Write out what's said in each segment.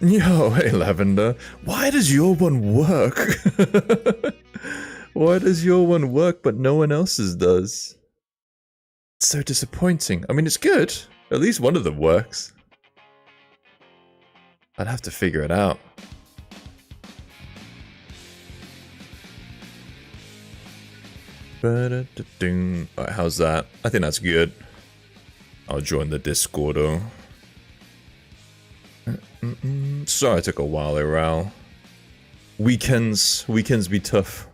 Yo, hey Lavender. Why does your one work? Why does your one work but no one else's does? It's so disappointing. I mean, it's good. At least one of them works. I'd have to figure it out. Alright, how's that? I think that's good. I'll join the Discord though. Sorry it took a while there, Ral. Weekends be tough.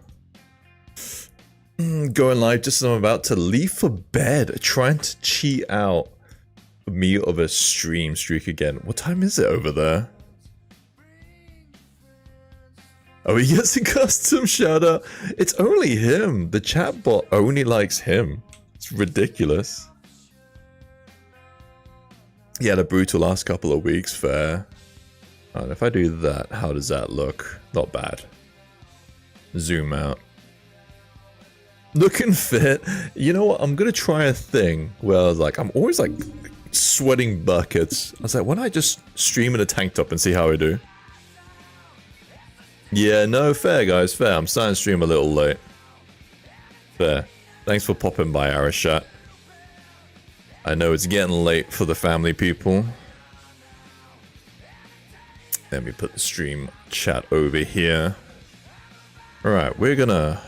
Going live just as I'm about to leave for bed, trying to cheat out me of a stream streak again. What time is it over there? Oh, he gets a custom shout out. It's only him. The chatbot only likes him. It's ridiculous. He had a brutal last couple of weeks, fair. And if I do that, how does that look? Not bad. Zoom out. Looking fit. You know what? I'm gonna try a thing where I was like, I'm always like sweating buckets. I was like, why don't I just stream in a tank top and see how I do? Yeah, no, fair guys, fair. I'm starting to stream a little late. Fair. Thanks for popping by, Arashat. I know it's getting late for the family people. Let me put the stream chat over here. Alright, we're gonna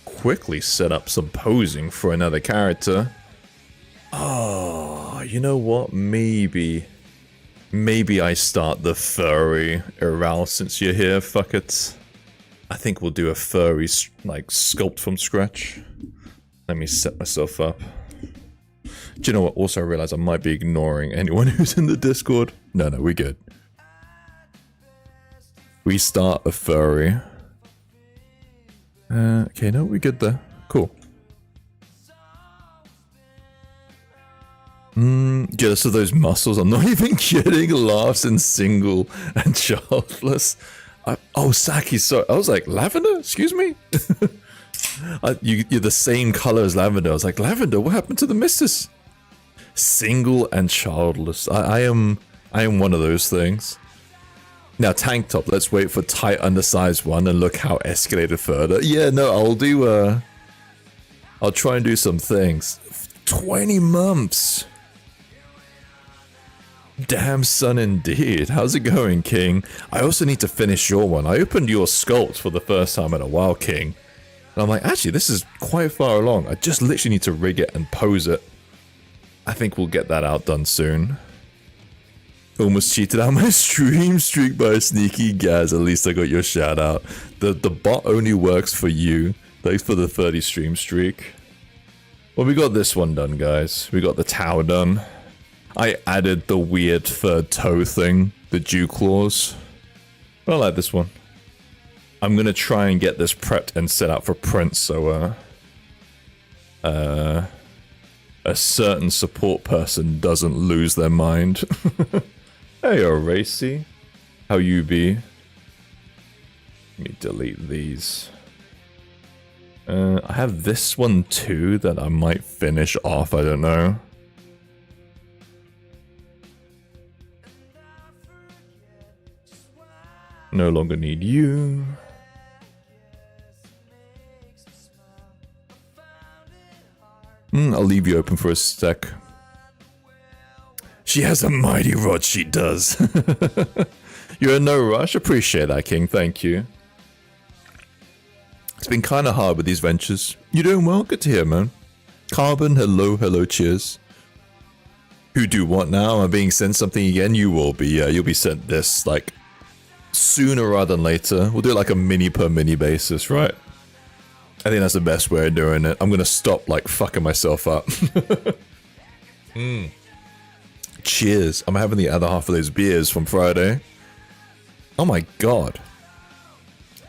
quickly set up some posing for another character. Oh, you know what? Maybe I start the furry Iral since you're here. Fuck it. I think we'll do a furry like sculpt from scratch. Let me set myself up. Do you know what? Also, I realize I might be ignoring anyone who's in the Discord. No, we're good. We start a furry. Okay, no, we're good there. Cool. Jealous of those muscles. I'm not even kidding. Laughs in single and childless. Oh, Saki, sorry. I was like, Lavender? Excuse me? You're the same color as Lavender. I was like, Lavender, what happened to the missus? Single and childless. I am one of those things. Now, tank top. Let's wait for tight, undersized one and look how escalated further. Yeah, no, I'll try and do some things. 20 months. Damn son indeed. How's it going, King? I also need to finish your one. I opened your sculpt for the first time in a while, King. And I'm like, actually, this is quite far along. I just literally need to rig it and pose it. I think we'll get that out done soon. Almost cheated out my stream streak by a sneaky Gaz. At least I got your shout out. The bot only works for you. Thanks for the 30 stream streak. Well, we got this one done, guys. We got the tower done. I added the weird third toe thing, the dew claws. But I like this one. I'm gonna try and get this prepped and set up for print, so a certain support person doesn't lose their mind. Hey, Racy. How you be? Let me delete these. I have this one too that I might finish off, I don't know. No longer need you. I'll leave you open for a sec. She has a mighty rod, she does. You're in no rush? Appreciate that, King. Thank you. It's been kind of hard with these ventures. You doing well? Good to hear, man. Carbon, hello, cheers. Who do what now? I'm being sent something again? You will be, yeah. You'll be sent this, like, sooner rather than later. We'll do it like a mini per mini basis, right? I think that's the best way of doing it. I'm gonna stop, like, fucking myself up. Cheers. I'm having the other half of those beers from Friday. Oh my god.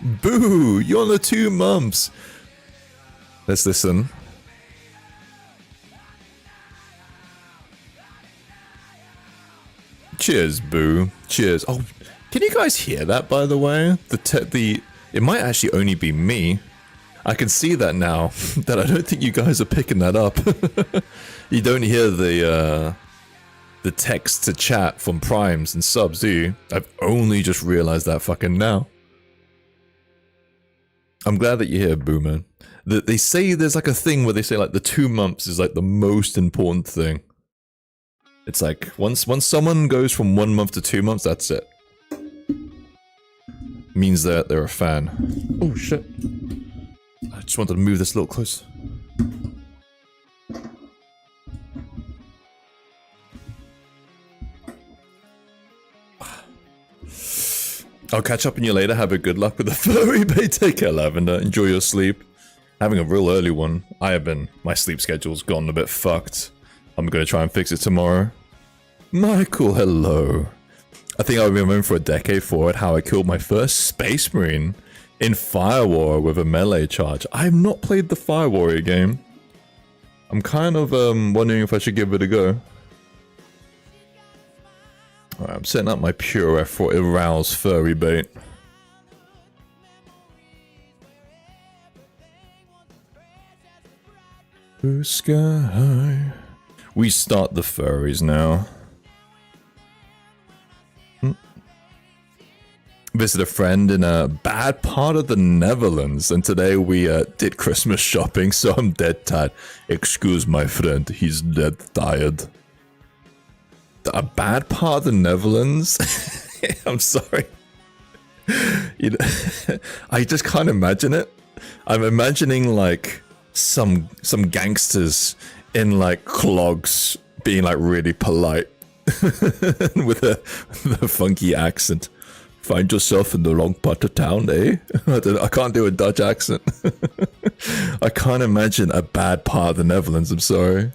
Boo! You're on the 2 months. Let's listen. Cheers, Boo. Cheers. Oh, can you guys hear that, by the way? It might actually only be me. I can see that now, that I don't think you guys are picking that up. You don't hear the the text to chat from primes and subs, do you? I've only just realized that fucking now. I'm glad that you're here, Boomer. They say there's like a thing where they say like the 2 months is like the most important thing. It's like once someone goes from 1 month to 2 months, that's it. Means that they're a fan. Oh shit. I just wanted to move this a little closer. I'll catch up on you later. Have a good luck with the furry bait. Take care, Lavender. Enjoy your sleep. Having a real early one. My sleep schedule's gone a bit fucked. I'm gonna try and fix it tomorrow. Michael, hello. I think I'll remember for a decade forward how I killed my first Space Marine in Fire War with a melee charge. I have not played the Fire Warrior game. I'm kind of wondering if I should give it a go. Alright, I'm setting up my Pure F for Arouse Furry Bait. Blue sky. We start the furries now. Visit a friend in a bad part of the Netherlands, and today we did Christmas shopping, so I'm dead tired. Excuse my friend, he's dead tired. A bad part of the Netherlands? I'm sorry. You know, I just can't imagine it. I'm imagining like some gangsters in like clogs being like really polite with a funky accent. Find yourself in the wrong part of town, eh? I can't do a Dutch accent. I can't imagine a bad part of the Netherlands, I'm sorry.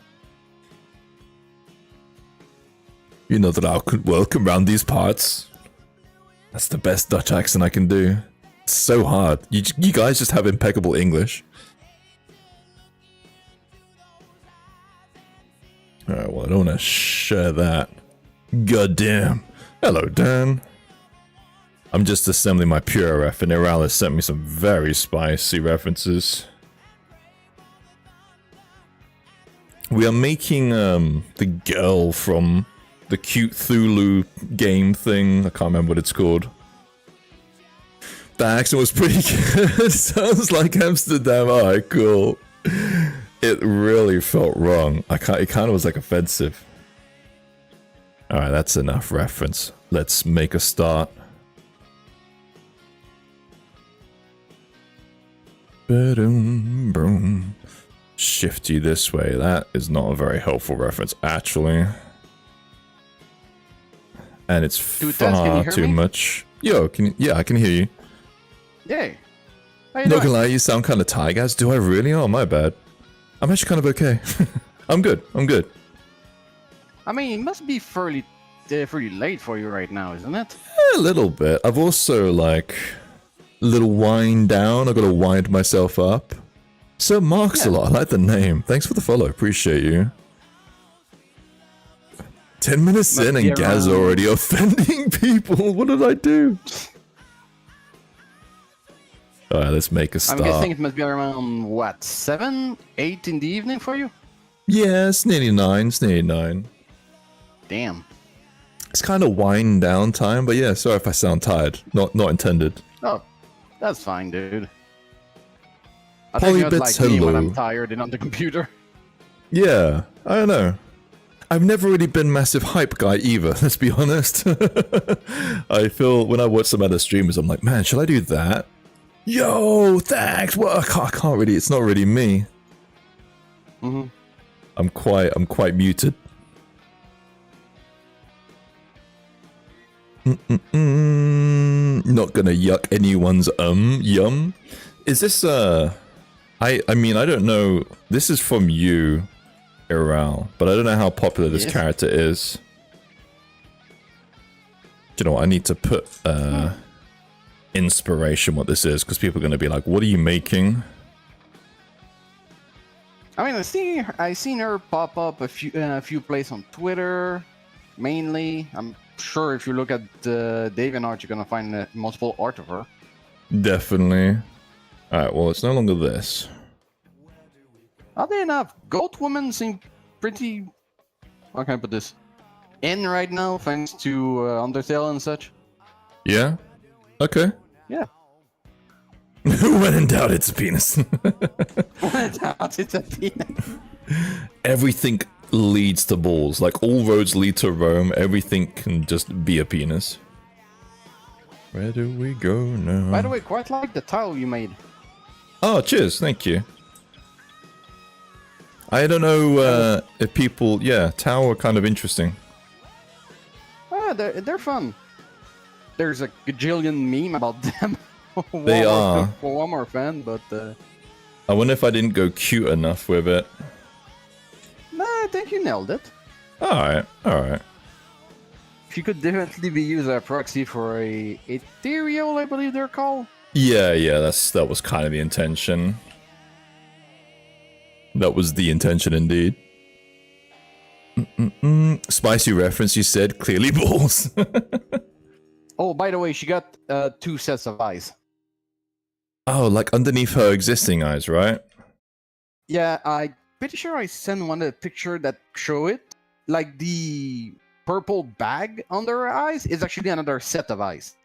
You know that I could welcome round these parts. That's the best Dutch accent I can do. It's so hard. You guys just have impeccable English. Alright, well I don't want to share that. Goddamn. Hello, Dan. I'm just assembling my Pure Ref, and Irala sent me some very spicy references. We are making the girl from the cute Thulu game thing. I can't remember what it's called. The accent was pretty good. Sounds like Amsterdam. Alright, cool. It really felt wrong. It kind of was like offensive. Alright, that's enough reference. Let's make a start. Shift you this way. That is not a very helpful reference, actually. And it's far too much. Yo, yeah, I can hear you. Yay. Not gonna lie, you sound kind of tired, guys. Do I really? Oh, my bad. I'm actually kind of okay. I'm good. I'm good. I mean, it must be fairly late for you right now, isn't it? A little bit. I've also, like, a little wind down. I've got to wind myself up. Sir Marks a lot. I like the name. Thanks for the follow. Appreciate you. 10 minutes in and Gaz already offending people. What did I do? Alright, let's make a start. I'm guessing it must be around, what, 7, 8 in the evening for you? Yeah, it's nearly 9. It's nearly 9. Damn. It's kind of wind down time, but yeah, sorry if I sound tired. Not intended. Oh, that's fine, dude. I think you're like me when I'm tired and on the computer. Yeah, I don't know. I've never really been massive hype guy either, let's be honest. I feel when I watch some other streamers, I'm like, man, shall I do that? Yo, thanks. Well, I can't really. It's not really me. Mm-hmm. I'm quite muted. Not gonna yuck anyone's yum. Is this I mean I don't know. This is from you, Iral, but I don't know how popular this character is. Do you know what? I need to put inspiration what this is, because people are going to be like, what are you making? I mean, I seen her pop up a few places on Twitter, mainly. I'm sure if you look at the DeviantArt, you're gonna find multiple art of her. Definitely. Alright, well, it's no longer this. Oddly enough, Goat Woman seem pretty... How can I put this? in right now, thanks to Undertale and such. Yeah? Okay. Yeah. When in doubt, it's a penis. It's a penis. Everything leads to balls. Like, all roads lead to Rome. Everything can just be a penis. Where do we go now? By the way, quite like the tile you made. Oh, cheers. Thank you. I don't know if people... Yeah, Tau are kind of interesting. They're fun. There's a gajillion meme about them. They are. For one more fan, but... I wonder if I didn't go cute enough with it. Nah, I think you nailed it. Alright, alright. She could definitely be used as a proxy for a ethereal, I believe they're called. Yeah, that was kind of the intention. That was the intention indeed. Spicy reference, you said. Clearly balls. Oh, by the way, she got 2 sets of eyes. Oh, like underneath her existing eyes, right? Yeah, I'm pretty sure I sent one a picture that show it. Like the purple bag under her eyes is actually another set of eyes.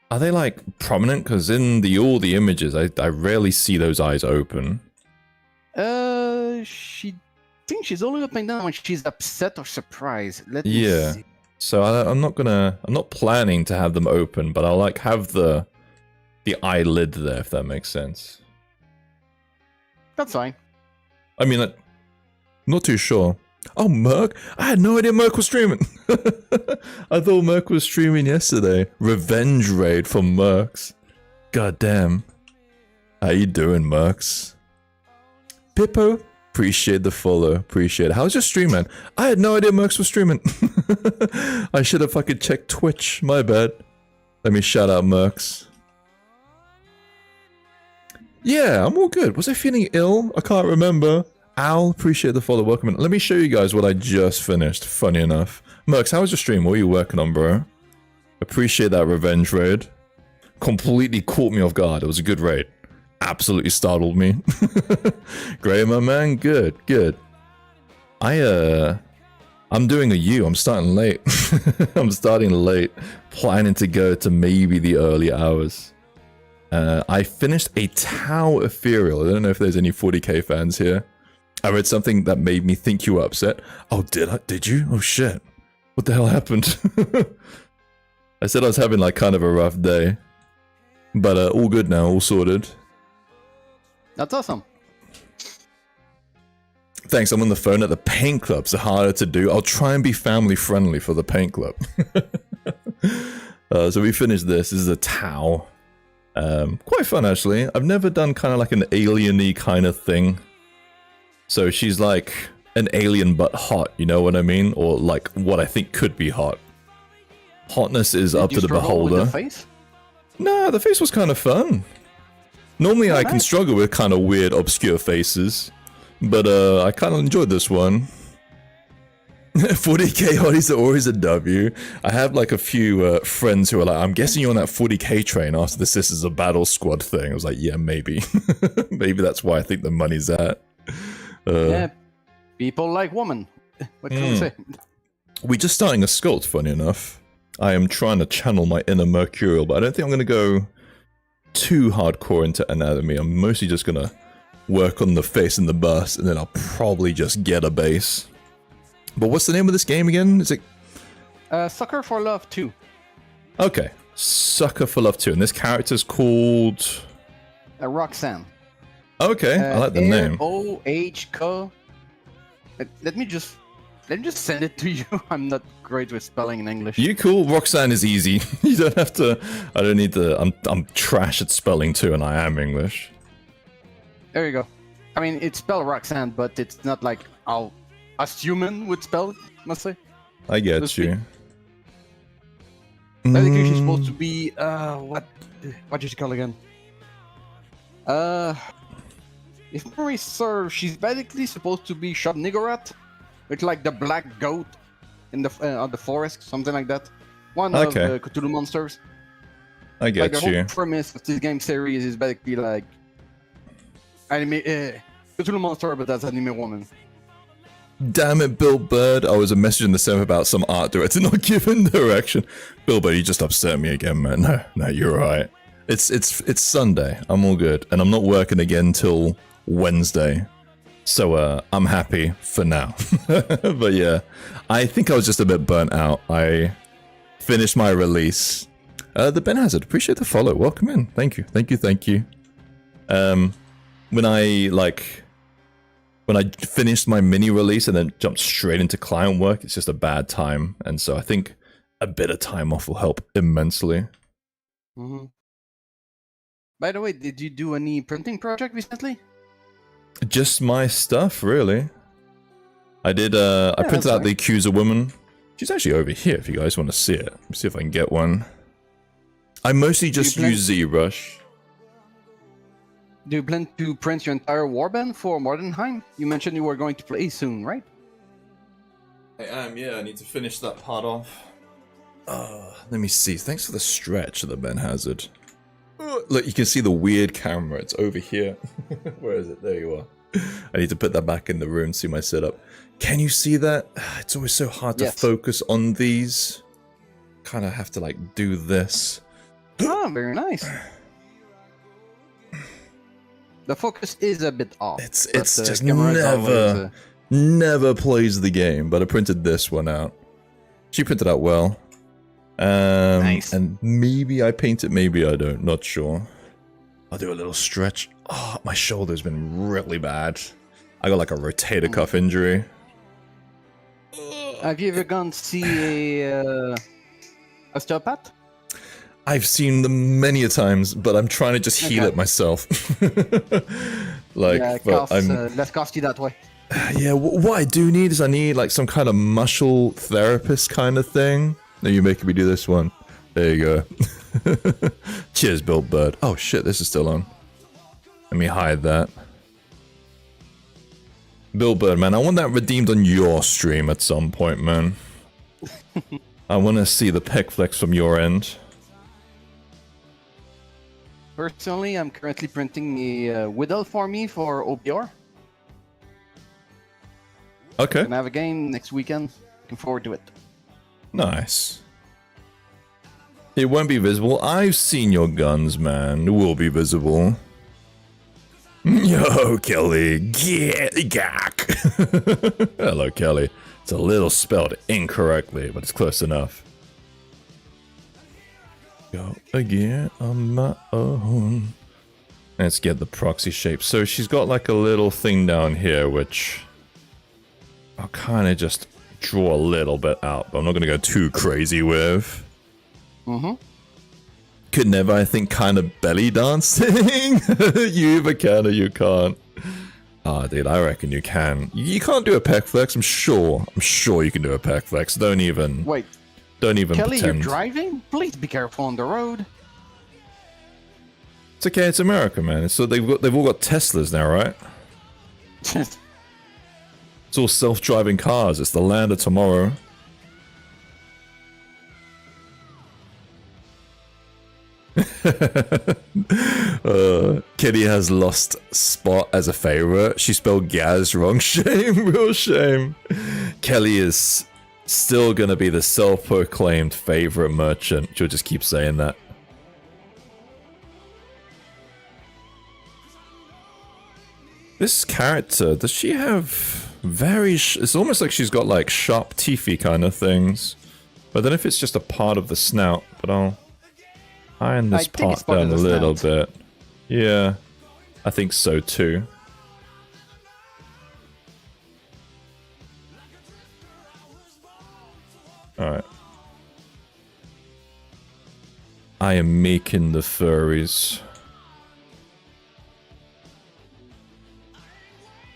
Are they like prominent? Because in all the images, I rarely see those eyes open. She thinks she's only up and down when she's upset or surprised. Let me see. So I'm not planning to have them open, but I'll like have the eyelid there, if that makes sense. That's fine. I mean, I'm not too sure. Oh, Merc? I had no idea Merc was streaming. I thought Merc was streaming yesterday. Revenge raid from Mercs. God damn. How you doing, Mercs? Pippo? Appreciate the follow. Appreciate it. How's your stream, man? I had no idea Mercs was streaming. I should have fucking checked Twitch. My bad. Let me shout out Mercs. Yeah, I'm all good. Was I feeling ill? I can't remember. Al, appreciate the follow. Welcome in. Let me show you guys what I just finished. Funny enough. Mercs, how was your stream? What were you working on, bro? Appreciate that revenge raid. Completely caught me off guard. It was a good raid. Absolutely startled me. Great, my man. Good, good. I'm doing a U. I'm starting late. I'm starting late. Planning to go to maybe the early hours. I finished a Tau Ethereal. I don't know if there's any 40k fans here. I read something that made me think you were upset. Oh, did I? Did you? Oh, shit. What the hell happened? I said I was having like kind of a rough day. But all good now, all sorted. That's awesome. Thanks, I'm on the phone at the paint club, so harder to do. I'll try and be family friendly for the paint club. So we finished this. This is a Tau. Quite fun, actually. I've never done kind of like an alien-y kind of thing. So she's like an alien but hot, you know what I mean? Or like what I think could be hot. Hotness is up to the beholder. With the face? Nah, the face was kind of fun. Normally I can struggle with kind of weird, obscure faces. But I kind of enjoyed this one. 40k hotties are always a W. I have like a few friends who are like, I'm guessing you're on that 40k train after the Sisters of Battle Squad thing. I was like, yeah, maybe. Maybe that's why I think the money's at. Yeah, people like women. What can we say? We're just starting a sculpt, funny enough. I am trying to channel my inner Mercurial, but I don't think I'm going to go too hardcore into anatomy. I'm mostly just going to work on the face and the bust, and then I'll probably just get a base. But what's the name of this game again? Is it... Sucker for Love 2. Okay. Sucker for Love 2. And this character's called... Roxanne. Okay, I like the name. R-O-H-K. Let me just send it to you. I'm not great with spelling in English. You cool? Roxanne is easy. You don't have to... I don't need to... I'm trash at spelling too, and I am English. There you go. I mean, it's spelled Roxanne, but it's not like how a human would spell it, must say. I get you. I think she's supposed to be, what did she call again? If memory serves, she's basically supposed to be Shub Niggurath, with like the black goat in the on the forest, something like that. One of the Cthulhu monsters. I get like, the whole premise of this game series is basically like anime Cthulhu monster, but that's anime woman. Damn it, Bill Bird. I was messaging the Sim about some art director not giving direction. Bill Bird, you just upset me again, man. No, you're right. It's Sunday. I'm all good. And I'm not working again till Wednesday. So I'm happy for now. But yeah, I think I was just a bit burnt out. I finished my release. The Ben Hazard, appreciate the follow. Welcome in. Thank you. When I finished my mini release and then jumped straight into client work, it's just a bad time. And so I think a bit of time off will help immensely. Mm-hmm. By the way, did you do any printing project recently? Just my stuff, really. I did, I printed out the Accuser Woman. She's actually over here if you guys want to see it. Let me see if I can get one. I mostly just use ZBrush. Do you plan to print your entire warband for Mordenheim? You mentioned you were going to play soon, right? I am, yeah. I need to finish that part off. Let me see. Thanks for the stretch of the Ben Hazard. Look, you can see the weird camera. It's over here. Where is it? There you are. I need to put that back in the room, see my setup. Can you see that? It's always so hard to focus on these. Kind of have to, like, do this. Oh, very nice. The focus is a bit off. It's just never plays the game, but I printed this one out. She printed out well. Nice. And maybe I paint it, maybe I don't. Not sure. I'll do a little stretch. Oh, my shoulder's been really bad. I got like a rotator cuff injury. Have you ever gone to see a osteopath? I've seen them many a times, but I'm trying to just heal it myself. Like, yeah, but I'm less costly that way. Yeah, what I do need is I need like some kind of muscle therapist kind of thing. No, you're making me do this one. There you go. Cheers, Bill Bird. Oh shit, this is still on. Let me hide that. Bill Bird, man, I want that redeemed on your stream at some point, man. I want to see the pec flex from your end. Personally, I'm currently printing a Whittle for me for OPR. Okay. Gonna have a game next weekend. Looking forward to it. Nice. It won't be visible. I've seen your guns, man. It will be visible. Yo, Kelly. Gak. Hello, Kelly. It's a little spelled incorrectly, but it's close enough. Go again on my own. Let's get the proxy shape. So she's got like a little thing down here, which I'll kind of just draw a little bit out, but I'm not going to go too crazy with. Mm-hmm. Could never, I think, kind of belly dancing. You either can or you can't. Ah, dude, I reckon you can. You can't do a pec flex, I'm sure. I'm sure you can do a pec flex. Don't even Kelly, pretend. you're driving? Please be careful on the road. It's okay, it's America, man. So they've all got Teslas now, right? It's all self-driving cars. It's the land of tomorrow. Kitty has lost Spot as a favorite. She spelled Gaz wrong. Shame, real shame. Kelly is still gonna be the self-proclaimed favorite merchant. She'll just keep saying that. This character, does she have very... it's almost like she's got like sharp teethy kind of things. But then if it's just a part of the snout, but I'll iron this part down a little bit. Yeah, I think so too. Alright. I am making the furries.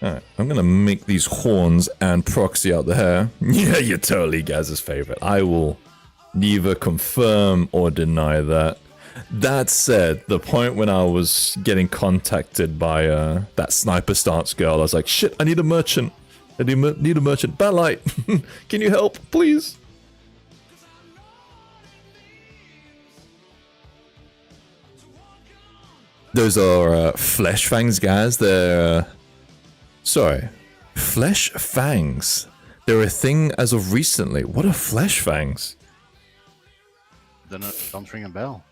Alright, I'm gonna make these horns and proxy out the hair. Yeah, you're totally Gaz's favorite. I will neither confirm or deny that. That said, the point when I was getting contacted by that sniper stance girl, I was like, shit, I need a merchant. I need a merchant. Batlight, can you help, please? Those are Flesh Fangs guys. They're... sorry. Flesh fangs. They're a thing as of recently. What are flesh fangs? Don't ring a bell.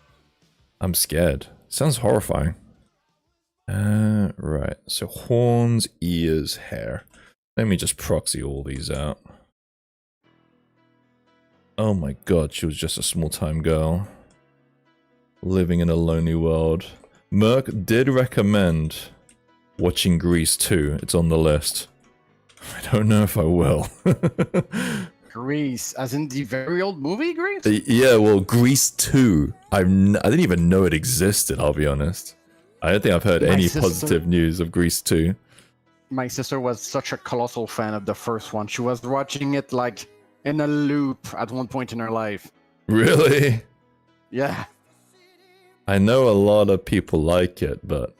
I'm scared. Sounds horrifying. Right. So horns, ears, hair. Let me just proxy all these out. Oh my god, she was just a small-time girl. Living in a lonely world. Merc did recommend watching Grease 2. It's on the list. I don't know if I will. Grease, as in the very old movie Grease? Yeah, well, Grease 2. I didn't even know it existed, I'll be honest. I don't think I've heard any positive news of Grease 2. My sister was such a colossal fan of the first one. She was watching it like in a loop at one point in her life. Really? Yeah. I know a lot of people like it, but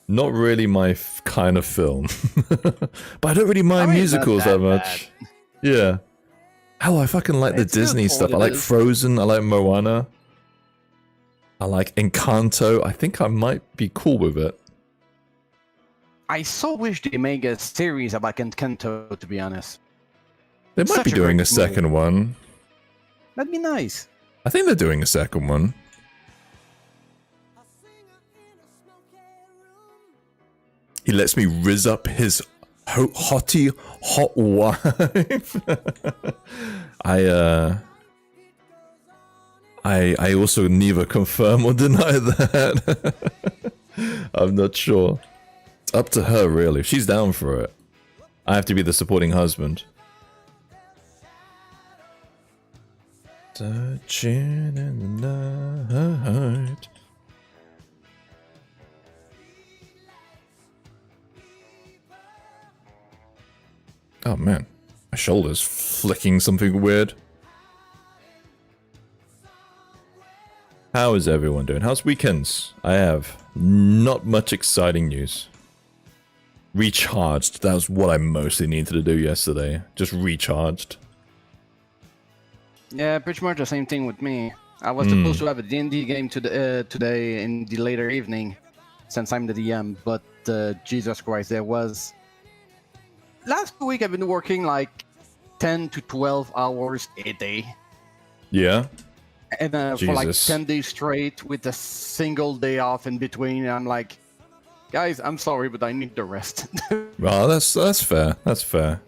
not really my kind of film. But I don't really mind musicals that much. Bad. Yeah. Hell, I fucking like the Disney stuff. I like Frozen. I like Moana. I like Encanto. I think I might be cool with it. I so wish they make a series about Encanto, to be honest. They might be doing a second one. That'd be nice. I think they're doing a second one. He lets me rizz up his hot wife. I also neither confirm or deny that. I'm not sure. It's up to her, really. If she's down for it, I have to be the supporting husband. Searching in the night. Oh man, my shoulder's flicking something weird. How is everyone doing? How's weekends? I have not much exciting news. Recharged. That was what I mostly needed to do yesterday. Just recharged. Yeah, pretty much the same thing with me. I was supposed to have a D&D game today in the later evening, since I'm the DM, but Jesus Christ, there was... Last week I've been working like 10 to 12 hours a day. Yeah? And for like 10 days straight with a single day off in between. I'm like, guys, I'm sorry, but I need the rest. Well, that's fair. That's fair.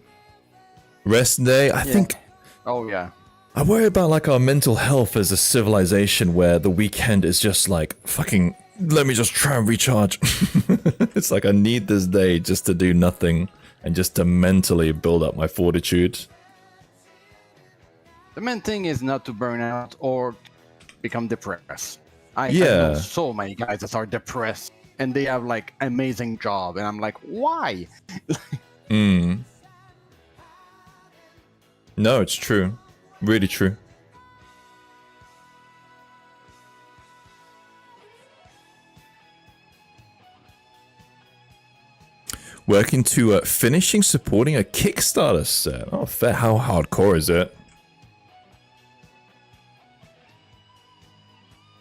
Rest day, I think... Oh, yeah. I worry about like our mental health as a civilization where the weekend is just like, fucking, let me just try and recharge. It's like I need this day just to do nothing. And just to mentally build up my fortitude. The main thing is not to burn out or become depressed. I know so many guys that are depressed and they have like amazing job, and I'm like, why? No, it's true. Really true. Working to finishing supporting a Kickstarter set. Oh, fair. How hardcore is it?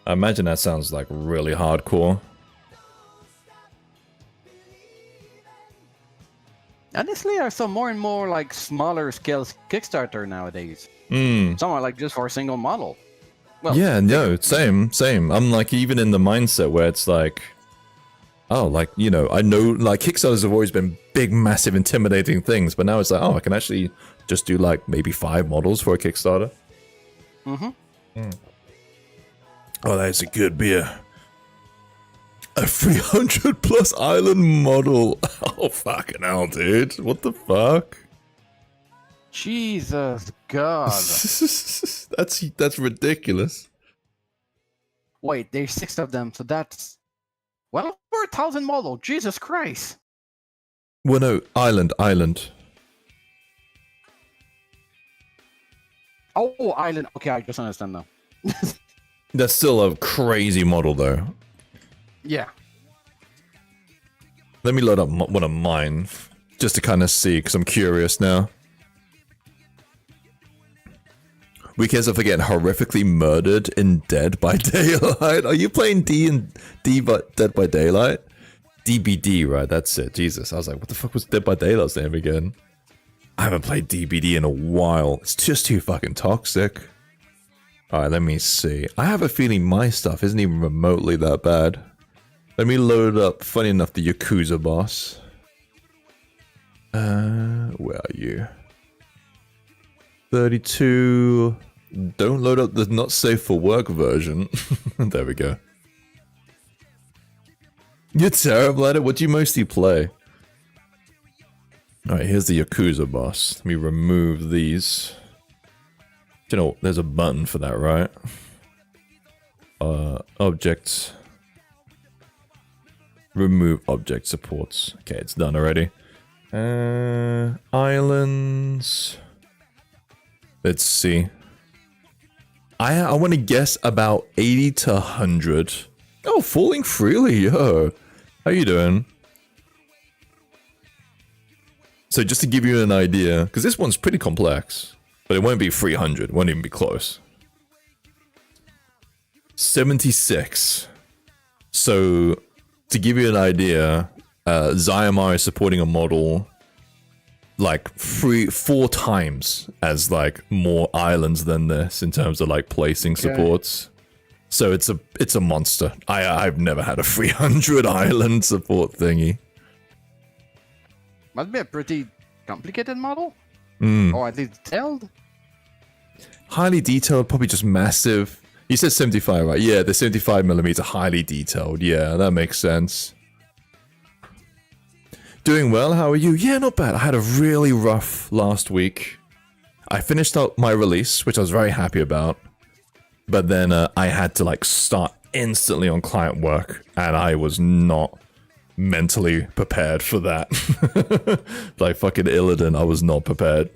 I imagine that sounds like really hardcore. Honestly, I saw more and more like smaller scale Kickstarter nowadays. Some are like just for a single model. Well, yeah, no, same. I'm like even in the mindset where it's like, oh, like, you know, I know, like, Kickstarters have always been big, massive, intimidating things, but now it's like, oh, I can actually just do, like, maybe 5 models for a Kickstarter. Oh, that's a good beer. A 300+ island model. Oh, fucking hell, dude. What the fuck? Jesus God. That's ridiculous. Wait, there's 6 of them, so that's... Well, over 1,000 model. Jesus Christ. Well, no, island. Oh, island. Okay, I just understand now. That's still a crazy model, though. Yeah. Let me load up one of mine, just to kind of see, because I'm curious now. Weekends of getting horrifically murdered in Dead by Daylight. Are you playing Dead by Daylight? DBD, right? That's it. Jesus. I was like, what the fuck was Dead by Daylight's name again? I haven't played DBD in a while. It's just too fucking toxic. Alright, let me see. I have a feeling my stuff isn't even remotely that bad. Let me load up, funny enough, the Yakuza boss. Where are you? 32... Don't load up the not safe for work version. There we go. You're terrible at it. What do you mostly play? Alright, here's the Yakuza boss. Let me remove these. You know, there's a button for that, right? Objects. Remove object supports. Okay, it's done already. Islands. Let's see. I want to guess about 80 to 100. Oh, falling freely, yo. How you doing? So just to give you an idea, because this one's pretty complex, but it won't be 300, won't even be close. 76. So to give you an idea, Zyamar is supporting a model like 4 times as like more islands than this in terms of like placing supports. So it's a monster. I've never had a 300 island support thingy. Must be a pretty complicated model. Or at least detailed. Highly detailed, probably just massive. You said 75, right? Yeah, the 75mm highly detailed. Yeah, that makes sense. Doing well, how are you? Yeah, not bad. I had a really rough last week. I finished up my release, which I was very happy about. But then I had to like start instantly on client work, and I was not mentally prepared for that. Like fucking Illidan, I was not prepared.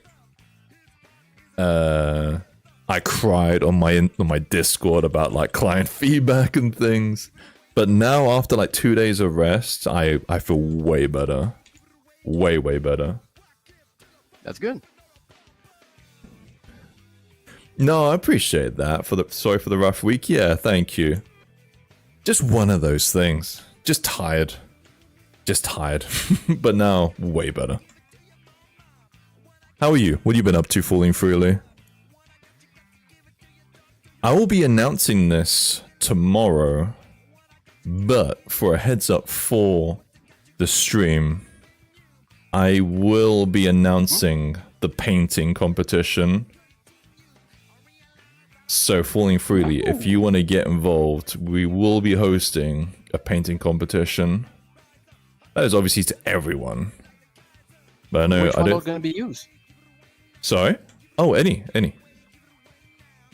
I cried on my Discord about like client feedback and things. But now after like 2 days of rest, I feel way better. Way better. That's good. No, I appreciate that. Sorry for the rough week. Yeah, thank you. Just one of those things. Just tired. But now, way better. How are you? What have you been up to falling freely? I will be announcing this tomorrow, but for a heads up for the stream, I will be announcing the painting competition. So, falling freely, if you want to get involved, we will be hosting a painting competition. That is obviously to everyone. But I know Which model going to be used? Sorry? Oh, any.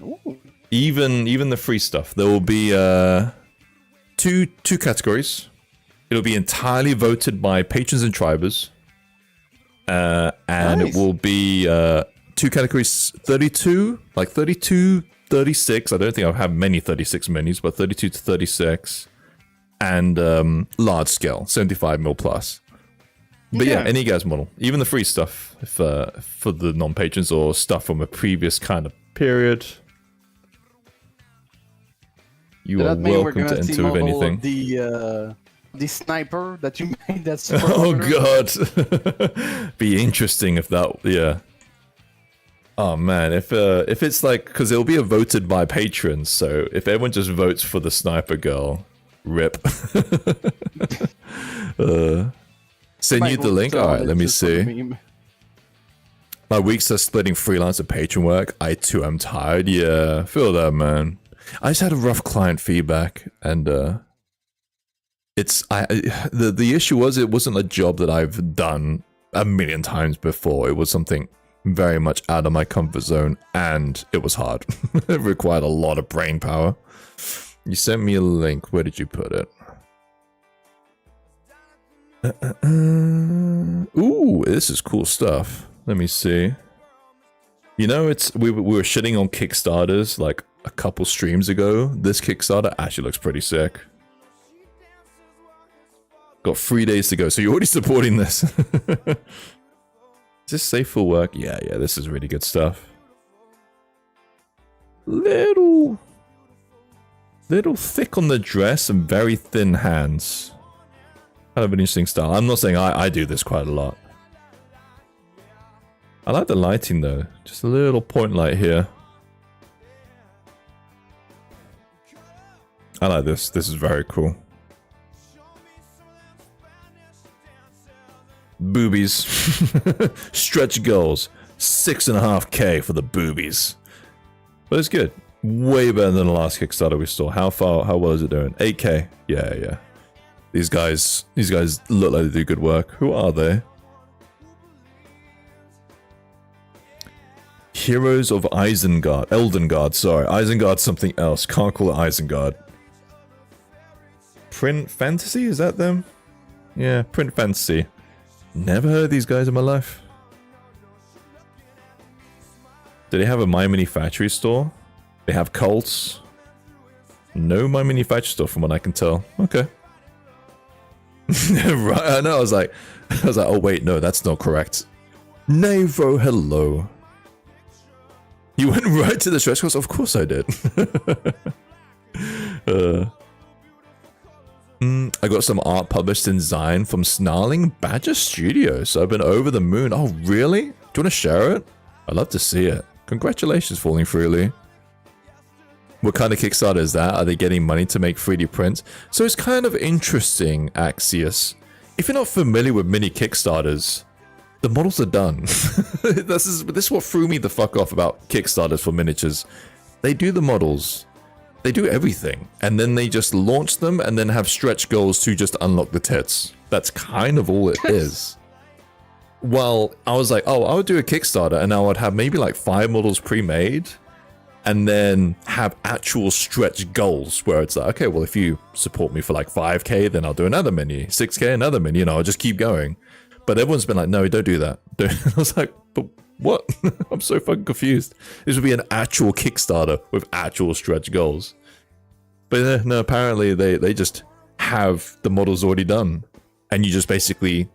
Ooh. Even the free stuff. There will be two categories. It'll be entirely voted by patrons and tribers. And Nice. It will be 2 categories, 32, 36. I don't think I've had many 36 minis, but 32 to 36. And large scale, 75mm plus. But yeah, any guy's model. Even the free stuff, if for the non-patrons or stuff from a previous kind of period. You are welcome to enter with anything. The sniper that you made, that's super Oh popular. god. Be interesting if that, yeah. Oh man, if it's like, because it'll be a voted by patrons, so if everyone just votes for the sniper girl, rip. Send you the link? Alright, let me see. My weeks are splitting freelance and patron work. I too am tired. Yeah, feel that, man. I just had a rough client feedback, and the issue was it wasn't a job that I've done a million times before. It was something very much out of my comfort zone, and it was hard. It required a lot of brain power. You sent me a link. Where did you put it? Ooh, this is cool stuff. Let me see. You know, we were shitting on Kickstarters like a couple streams ago. This Kickstarter actually looks pretty sick. Got 3 days to go, so you're already supporting this. Is this safe for work? Yeah, this is really good stuff. Little thick on the dress and very thin hands. Kind of an interesting style. I'm not saying I do this quite a lot. I like the lighting though. Just a little point light here. I like this. This is very cool. Boobies. Stretch goals. 6.5K for the boobies. But it's good. Way better than the last Kickstarter we saw. How well is it doing? 8K. Yeah. These guys look like they do good work. Who are they? Heroes of Isengard. Eldengard, sorry. Isengard's something else. Can't call it Isengard. Print Fantasy? Is that them? Yeah, Print Fantasy. Never heard of these guys in my life. Do they have a My Mini Factory store? They have cults. No My Mini Factory store from what I can tell. Okay. Right, I know, I was like, oh wait, no, that's not correct. Navo, hello. You went right to the stretch goals? Of course I did. I got some art published in Zion from Snarling Badger Studios. I've been over the moon. Oh, really? Do you want to share it? I'd love to see it. Congratulations, Falling Freely. What kind of Kickstarter is that? Are they getting money to make 3D prints? So it's kind of interesting, Axios. If you're not familiar with mini Kickstarters, the models are done. This is what threw me the fuck off about Kickstarters for miniatures. They do the models. They do everything. And then they just launch them and then have stretch goals to just unlock the tits. That's kind of all it is. Well, I was like, oh, I would do a Kickstarter and I would have maybe like 5 models pre-made. And then have actual stretch goals where it's like, okay, well, if you support me for like 5K, then I'll do another mini, 6K, another mini, I'll just keep going. But everyone's been like, no, don't do that. I was like, but what? I'm so fucking confused. This would be an actual Kickstarter with actual stretch goals. But no, apparently they just have the models already done. And you just basically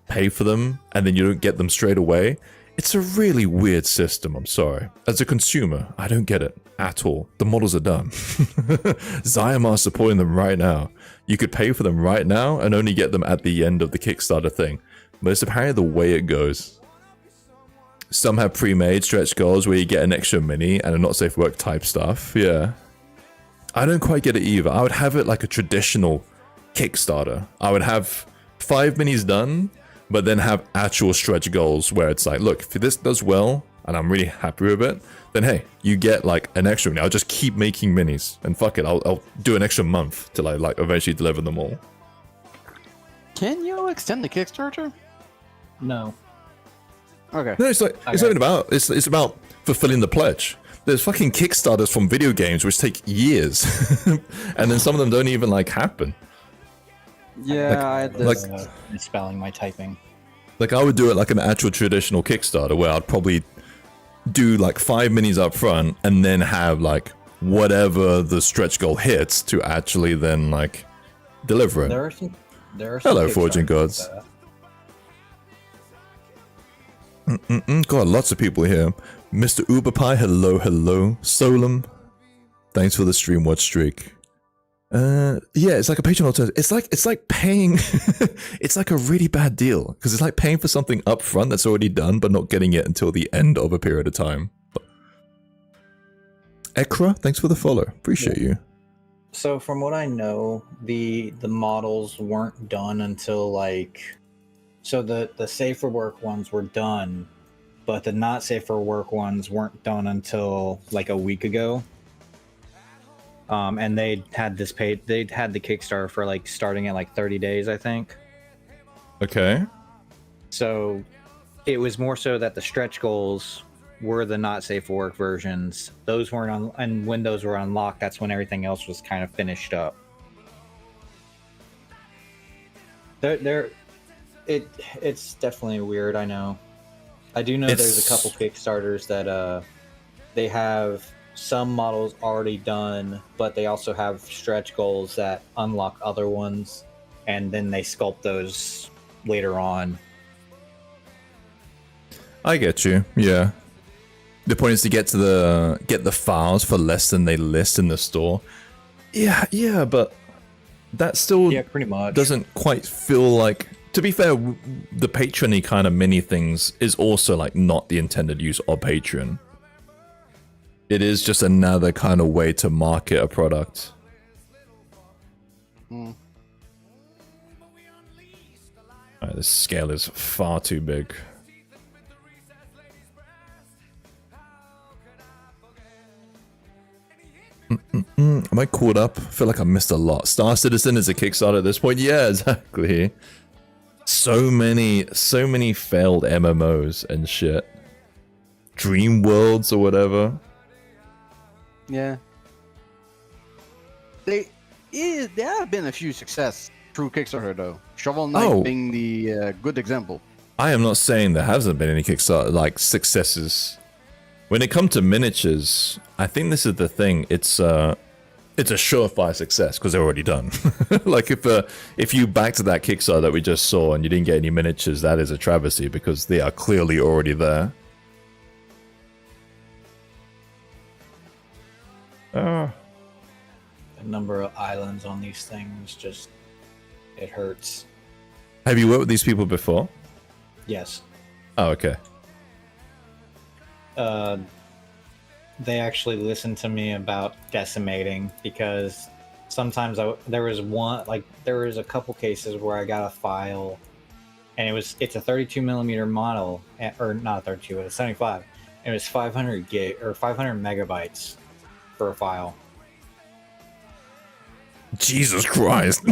pay for them and then you don't get them straight away. It's a really weird system, I'm sorry. As a consumer, I don't get it at all. The models are done. Zion are supporting them right now. You could pay for them right now and only get them at the end of the Kickstarter thing. But it's apparently the way it goes. Some have pre-made stretch goals where you get an extra mini and a not safe work type stuff. Yeah. I don't quite get it either. I would have it like a traditional Kickstarter. I would have 5 minis done, but then have actual stretch goals where it's like, look, if this does well and I'm really happy with it, then hey, you get like an extra mini. I'll just keep making minis and fuck it. I'll do an extra month till I like eventually deliver them all. Can you extend the Kickstarter? No. Okay. No, it's not even about, it's about fulfilling the pledge. There's fucking Kickstarters from video games which take years. And then some of them don't even like happen. Yeah, I had this. Misspelling my typing. Like I would do it like an actual traditional Kickstarter where I'd probably do like 5 minis up front and then have like whatever the stretch goal hits to actually then like deliver it. There are some Hello, Forging Gods. God, lots of people here. Mr. Uberpie, hello. Solum, thanks for the stream watch streak. Yeah, it's like a Patreon alternative. It's like paying. It's like a really bad deal because it's like paying for something up front that's already done, but not getting it until the end of a period of time. Ekra, thanks for the follow. Appreciate you. So from what I know, the models weren't done until like, so the safe for work ones were done, but the not safe for work ones weren't done until like a week ago. And they'd had the Kickstarter for like starting at like 30 days, I think. Okay. So it was more so that the stretch goals were the not safe for work versions. Those weren't on, and when those were unlocked, that's when everything else was kind of finished up. It's definitely weird, I know. I do know there's a couple Kickstarters that they have some models already done, but they also have stretch goals that unlock other ones, and then they sculpt those later on. I get you. Yeah. The point is to get the files for less than they list in the store. Yeah, but that still Yeah, pretty much. doesn't quite feel like. To be fair, the Patreon-y kind of mini things is also like not the intended use of Patreon. It is just another kind of way to market a product. Mm. Alright, this scale is far too big. Am I caught up? I feel like I missed a lot. Star Citizen is a Kickstarter at this point. Yeah, exactly. So many failed MMOs and shit. Dream Worlds or whatever. Yeah. There have been a few success through Kickstarter though. Shovel Knight being the good example. I am not saying there hasn't been any Kickstarter like successes. When it comes to miniatures, I think this is the thing. It's a surefire success because they're already done. Like if you back to that Kickstarter that we just saw and you didn't get any miniatures, that is a travesty because they are clearly already there. The number of islands on these things just it hurts. Have you worked with these people before? Yes. Oh, okay. They actually listened to me about decimating because sometimes there was a couple cases where I got a file and it's a 32 millimeter model, or not a 32, it's a 75. And it was 500 gig or 500 megabytes for a file. Jesus Christ.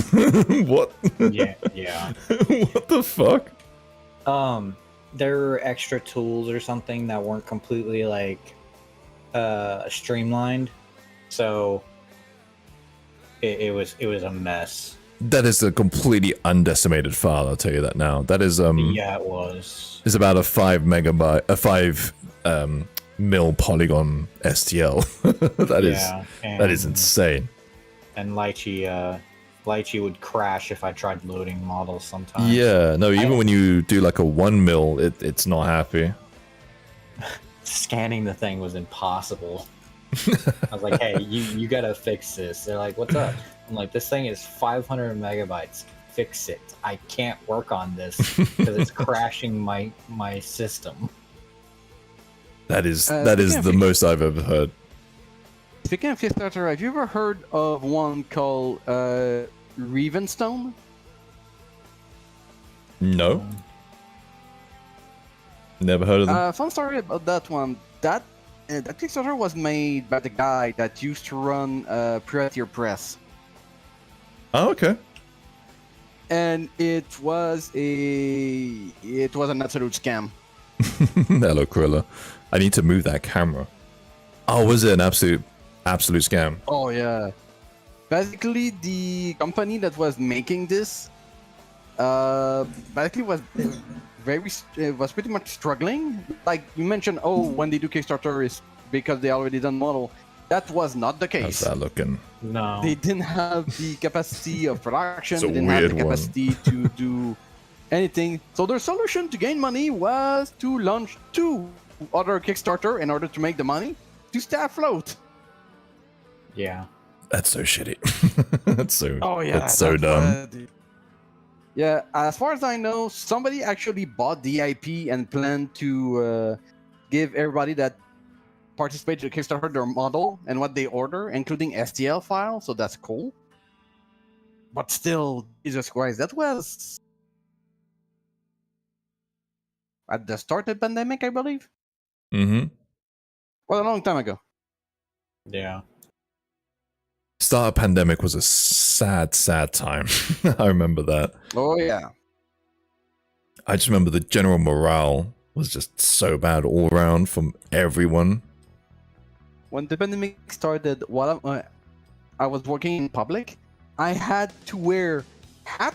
What? Yeah. What the fuck? There were extra tools or something that weren't completely streamlined, so it was a mess. That is a completely undecimated file, I'll tell you that now. That is yeah, it was. It's about a 5 mil polygon STL. That is insane. And Lychee would crash if I tried loading models sometimes. Yeah, no, even when you do like a 1 mil, it's not happy. Scanning the thing was impossible. I was like, hey, you gotta fix this. They're like, what's up? I'm like, this thing is 500 megabytes. Fix it. I can't work on this because it's crashing my system. That is the most I've ever heard. Speaking of Kickstarter, have you ever heard of one called Ravenstone? No. Never heard of them. Fun story about that one. That Kickstarter was made by the guy that used to run Privateer Press. Oh, okay. And it was an absolute scam. Hello, Corilla. I need to move that camera. Oh, was it an absolute scam? Oh yeah. Basically, the company that was making this, basically was pretty much struggling. Like you mentioned, when they do Kickstarter is because they already done model. That was not the case. How's that looking? No. They didn't have the capacity of production. It's a They didn't have weird the capacity to do anything. So their solution to gain money was to launch 2 other Kickstarter in order to make the money to stay afloat. Yeah. That's so shitty. That's so. Oh yeah, That's so dumb. Yeah, as far as I know, somebody actually bought the IP and planned to give everybody that participated in Kickstarter their model and what they order, including STL file. So that's cool. But still, Jesus Christ, that was at the start of the pandemic, I believe. Mm-hmm. Well, a long time ago. Yeah. Start of pandemic was a sad time. I remember that. Oh yeah. I just remember the general morale was just so bad all around from everyone. When the pandemic started, while I was working in public, I had to wear hat,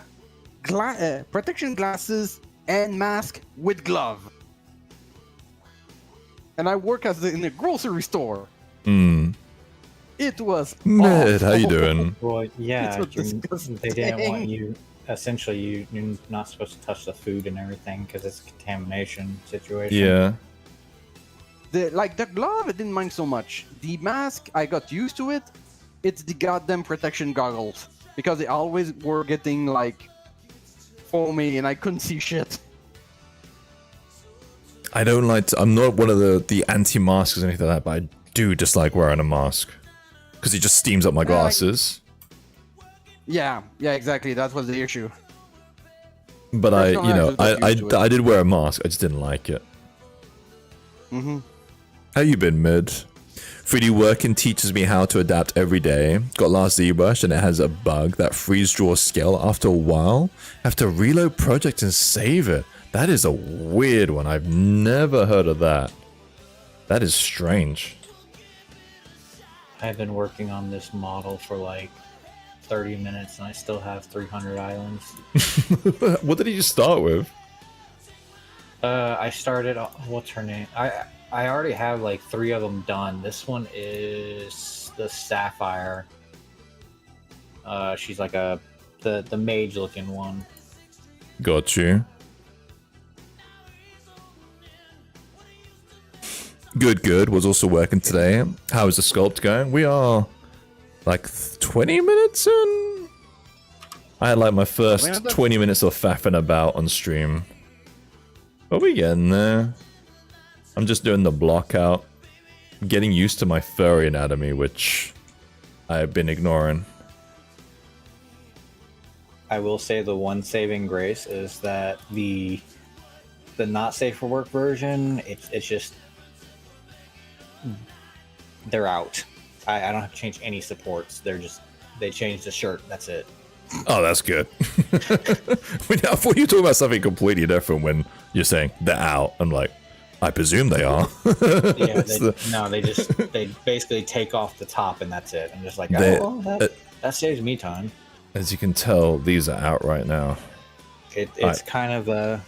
protection glasses, and mask with glove. And I work in a grocery store. It was Ned, awful. how you doing? Well, yeah, It was disgusting. they didn't want you. Essentially, you're not supposed to touch the food and everything because it's a contamination situation. Yeah. The glove, I didn't mind so much. The mask, I got used to it. It's the goddamn protection goggles. because they always were getting like foamy and I couldn't see shit. I don't like to, I'm not one of the anti-masks or anything like that, but I do dislike wearing a mask. Because it just steams up my glasses. Yeah, exactly. That was the issue. But I did wear a mask. I just didn't like it. Mm-hmm. How you been, Mid? 3D Working teaches me how to adapt every day. Got last ZBrush and it has a bug that freeze draw scale after a while. Have to reload project and save it. That is a weird one. I've never heard of that. That is strange. I've been working on this model for like 30 minutes and I still have 300 islands. What did you start with? I started, what's her name? I already have like 3 of them done. This one is the Sapphire. She's like the mage looking one. Got you. Good. Was also working today. How is the sculpt going? We are like 20 minutes in. I had like my first 20 minutes of faffing about on stream. Are we getting there? I'm just doing the block out. Getting used to my furry anatomy, which I have been ignoring. I will say the one saving grace is that the not safe for work version, it's just they're out. I don't have to change any supports. They changed the shirt. That's it. Oh, that's good. I thought you were talking about something completely different when you're saying they're out. I'm like, I presume they are. Yeah, they basically take off the top and that's it. I'm just like, that saves me time. As you can tell, these are out right now. It's kind of a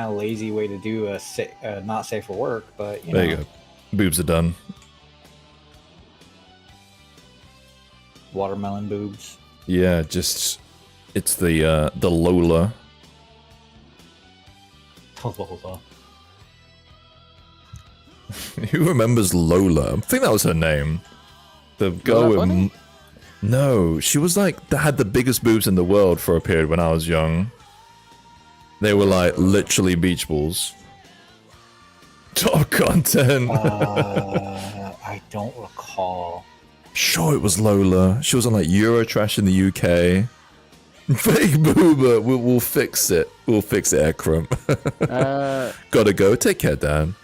lazy way to do a not safe for work, but there you go. Boobs are done. Watermelon boobs. Yeah, it's the Lola. Lola. Who remembers Lola? I think that was her name. The girl with... No, she was like, had the biggest boobs in the world for a period when I was young. They were like literally beach balls. Top content. I don't recall. Sure, it was Lola. She was on like Eurotrash in the UK. Fake boober. We'll fix it. We'll fix it, Ekram. Gotta go. Take care, Dan.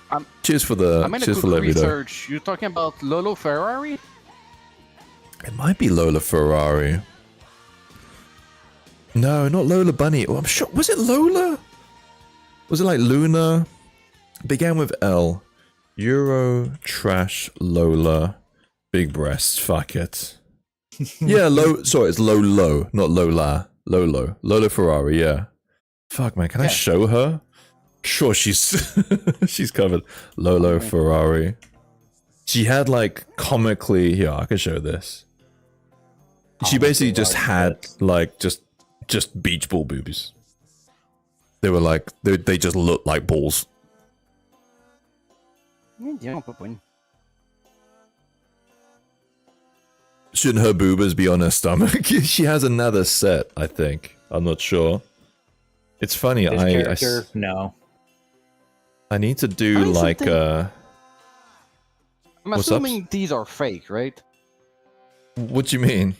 Cheers for the. I'm in cheers a for quick letting me know. research. You're talking about Lolo Ferrari? It might be Lola Ferrari. No, not Lola Bunny. Oh, I'm sure. Was it Lola? Was it like Luna? Began with L. Euro Trash Lola. Big breasts. Fuck it. Yeah, sorry, it's Lolo, not Lola. Lola Ferrari. Yeah. Fuck, man. Can I show her? Sure, she's she's covered. Lolo Ferrari. She had like comically. Here, I can show this. She basically just had like just beach ball boobies. They were like they just looked like balls. Shouldn't her boobas be on her stomach? She has another set, I think. I'm not sure. It's funny. No. I need to do like I'm assuming these are fake, right? What do you mean?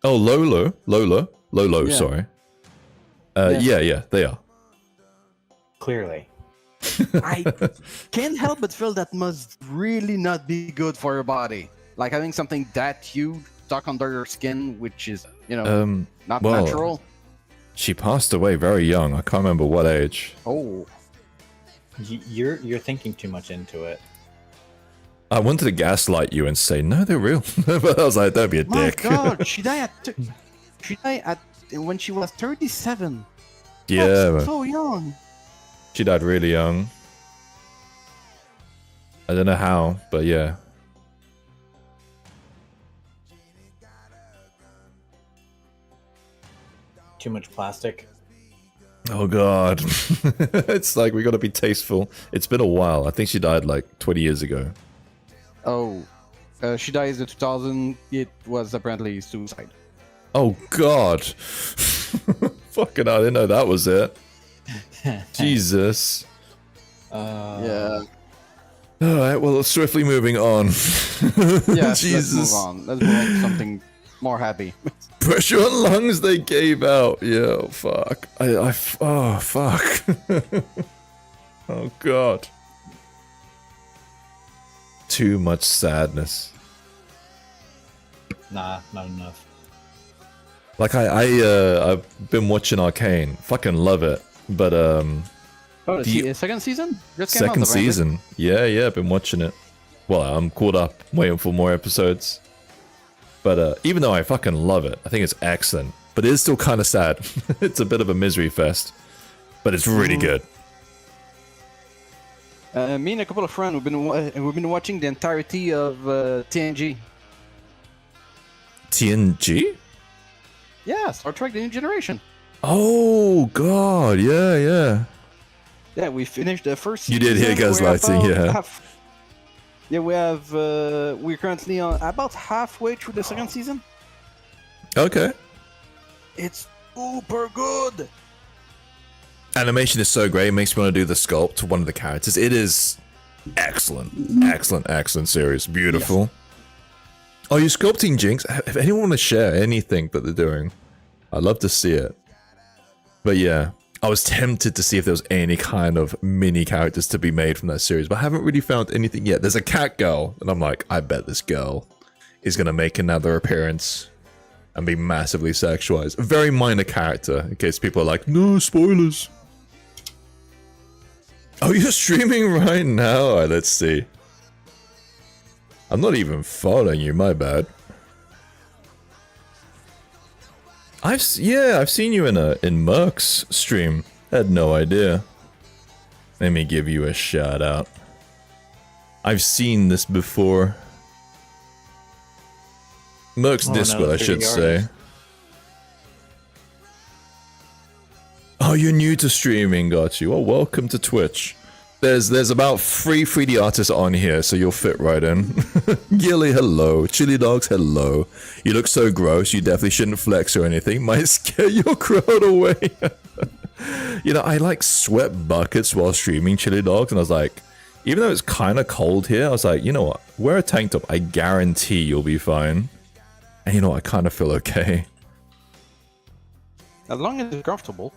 Oh, Lolo, yeah. Sorry. Yeah, they are. Clearly. I can't help but feel that must really not be good for your body. Like having something that huge stuck under your skin, which is, not natural. She passed away very young. I can't remember what age. Oh. You're thinking too much into it. I wanted to gaslight you and say, no, they're real. But I was like, don't be a dick. My God, she died when she was 37. Yeah. That's so young. She died really young. I don't know how, but yeah. Too much plastic. Oh God. It's like, we gotta be tasteful. It's been a while. I think she died like 20 years ago. Oh. She died in 2000. It was apparently suicide. Oh God. Fucking hell, I didn't know that was it. Jesus. Yeah. Alright, well, swiftly moving on. Yes, Jesus. let's move on. Let's move on to something more happy. Pressure on lungs they gave out. Yeah, fuck. Oh, fuck. Oh, God. Too much sadness. Nah, not enough. Like, I've been watching Arcane. Fucking love it. But, Oh, the second season? Just came out, second apparently. season. Yeah, been watching it. Well, I'm caught up, waiting for more episodes. But even though I fucking love it, I think it's excellent. But it is still kind of sad. It's a bit of a misery fest. But it's really good. Me and a couple of friends, we've been watching the entirety of TNG. TNG? Yeah, Star Trek: The New Generation. Oh, God. Yeah. Yeah, we finished the first You season. did hear gaslighting, yeah. We're currently on about halfway through the second season. Okay. It's super good. Animation is so great. It makes me want to do the sculpt to one of the characters. It is excellent. Excellent series. Beautiful. Are you sculpting, Jinx? If anyone want to share anything that they're doing, I'd love to see it. But yeah, I was tempted to see if there was any kind of mini characters to be made from that series, but I haven't really found anything yet. There's a cat girl, and I'm like, I bet this girl is going to make another appearance and be massively sexualized. A very minor character, in case people are like, no, spoilers. Oh, you're streaming right now? Alright, let's see. I'm not even following you, my bad. I've seen you in Merc's stream. Had no idea. Let me give you a shout out. I've seen this before. Merc's Discord, I should say. Oh, you're new to streaming, got you. Well, welcome to Twitch. There's about 3 3D artists on here, so you'll fit right in. Gilly, hello. Chili Dogs, hello. You look so gross, you definitely shouldn't flex or anything. Might scare your crowd away. You know, I like sweat buckets while streaming Chili Dogs, and I was like, even though it's kind of cold here, I was like, you know what? Wear a tank top. I guarantee you'll be fine. And you know what? I kind of feel okay. As long as it's comfortable.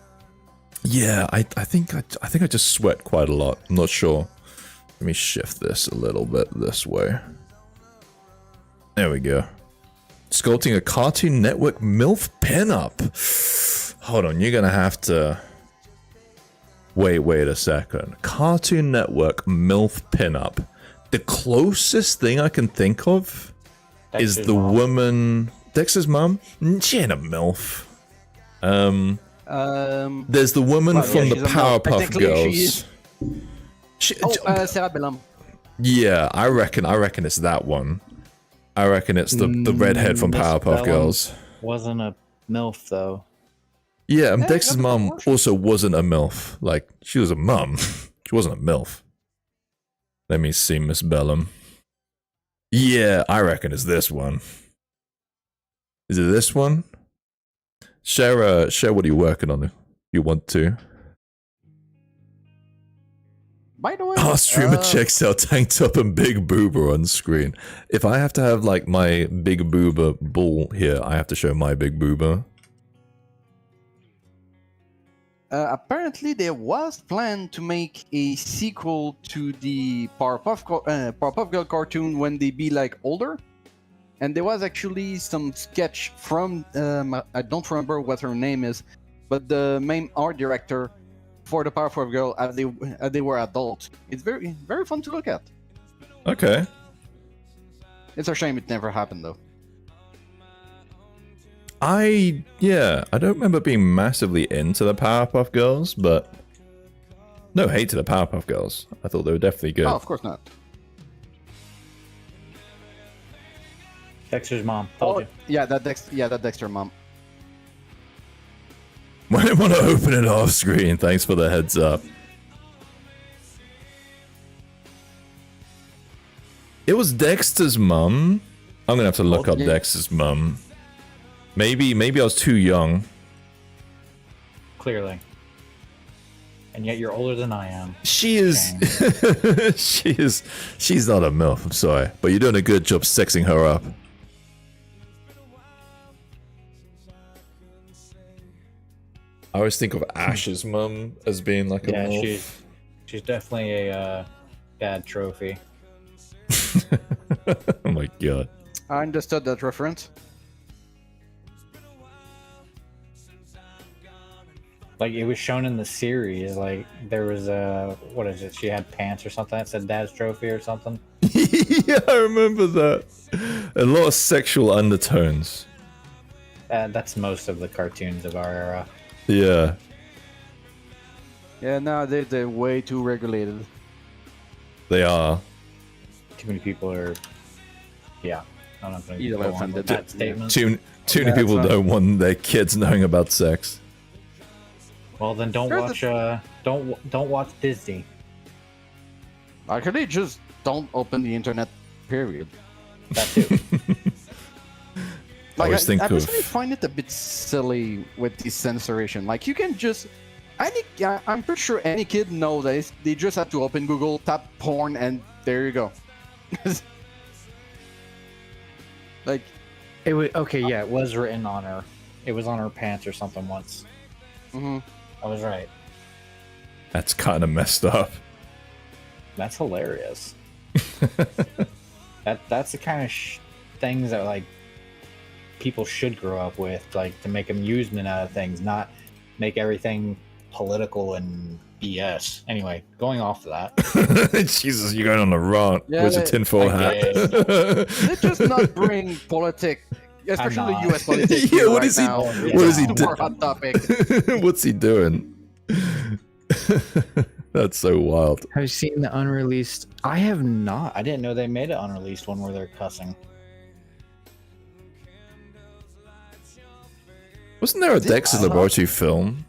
Yeah, I think I just sweat quite a lot. I'm not sure. Let me shift this a little bit this way. There we go. Sculpting a Cartoon Network MILF pinup. Hold on, you're gonna have to... Wait a second. Cartoon Network MILF pinup. The closest thing I can think of is the woman... Dexter's mom? She ain't a MILF. There's the woman from the Powerpuff Girls. Sarah Bellum. Yeah, I reckon it's that one. I reckon it's the redhead from Miss Powerpuff Bellum Girls. Wasn't a MILF though. Yeah, Dexter's mom also wasn't a MILF. Like, she was a mum. She wasn't a MILF. Let me see, Miss Bellum. Yeah, I reckon it's this one. Is it this one? Share what you're working on if you want to. By the way, Our streamer checks out tank top and big boober on screen. If I have to have like my big boober ball here, I have to show my big boober. apparently, there was plan to make a sequel to the Powerpuff Girl cartoon when they be like older, and there was actually some sketch from I don't remember what her name is, but the main art director for the Powerpuff Girl as they were adults. It's very fun to look at. Okay. It's a shame it never happened though. I don't remember being massively into the Powerpuff Girls, but no hate to the Powerpuff Girls. I thought they were definitely good. Oh, of course not. Dexter's mom. Told you. Yeah, that Dexter mom. Might want to open it off screen. Thanks for the heads up. It was Dexter's mum. I'm gonna have to look up Dexter's mum. Maybe I was too young. Clearly. And yet you're older than I am. She is. She's not a MILF, I'm sorry. But you're doing a good job sexing her up. I always think of Ash's mum as being like a MILF. She's definitely a dad trophy. Oh my god. I understood that reference. Like, it was shown in the series, like, there was a, what is it, she had pants or something that said dad's trophy or something. Yeah, I remember that. A lot of sexual undertones. That's most of the cartoons of our era. Yeah. Yeah, no, they're way too regulated. They are. Too many people are, yeah. I don't know if Either go on offended. with that statement. Too many people don't want their kids knowing about sex. Well, then don't watch don't watch Disney. Actually, just don't open the internet. Period. That too. Like, always think I of- personally find it a bit silly with the censoration. Like, you can just, I'm pretty sure any kid knows that they just have to open Google, tap porn, and there you go. Like, It was okay. Yeah, it was written on her. It was on her pants or something once. mhm. I was right. That's kind of messed up. That's hilarious. That's the kind of things that like people should grow up with, like to make amusement out of things, not make everything political and BS. Anyway, going off of that. Jesus, you're going on a rant. Yeah, Where's a they- tinfoil I hat? They just not bring politics, especially not. U.S. politics. Yeah, what right is he- now. what It's is a he super do- hot topic. What's he doing? That's so wild. Have you seen the unreleased? I have not. I didn't know they made an unreleased one where they're cussing. Wasn't there a Dexter's Laboratory film?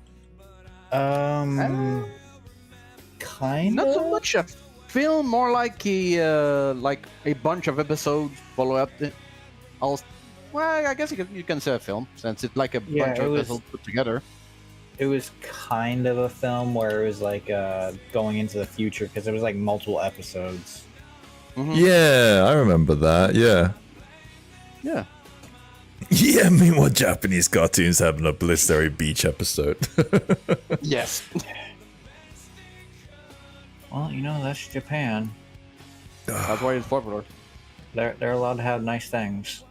Kind Not so of. much a film, more like a bunch of episodes follow up. Well, I guess you can say a film since it's like a Yeah, bunch it of was- episodes put together. It was kind of a film where it was like going into the future because there was like multiple episodes. Mhm. Yeah, I remember that. Yeah. Yeah. Yeah, meanwhile, Japanese cartoons having a Blistery Beach episode. Yes. Well, you know that's Japan. That's why it's popular. They're allowed to have nice things.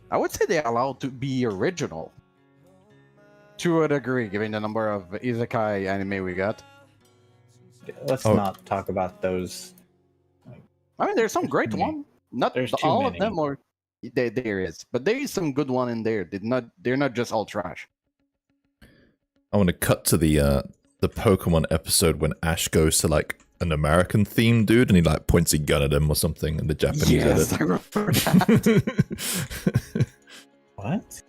I would say they're allowed to be original. To a degree, given the number of isekai anime we got. Let's Oh. not talk about those. I mean, there's some great too many. one. Not There's too all many. of them are. There is, but there is some good one in there. They're not just all trash. I want to cut to the Pokemon episode when Ash goes to like an American themed dude and he like points a gun at him or something and the Japanese Yes, I edit. remember that. What?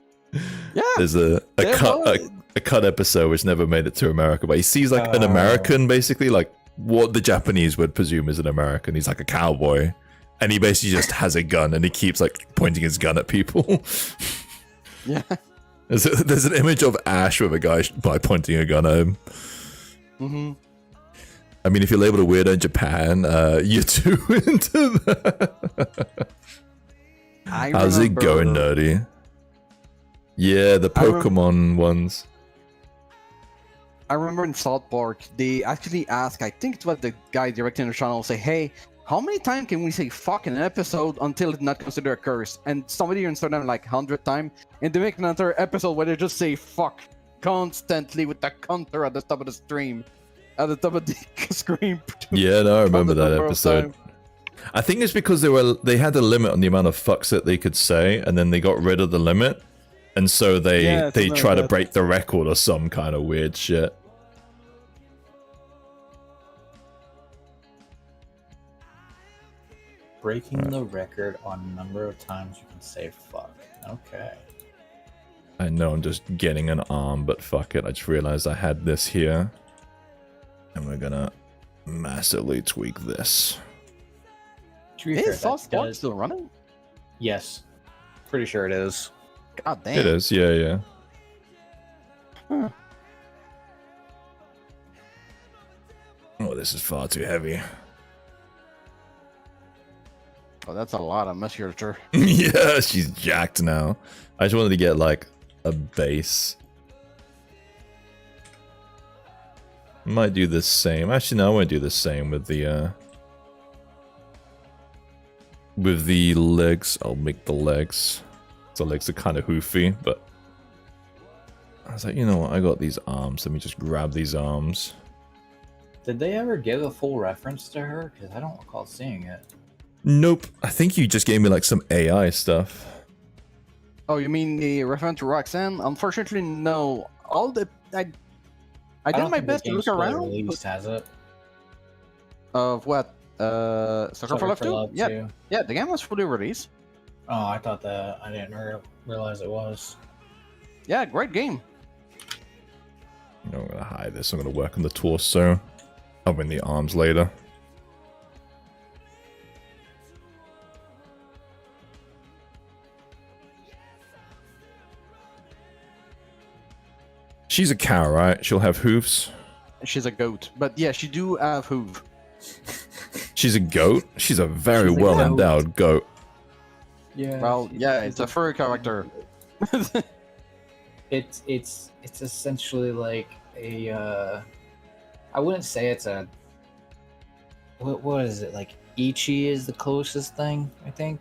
Yeah. There's a There cut was- a cut episode which never made it to America, but he sees like an Oh. American, basically like what the Japanese would presume is an American. He's like a cowboy, and he basically just has a gun and he keeps like pointing his gun at people. Yeah. There's an image of Ash with a guy by pointing a gun at him. Mm-hmm. I mean, if you're labeled a weirdo in Japan, you're too into that. How's it going, nerdy? Yeah, the I rem- Pokemon ones. I remember in South Park, they actually asked, I think it was the guy directing the channel, say, hey, how many times can we say fuck in an episode until it's not considered a curse? And somebody answered them like 100 times, and they make another episode where they just say fuck constantly with the counter at the top of the stream. At the top of the screen. Yeah, no, I remember that number of episode. times. I think it's because they had a limit on the amount of fucks that they could say, and then they got rid of the limit, and so they Yeah, they something try like to that. break the record or some kind of weird shit. Breaking the record on number of times you can say fuck. Okay. I know I'm just getting an arm, but fuck it. I just realized I had this here, and we're gonna massively tweak this. To be Is fair, South that Park does- still running? Yes. Pretty sure it is. God damn. It is, yeah. Huh. Oh, this is far too heavy. Oh, that's a lot of musculature. Yeah, she's jacked now. I just wanted to get like a base. Might do the same. Actually, no, I won't do the same with the legs. I'll make the legs. The legs are kind of hoofy, but I was like, you know what? I got these arms. Let me just grab these arms. Did they ever give a full reference to her? Because I don't recall seeing it. Nope. I think you just gave me like some AI stuff. Oh, you mean the reference to Roxanne? Unfortunately, no. All the I did don't my think the best to game look spoiler around. Release has it. Of what? Sucker for Love 2? Yeah, too. yeah. The game was fully released. Oh, I thought that. I didn't realize it was. Yeah, great game. You know, I'm gonna hide this. I'm gonna work on the torso. I'll win the arms later. She's a cow, right? She'll have hoofs. She's a goat, but yeah, she do have hoof. She's a goat? She's a very She's a well goat. endowed goat. Yeah. Well, yeah, it's a furry character. It's essentially like a. I wouldn't say it's a. What is it like? Ichi is the closest thing, I think.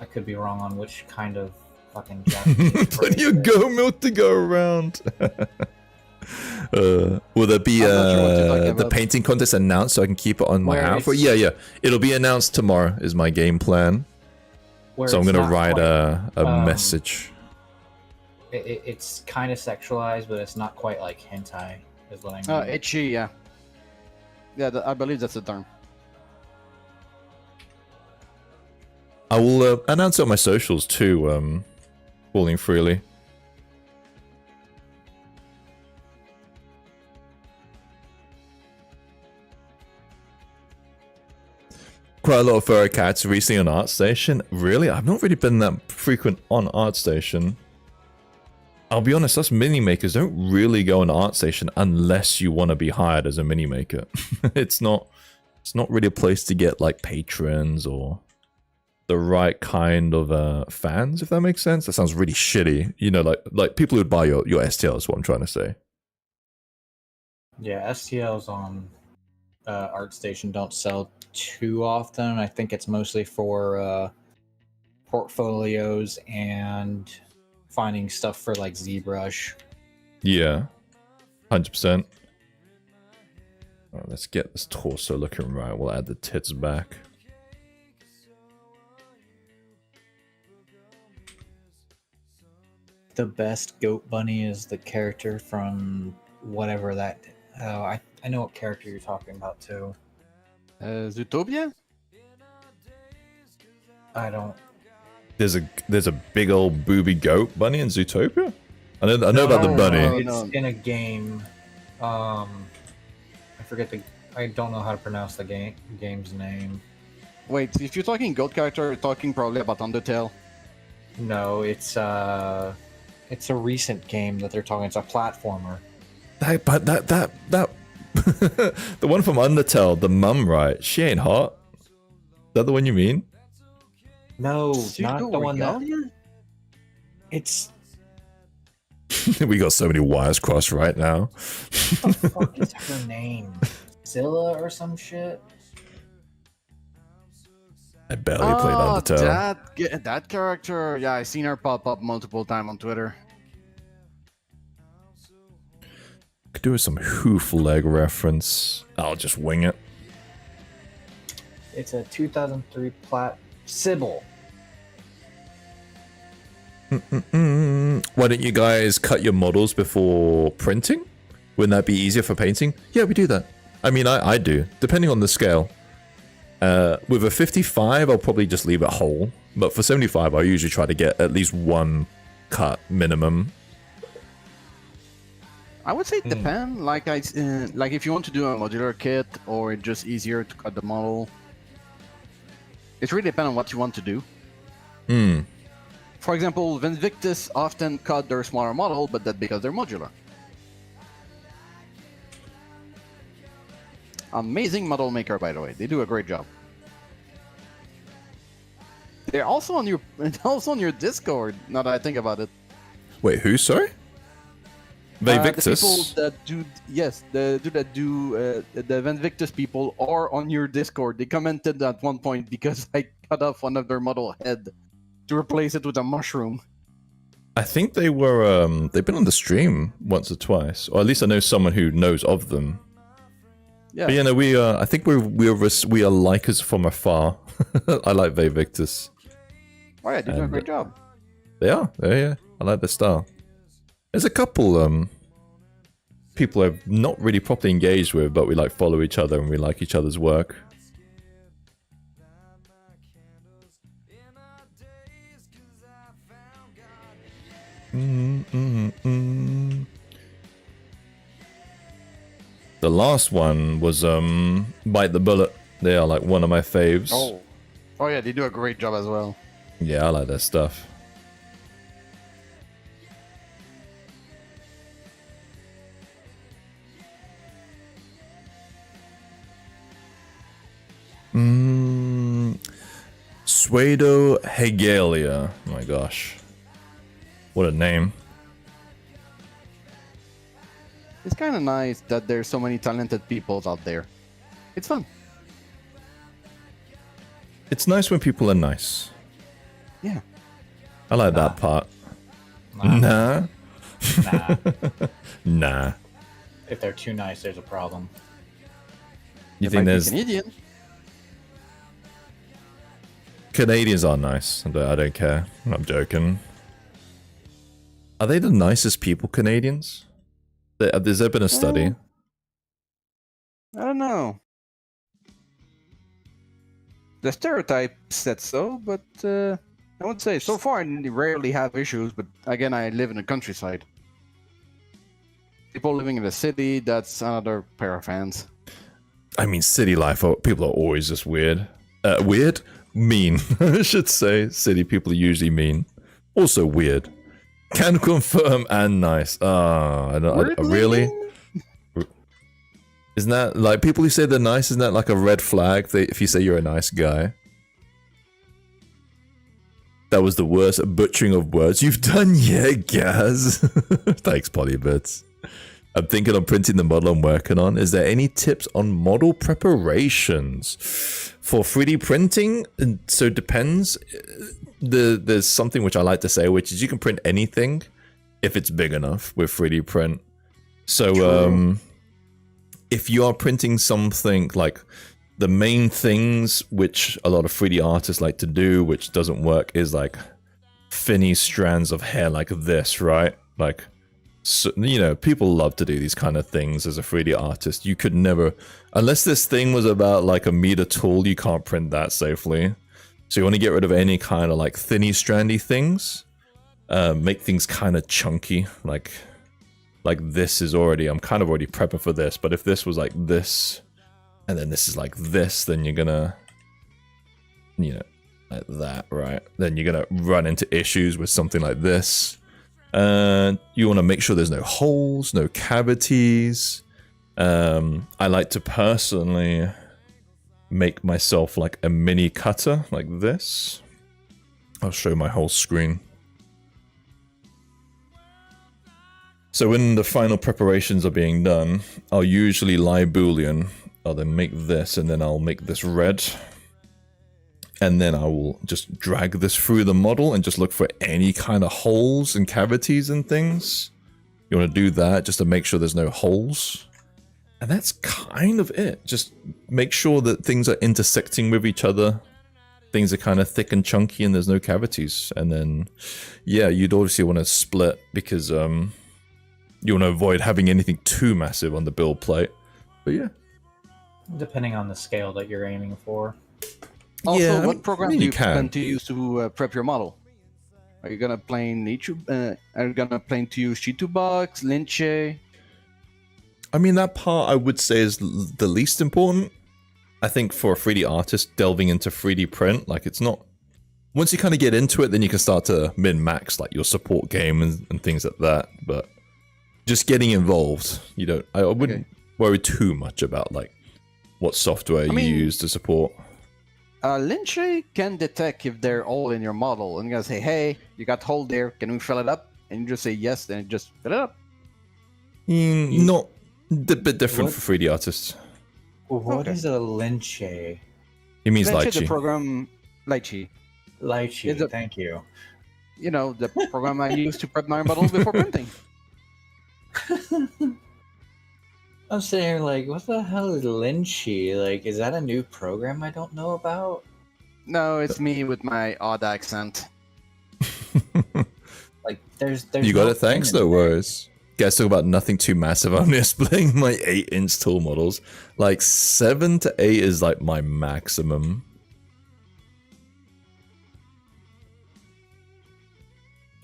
I could be wrong on which kind of fucking Japanese. Plenty of goat milk to go around. Will there be I'm not sure what you're talking the about. painting contest announced so I can keep it on my Where outfit? it's- Yeah. It'll be announced tomorrow is my game plan. Where So I'm it's gonna not write quite- a message. It's kind of sexualized, but it's not quite like hentai, is what I mean. Itchy, yeah. Yeah, I believe that's the term. I will announce it on my socials too, falling freely. Quite a lot of furry cats recently on ArtStation. Really? I've not really been that frequent on ArtStation. I'll be honest, us mini makers don't really go on ArtStation unless you want to be hired as a mini maker. It's not really a place to get like patrons or the right kind of fans, if that makes sense. That sounds really shitty. You know, like people who would buy your STL is what I'm trying to say. Yeah, STLs on ArtStation don't sell too often. I think it's mostly for portfolios and finding stuff for like ZBrush. Yeah, 100%. Alright, let's get this torso looking right. We'll add the tits back. The best goat bunny is the character from whatever that. Oh, I know what character you're talking about too. Zootopia? I don't. There's a big old booby goat bunny in Zootopia. I know about the no, bunny. no. It's in a game. I forget the. I don't know how to pronounce the game's name. Wait, if you're talking goat character, you're talking probably about Undertale. No, it's a recent game that they're talking. It's a platformer. But that the one from Undertale, the mum, right? She ain't hot. Is that the one you mean? No, not Pseudo the one that. Regalia? It's We got so many wires crossed right now. what the fuck is her name? Zilla or some shit? I barely played Undertale. That character. Yeah, I seen her pop up multiple times on Twitter. Could do with some hoof leg reference. I'll just wing it. It's a 2003 plat Sybil. Why don't you guys cut your models before printing? Wouldn't that be easier for painting? Yeah, we do that. I mean, I do, depending on the scale. With a 55, I'll probably just leave it whole. But for 75, I usually try to get at least one cut minimum. I would say it depends. Like like if you want to do a modular kit or it's just easier to cut the model. It really depends on what you want to do. For example, Vindictus often cut their smaller model, but that's because they're modular. Amazing model maker, by the way. They do a great job. They're also on your Discord. Now that I think about it. Wait, who? Sorry. Vindictus. The people that do the Vindictus people are on your Discord. They commented at one point because I cut off one of their model head to replace it with a mushroom. I think they were. They've been on the stream once or twice, or at least I know someone who knows of them. Yeah. But, you know, we I think we are likers from afar. I like Vindictus. Oh yeah, they do a great job. They are. Yeah. I like their style. There's a couple people I've not really properly engaged with, but we like follow each other and we like each other's work. The last one was Bite the Bullet. They are like one of my faves. Oh yeah, they do a great job as well. Yeah, I like their stuff. Pseudo Hegelia. Oh my gosh. What a name. It's kind of nice that there's so many talented people out there. It's fun. It's nice when people are nice. Yeah. I like that part. Nah. Nah. If they're too nice, there's a problem. You think there's... Canadian? Canadians are nice. I don't care. I'm joking. Are they the nicest people, Canadians? Has there been a study? I don't know. The stereotype said so, but I would say so far I rarely have issues, but again, I live in the countryside. People living in the city, that's another pair of hands. I mean, city life, people are always just weird. Weird? Mean, I should say. City people are usually mean. Also weird. Can confirm and nice. Really? Isn't that like people who say they're nice? Isn't that like a red flag if you say you're a nice guy? That was the worst butchering of words you've done yet, Gaz. Thanks, Polybits. I'm thinking of printing the model I'm working on. Is there any tips on model preparations for 3D printing? And so it depends. There's something which I like to say, which is you can print anything if it's big enough with 3D print. So if you are printing something like the main things which a lot of 3D artists like to do, which doesn't work, is like thinny strands of hair like this, right? Like, so, you know, people love to do these kind of things as a 3D artist. You could never, unless this thing was about like a meter tall, you can't print that safely. So you want to get rid of any kind of like thinny strandy things, make things kind of chunky, like this is already, I'm kind of already prepping for this, but if this was like this, and then this is like this, then you're gonna, you know, like that, right? Then you're gonna run into issues with something like this. You want to make sure there's no holes, no cavities. I like to personally make myself like a mini cutter like this. I'll show my whole screen. So when the final preparations are being done, I'll usually lie boolean. I'll then make this, and then I'll make this red. And then I will just drag this through the model and just look for any kind of holes and cavities and things. You want to do that just to make sure there's no holes. And that's kind of it. Just make sure that things are intersecting with each other. Things are kind of thick and chunky and there's no cavities. And then, yeah, you'd obviously want to split because you want to avoid having anything too massive on the build plate. But yeah. Depending on the scale that you're aiming for. Also, yeah, what program do you plan to use to prep your model? Are you gonna plan YouTube? Are you gonna plan to use Shitubox, Linche? I mean, that part I would say is the least important. I think for a 3D artist delving into 3D print, like it's not once you kind of get into it, then you can start to min-max like your support game and things like that. But just getting involved, you don't. I wouldn't worry too much about like what software you use to support. Lynchy can detect if they're all in your model, and you're gonna say, "Hey, you got hole there. Can we fill it up?" And you just say yes, then it just fill it up. Not a bit different for 3D artists. What is a Lynchy? It means Lynchy, lychee. the program Lychee. Lychee, thank you. You know, the program I use to prep my models before printing. I'm sitting here like, what the hell is Lynchy? Like, is that a new program I don't know about? No, it's me with my odd accent. Like, there's You got it. Thanks, no worries. Guys, talk about nothing too massive. I'm displaying my 8-inch tool models. Like 7 to 8 is like my maximum.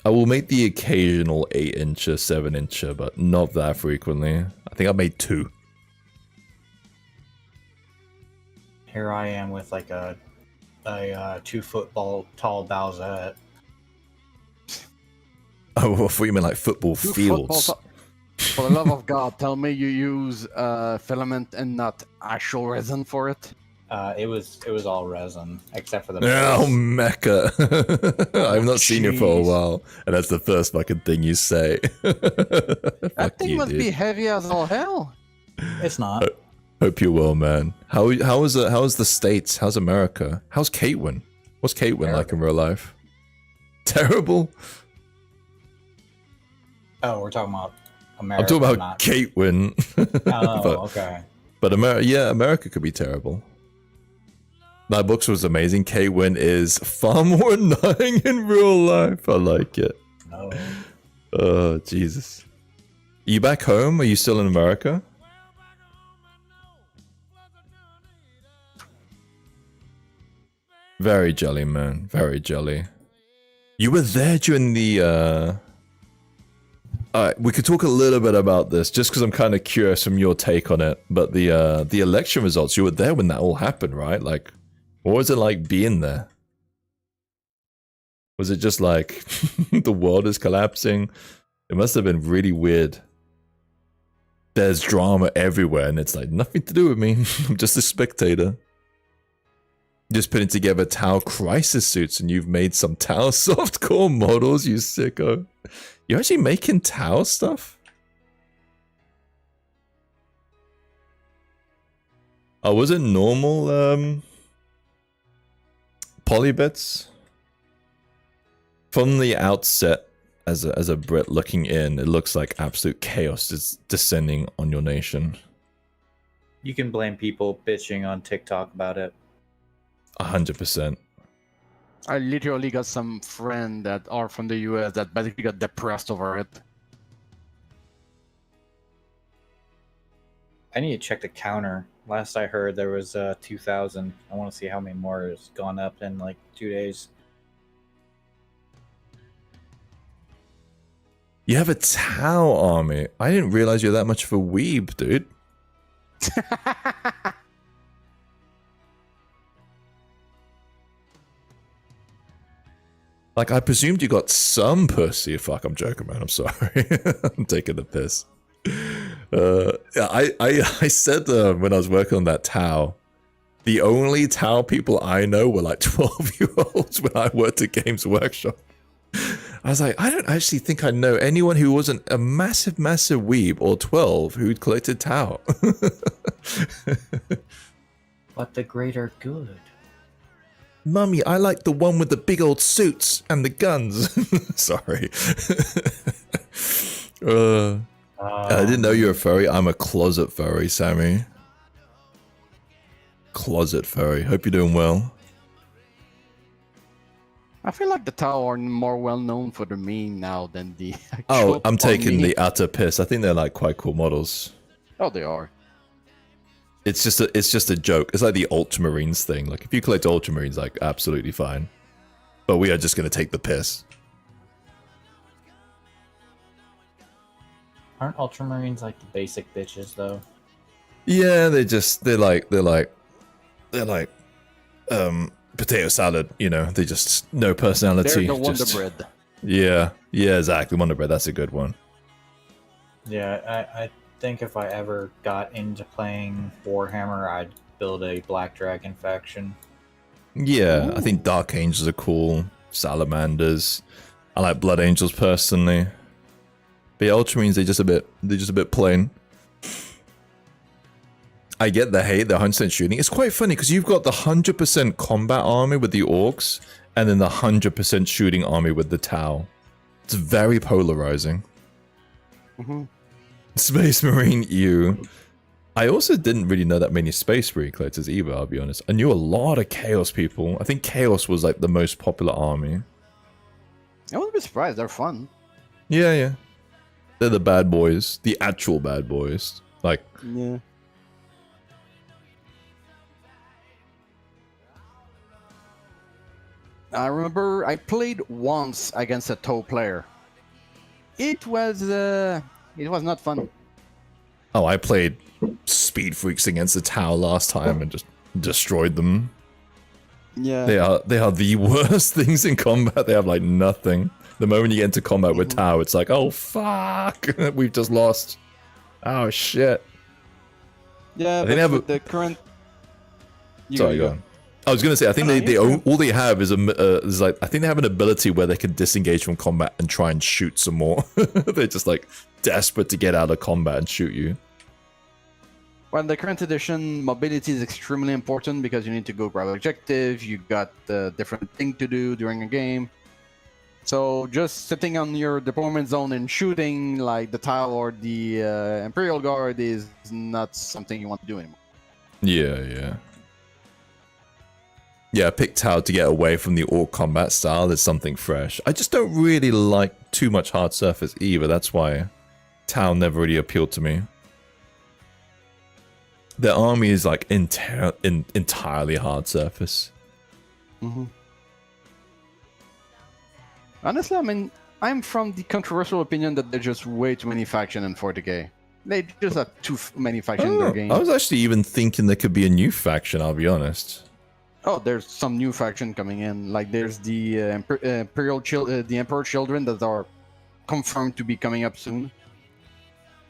I will make the occasional 8-incher, 7-incher, but not that frequently. I think I made 2. Here I am with like a 2-foot tall Bowsette. Oh, I thought you meant like football fields. For the love of God, tell me you use filament and not actual resin for it. It was all resin except for the. Oh, Mecca! I've not seen you for a jeez. while, and that's the first fucking thing you say. That thing must be heavy as all hell. It's not. Hope you're well, man. How is the States? How's America? How's Caitwin? What's Caitwin like in real life? Terrible. Oh, we're talking about America. I'm talking about not... Caitwin. Oh, okay. But America could be terrible. My books was amazing. Caitwin is far more annoying in real life. I like it. No. Oh, Jesus. Are you back home? Are you still in America? Very jelly, man. Very jelly. You were there during the, Alright, we could talk a little bit about this, just because I'm kind of curious from your take on it. But the election results, you were there when that all happened, right? Like, what was it like being there? Was it just like, the world is collapsing? It must have been really weird. There's drama everywhere, and it's like, nothing to do with me. I'm just a spectator. Just putting together Tau crisis suits, and you've made some Tau softcore models, you sicko. You're actually making Tau stuff? Oh, was it normal, polybits? From the outset, as a Brit looking in, it looks like absolute chaos is descending on your nation. You can blame people bitching on TikTok about it. 100%. I literally got some friends that are from the US that basically got depressed over it. I need to check the counter. Last I heard, there was 2,000. I want to see how many more has gone up in like 2 days. You have a Tau army. I didn't realize you're that much of a weeb, dude. Like, I presumed you got some pussy. Fuck, I'm joking, man. I'm sorry. I'm taking the piss. I said when I was working on that Tau, the only Tau people I know were like 12-year-olds when I worked at Games Workshop. I was like, I don't actually think I know anyone who wasn't a massive weeb or 12 who'd collected Tau. But the greater good. Mummy, I like the one with the big old suits and the guns. Sorry. I didn't know you were a furry. I'm a closet furry, Sammy. Closet furry. Hope you're doing well. I feel like the Tau are more well known for the meme now than the actual. Oh, I'm taking meme. the utter piss. I think they're like quite cool models. Oh, they are. It's just a joke. It's like the Ultramarines thing. Like, if you collect Ultramarines, like, absolutely fine. But we are just gonna take the piss. Aren't Ultramarines like the basic bitches though? Yeah, they're like potato salad. You know, they just no personality. They're the Wonder just, Bread. Yeah, exactly. Wonder Bread. That's a good one. Yeah, I think if I ever got into playing Warhammer, I'd build a Black Dragon faction. Yeah, Ooh. I think Dark Angels are cool. Salamanders. I like Blood Angels personally. But yeah, Ultramarines, they're just a bit plain. I get the hate, the 100% shooting. It's quite funny because you've got the 100% combat army with the orcs, and then the 100% shooting army with the Tau. It's very polarizing. Mm-hmm. Space Marine U. I also didn't really know that many Space Marine collectors either, I'll be honest. I knew a lot of Chaos people. I think Chaos was like the most popular army. I wouldn't be surprised. They're fun. Yeah. They're the bad boys. The actual bad boys. Like, Yeah. I remember I played once against a Tau player. It was not fun. oh, I played Speed Freaks against the Tau last time and just destroyed them. Yeah. They are the worst things in combat. They have like nothing. The moment you get into combat with Tau, it's like, oh fuck, we've just lost. Oh shit. Yeah, they but have with the current. Sorry, go on. I was gonna say, I think all they have is is like, I think they have an ability where they can disengage from combat and try and shoot some more. They're just like desperate to get out of combat and shoot you. Well, in the current edition, mobility is extremely important because you need to go grab objectives. You got different thing to do during a game. So just sitting on your deployment zone and shooting like the Tau or the Imperial Guard is not something you want to do anymore. Yeah, pick Tau to get away from the orc combat style. There's something fresh. I just don't really like too much hard surface either. That's why Tau never really appealed to me. Their army is like entirely hard surface. Mm-hmm. Honestly, I mean, I'm from the controversial opinion that there's just way too many factions in 40k. They just have too many factions in their game. I was actually even thinking there could be a new faction, I'll be honest. Oh, there's some new faction coming in. Like there's the the Emperor Children that are confirmed to be coming up soon.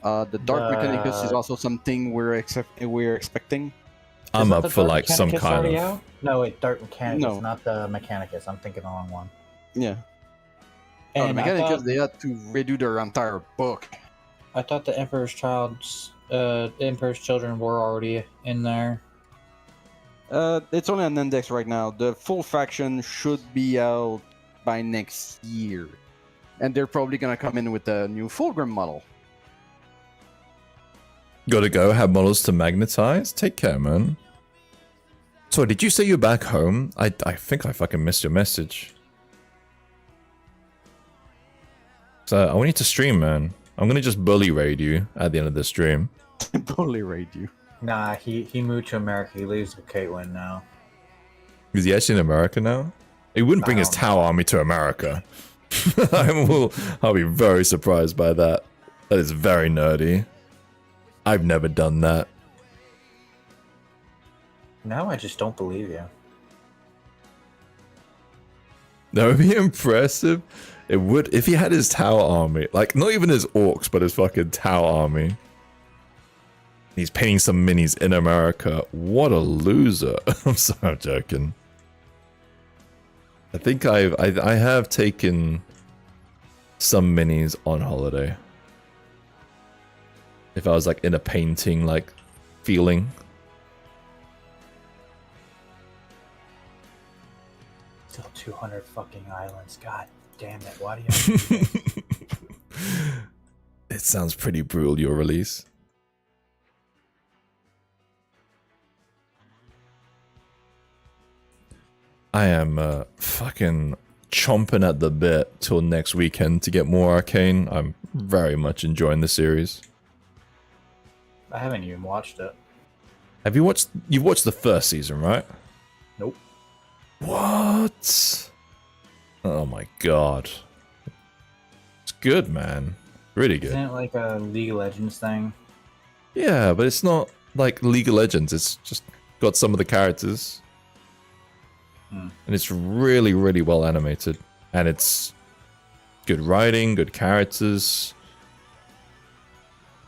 The Dark Mechanicus is also something we're expecting. I'm up for like some kind of. Out? No, wait, Dark Mechanicus, No. not the Mechanicus. I'm thinking the wrong one. Yeah. And the Mechanicus, they had to redo their entire book. I thought the Emperor's Children were already in there. It's only an index right now. The full faction should be out by next year. And they're probably gonna come in with a new Fulgrim model. Gotta go, have models to magnetize? Take care, man. So, did you say you're back home? I think I fucking missed your message. So, I want you to stream, man. I'm gonna just bully raid you at the end of the stream. Bully raid you. Nah, he moved to America. He lives with Caitlin now. Is he actually in America now? He wouldn't bring his Tau army to America. I'll be very surprised by that. That is very nerdy. I've never done that. Now I just don't believe you. That would be impressive. It would, if he had his Tau army. Like, not even his orcs, but his fucking Tau army. He's painting some minis in America. What a loser. I'm sorry, I'm joking. I think I have taken some minis on holiday. If I was like in a painting like feeling. Still 200 fucking islands. God damn it. Why do you have to do this? It sounds pretty brutal, your release. I am fucking chomping at the bit till next weekend to get more Arcane. I'm very much enjoying the series. I haven't even watched it. Have you watched? You've watched the first season, right? Nope. What? Oh my god. It's good, man. Really good. Isn't it like a League of Legends thing? Yeah, but it's not like League of Legends. It's just got some of the characters. and it's really, really well animated, and it's good writing, good characters.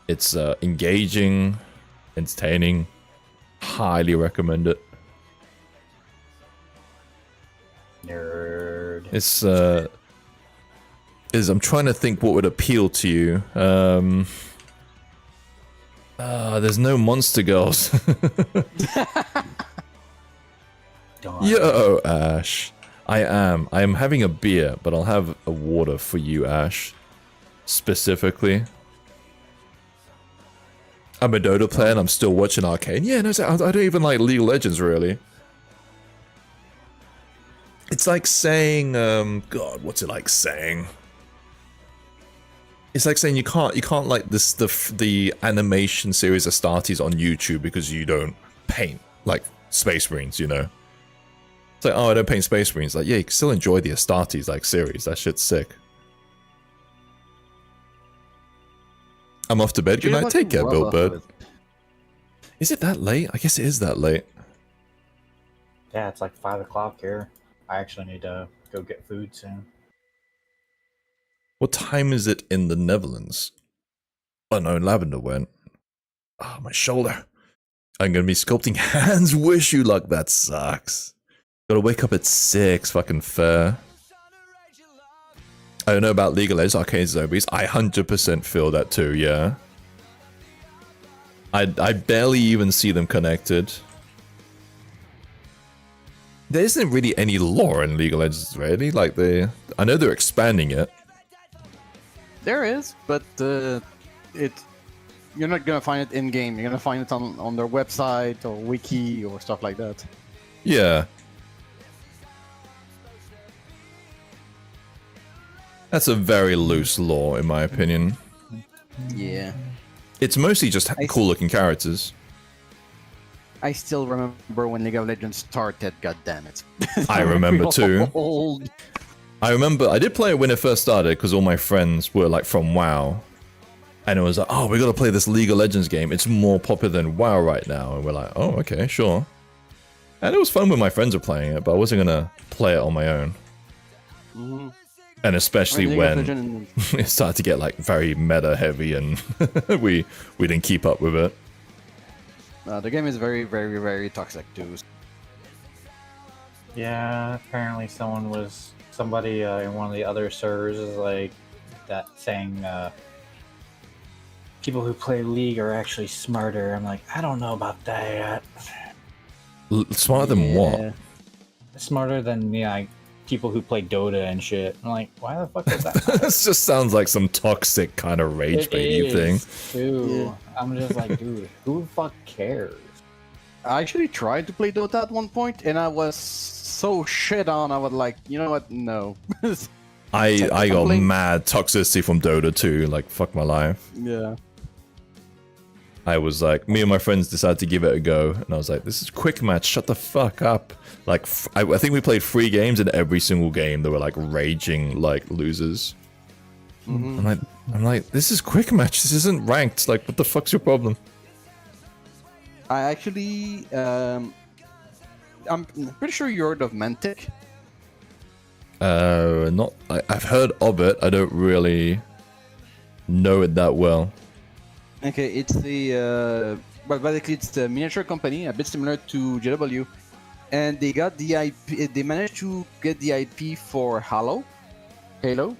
It's engaging, entertaining. Highly recommend it. Nerd. It's I'm trying to think what would appeal to you. There's no monster girls. Yo, Ash. I am having a beer, but I'll have a water for you, Ash. Specifically. I'm a Dota player and I'm still watching Arcane. Yeah, no, I don't even like League of Legends, really. It's like saying, God, what's it like saying? It's like saying you can't like this the animation series Astartes on YouTube because you don't paint like Space Marines, you know? It's like, oh, I don't paint Space Marines. Like, yeah, you can still enjoy the Astartes like series. That shit's sick. I'm off to bed. Good night. Take care, Bill Bird. Is it that late? I guess it is that late. Yeah, it's like 5 o'clock here. I actually need to go get food soon. What time is it in the Netherlands? Oh no, Lavender went. Ah, oh, my shoulder. I'm gonna be sculpting hands. Wish you luck. That sucks. Gotta wake up at 6. Fucking fair. I don't know about League of Legends Arcane Zombies. I 100% feel that too, yeah. I barely even see them connected. There isn't really any lore in League of Legends, really. Like, I know they're expanding it. There is, but you're not gonna find it in game. You're gonna find it on their website or wiki or stuff like that. Yeah. That's a very loose lore, in my opinion. Yeah. It's mostly just cool-looking characters. I still remember when League of Legends started, goddammit. I remember too. Old. I remember, I did play it when it first started, because all my friends were like from WoW. And it was like, oh, we gotta play this League of Legends game. It's more popular than WoW right now. And we're like, oh, okay, sure. And it was fun when my friends were playing it, but I wasn't gonna play it on my own. Mm-hmm. And especially when it started to get like very meta heavy and we didn't keep up with it. The game is very, very, very toxic too. Yeah, apparently somebody in one of the other servers is like that saying people who play League are actually smarter. I'm like, I don't know about that. Smarter than what? Smarter than people who play Dota and shit. I'm like, why the fuck is that? This just sounds like some toxic kind of rage baiting thing. Too. Yeah. I'm just like, dude, who the fuck cares? I actually tried to play Dota at one point, and I was so shit on. I was like, you know what? No. I got mad toxicity from Dota too. Like, fuck my life. Yeah. I was like, me and my friends decided to give it a go, and I was like, this is quick match, shut the fuck up. Like, I think we played 3 games, and every single game there were like raging like losers. Mm-hmm. I'm like, this is quick match, this isn't ranked. Like, what the fuck's your problem? I actually, I'm pretty sure you heard of Mantic. I've heard of it. I don't really know it that well. Okay, it's well, basically it's a miniature company, a bit similar to JW, and they got the IP. They managed to get the IP for Halo, and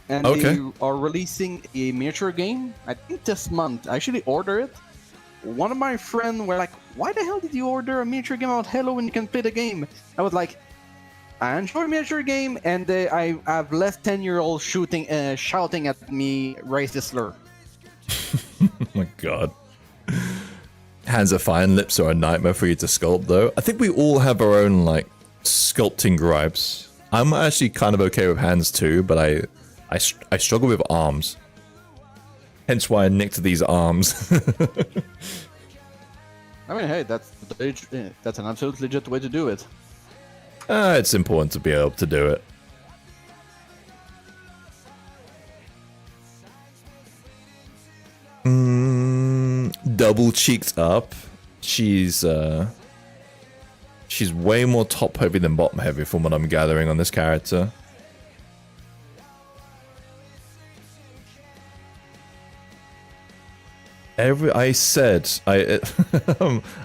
they are releasing a miniature game. I think this month. I actually ordered it. One of my friends were like, "Why the hell did you order a miniature game about Halo when you can play the game?" I was like, "I enjoy miniature game, and I have less 10-year-olds shouting at me racist slur." Oh my god. Hands are fine, lips are a nightmare for you to sculpt though. I think we all have our own like sculpting gripes. I'm actually kind of okay with hands too, but I struggle with arms. Hence why I nicked these arms. I mean, hey, that's an absolute legit way to do it. It's important to be able to do it. Double cheeked up. She's she's way more top heavy than bottom heavy from what I'm gathering on this character.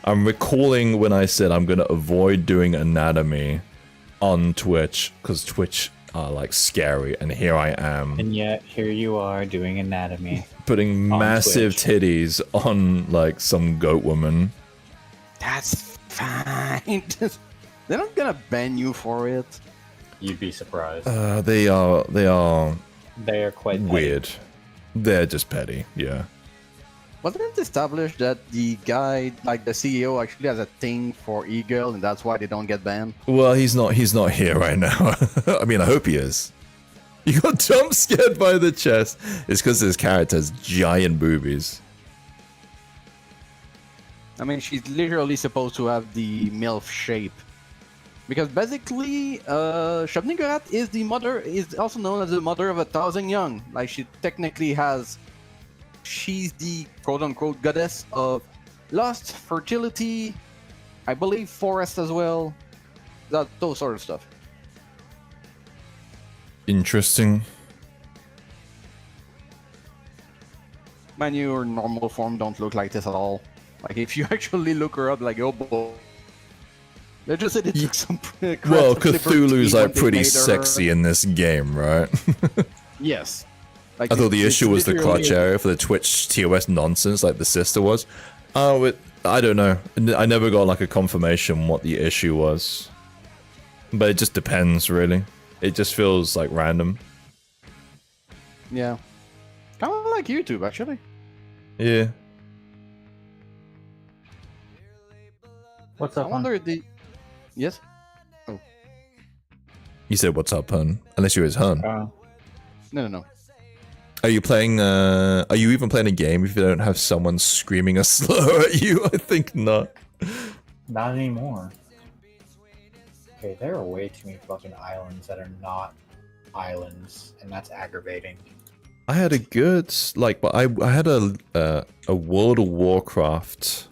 I'm recalling when I said I'm gonna avoid doing anatomy on Twitch because Twitch are like scary, and here I am. And yet here you are doing anatomy. Putting massive Twitch. titties on like some goat woman. That's fine. They're not gonna ban you for it. You'd be surprised. They are They are quite petty. weird. They're just petty, yeah. Wasn't it established that the guy, like the CEO, actually has a thing for e-girl, and that's why they don't get banned? Well, he's not here right now. I mean, I hope he is. You got jump scared by the chest. It's because this character has giant boobies. I mean, she's literally supposed to have the MILF shape. Because basically, Shub-Niggurath is also known as the mother of 1,000 young. Like, she technically has... She's the quote-unquote goddess of lust, fertility, I believe forest as well. Those sort of stuff. Interesting. Man, your normal form don't look like this at all. Like, if you actually look her up, like, oh boy. They just said it took some... Well, Cthulhu's like pretty made her- sexy in this game, right? Yes. Like, I thought the it's issue was the literally- crotch area for the Twitch TOS nonsense, like the sister was. Oh, I don't know. I never got like a confirmation what the issue was. But it just depends, really. It just feels like random. Yeah. Kind of like YouTube, actually. Yeah. What's I up, wonder the... Yes? You said what's up, hun? Unless you're his hun. No. Are you playing, are you even playing a game if you don't have someone screaming a slur at you? I think not. Not anymore. Okay, there are way too many fucking islands that are not islands, and that's aggravating. I had a good, like, but I had a World of Warcraft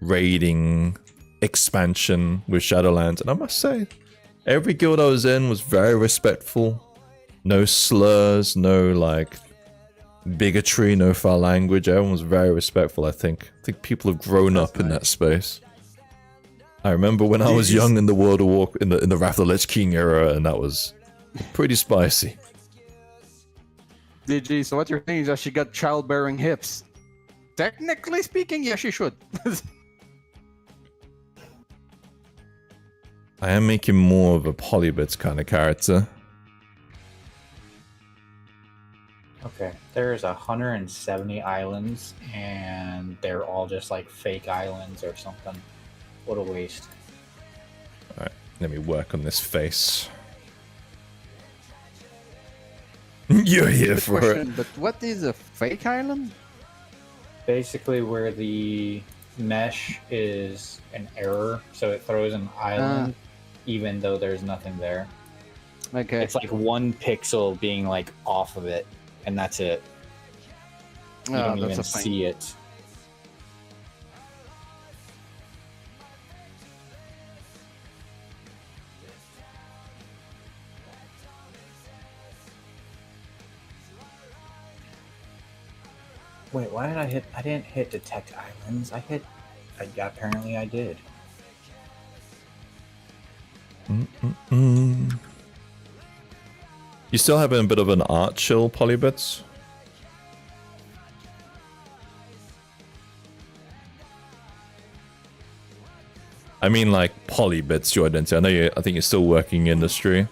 raiding expansion with Shadowlands, and I must say, every guild I was in was very respectful. No slurs, no like bigotry, no foul language. Everyone was very respectful. I think people have grown up in that space. I remember when I was young in the World of War, in the Wrath of the Lich King era, and that was pretty spicy. DG, so what you're saying is that she got childbearing hips. Technically speaking, yeah, she should. I am making more of a polybits kind of character. Okay, there's 170 islands, and they're all just like fake islands or something. What a waste. Alright, let me work on this face. You're here Good for question, it. but what is a fake island? Basically, where the mesh is an error, so it throws an island even though there's nothing there. Okay. It's like one pixel being like off of it, and that's it. You don't that's even a thing. see it. Wait, why did I hit? I didn't hit detect islands. Apparently I did. You still having a bit of an art chill, Polybits? I mean, like Polybits, your identity. I think you're still working industry.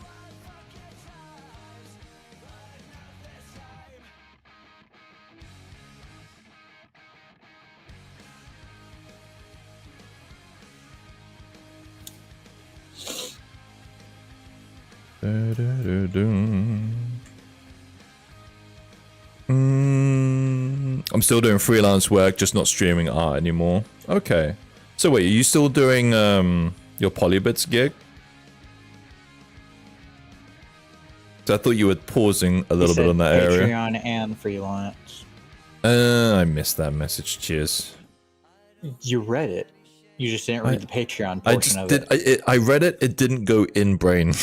I'm still doing freelance work, just not streaming art anymore. Okay. So wait, are you still doing your Polybits gig? 'Cause I thought you were pausing a little bit on that area. Patreon and freelance. I missed that message. Cheers. You read it. You just didn't read the Patreon I portion just of did. it. I read it. It didn't go in brain.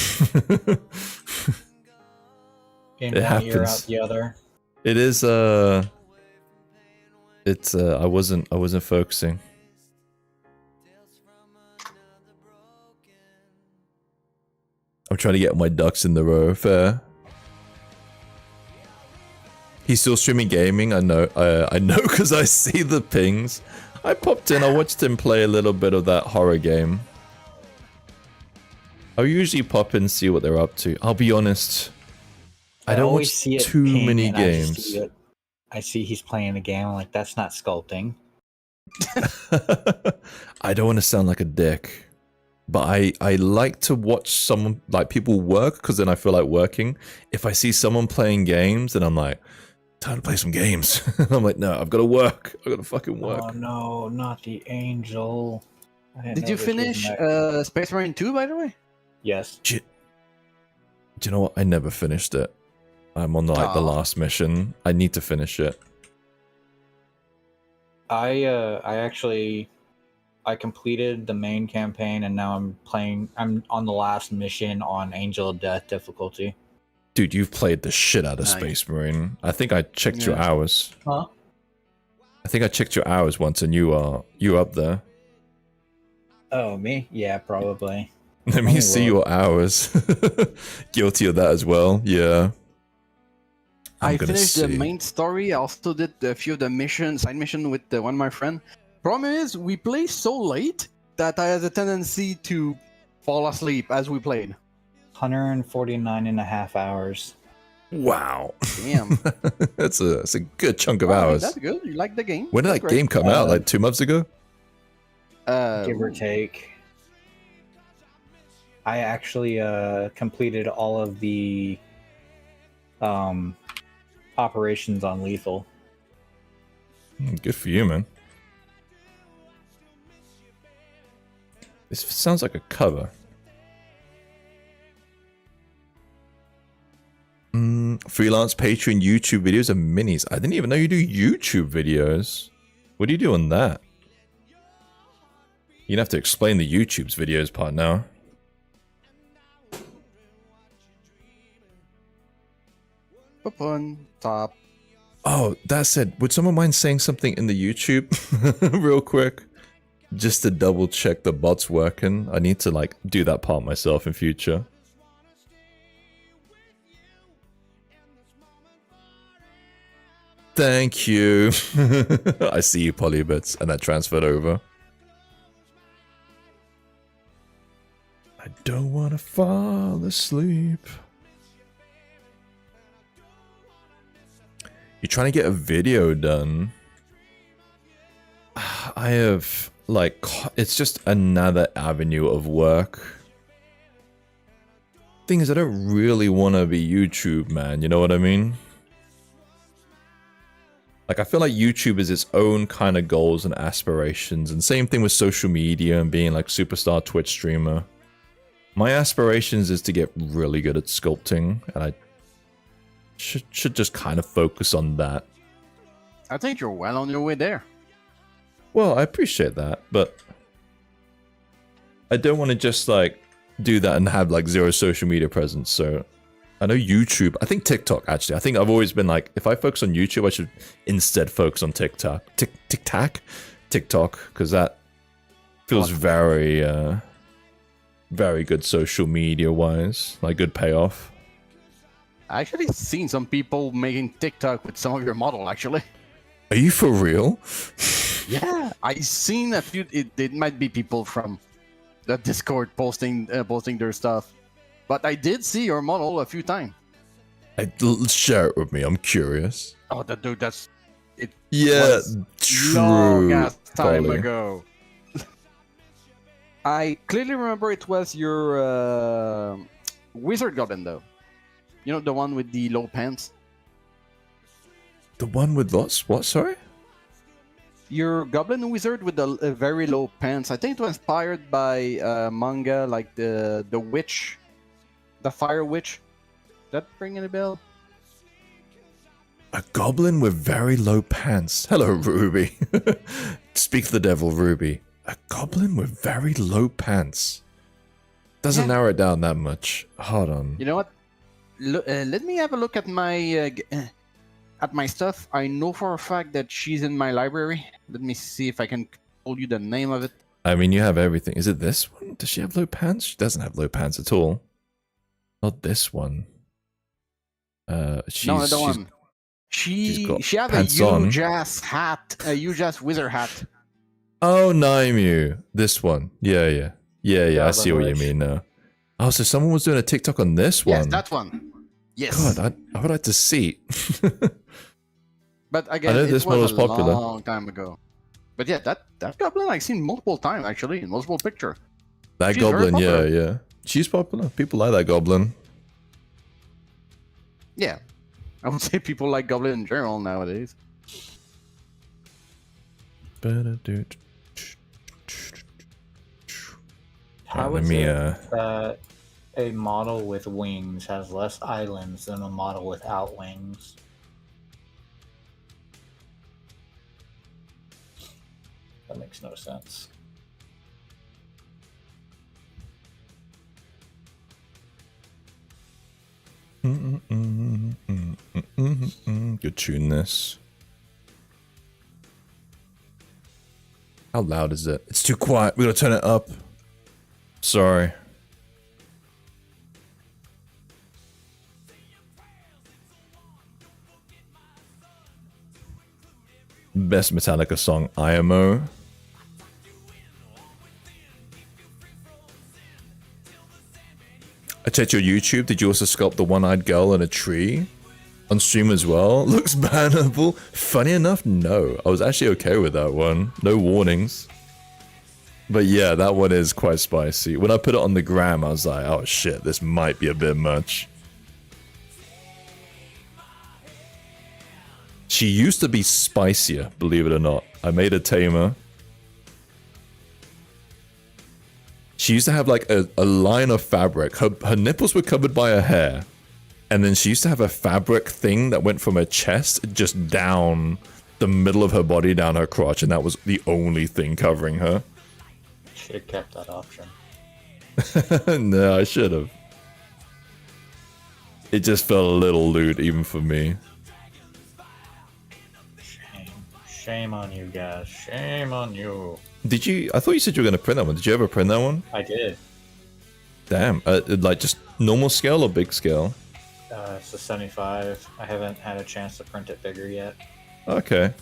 In it one ear, out happens. the other. It is. It's. I wasn't focusing. I'm trying to get my ducks in the row. Fair. He's still streaming gaming. I know. I know because I see the pings. I popped in. I watched him play a little bit of that horror game. I usually pop in and see what they're up to. I'll be honest. I don't always watch see it too ping many and games. I see he's playing a game. I'm like, that's not sculpting. I don't want to sound like a dick, but I like to watch someone, like people work, because then I feel like working. If I see someone playing games, then I'm like, time to play some games. I'm like, no, I've got to work. I've got to fucking work. Oh no, not the angel. Did you finish Space Marine 2, by the way? Yes. Do you know what? I never finished it. I'm on like the last mission. I need to finish it. I completed the main campaign and now I'm on the last mission on Angel of Death difficulty. Dude, you've played the shit out of Space Marine. I think I checked your hours. Huh? I think I checked your hours once and you up there. Oh, me? Yeah, probably. Let me see your hours. Guilty of that as well. Yeah. I finished the main story. I also did a few of the side mission with one of my friends. Problem is, we play so late that I had a tendency to fall asleep as we played. 149 and a half hours. Wow. Damn. That's a good chunk of hours. That's good. You like the game. When did that game come out? Like 2 months ago? Give or take. I actually completed all of the operations on Lethal. Good for you, man. This sounds like a cover. Freelance Patreon YouTube videos and minis. I didn't even know you do YouTube videos. What do you do on that? You'd have to explain the YouTube's videos part now. Up on top. Oh, that said, would someone mind saying something in the YouTube real quick? Just to double check the bot's working. I need to like do that part myself in future. Thank you. I see you, Polybits, and that transferred over. I don't want to fall asleep. You're trying to get a video done. I have, like, it's just another avenue of work. Thing is, I don't really want to be YouTube, man. You know what I mean? Like, I feel like YouTube is its own kind of goals and aspirations. And same thing with social media and being, like, superstar Twitch streamer. My aspirations is to get really good at sculpting. And I should just kind of focus on that. I think you're well on your way there. Well, I appreciate that, but I don't want to just like do that and have like zero social media presence. So I know YouTube, I think TikTok actually. I think I've always been like, if I focus on YouTube, I should instead focus on TikTok, because that feels very, very good social media wise, like good payoff. I actually seen some people making TikTok with some of your model actually. Are you for real? Yeah, I seen a few. It might be people from the Discord posting their stuff, but I did see your model a few times. Share it with me. I'm curious. Oh, that dude, that's it. Yeah, true. Long ass time Polly. ago. I clearly remember it was your wizard goblin though. You know, the one with the low pants. The one with lots? What? Sorry. Your goblin wizard with the very low pants. I think it was inspired by manga like the witch, the fire witch. That ring any bell? A goblin with very low pants. Hello, Ruby. Speak the devil, Ruby. A goblin with very low pants. Doesn't Yeah. narrow it down that much. Hold on. You know what? Let me have a look at my stuff. I know for a fact that she's in my library. Let me see if I can pull you the name of it. I mean, you have everything. Is it this one? Does she have low pants? She doesn't have low pants at all. Not this one. No, the one. She got had a pants on. huge ass hat, a huge ass wizard hat. Oh, Naimu. This one. Yeah. I see what you mean now. Oh, so someone was doing a TikTok on this one. Yes, that one. Yes. God, I would like to see. But again, I know it this was model's a popular. long time ago. But yeah, that goblin I've seen multiple times actually in multiple pictures. That She's very goblin, yeah, popular. yeah. She's popular. People like that goblin. Yeah, I would say people like goblin in general nowadays. How Let is me, it that a model with wings has less islands than a model without wings? That makes no sense. Good tune this. How loud is it? It's too quiet. We gotta turn it up. Sorry. Best Metallica song, IMO. I checked your YouTube. Did you also sculpt the one-eyed girl in a tree? On stream as well? Looks bannable. Funny enough, no. I was actually okay with that one. No warnings. But yeah, that one is quite spicy. When I put it on the gram, I was like, oh shit, this might be a bit much. She used to be spicier, believe it or not. I made a tamer. She used to have like a line of fabric. Her nipples were covered by her hair. And then she used to have a fabric thing that went from her chest just down the middle of her body, down her crotch. And that was the only thing covering her. Should have kept that option. No, I should have. It just felt a little lewd even for me. Shame. Shame on you guys. Shame on you. Did you? I thought you said you were going to print that one. Did you ever print that one? I did. Damn. Like just normal scale or big scale? It's a 75. I haven't had a chance to print it bigger yet. Okay.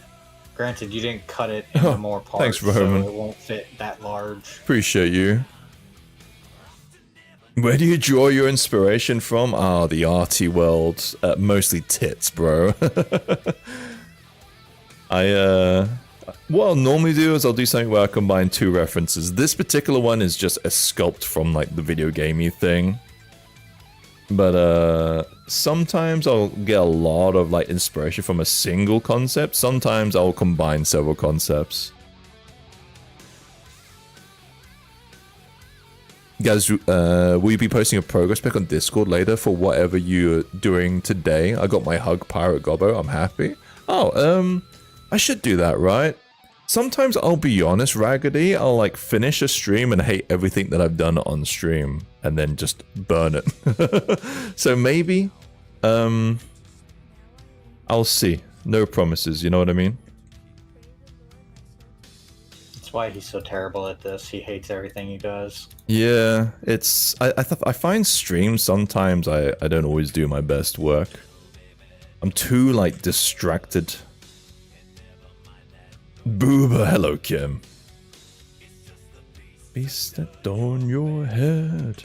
Granted, you didn't cut it into more parts, thanks, Roman. so it won't fit that large. Appreciate you. Where do you draw your inspiration from? Ah, the arty world. Mostly tits, bro. What I'll normally do is I'll do something where I combine two references. This particular one is just a sculpt from like the video gamey thing. But sometimes I'll get a lot of like inspiration from a single concept. Sometimes I'll combine several concepts. Guys, will you be posting a progress pic on Discord later for whatever you're doing today? I got my hug pirate gobbo. I'm happy. Oh, I should do that, right? Sometimes I'll be honest, Raggedy. I'll like finish a stream and hate everything that I've done on stream and then just burn it. So maybe, I'll see. No promises, you know what I mean? That's why he's so terrible at this. He hates everything he does. Yeah, it's I find streams sometimes I don't always do my best work. I'm too like distracted. Booba, hello Kim. Be stepped on your head.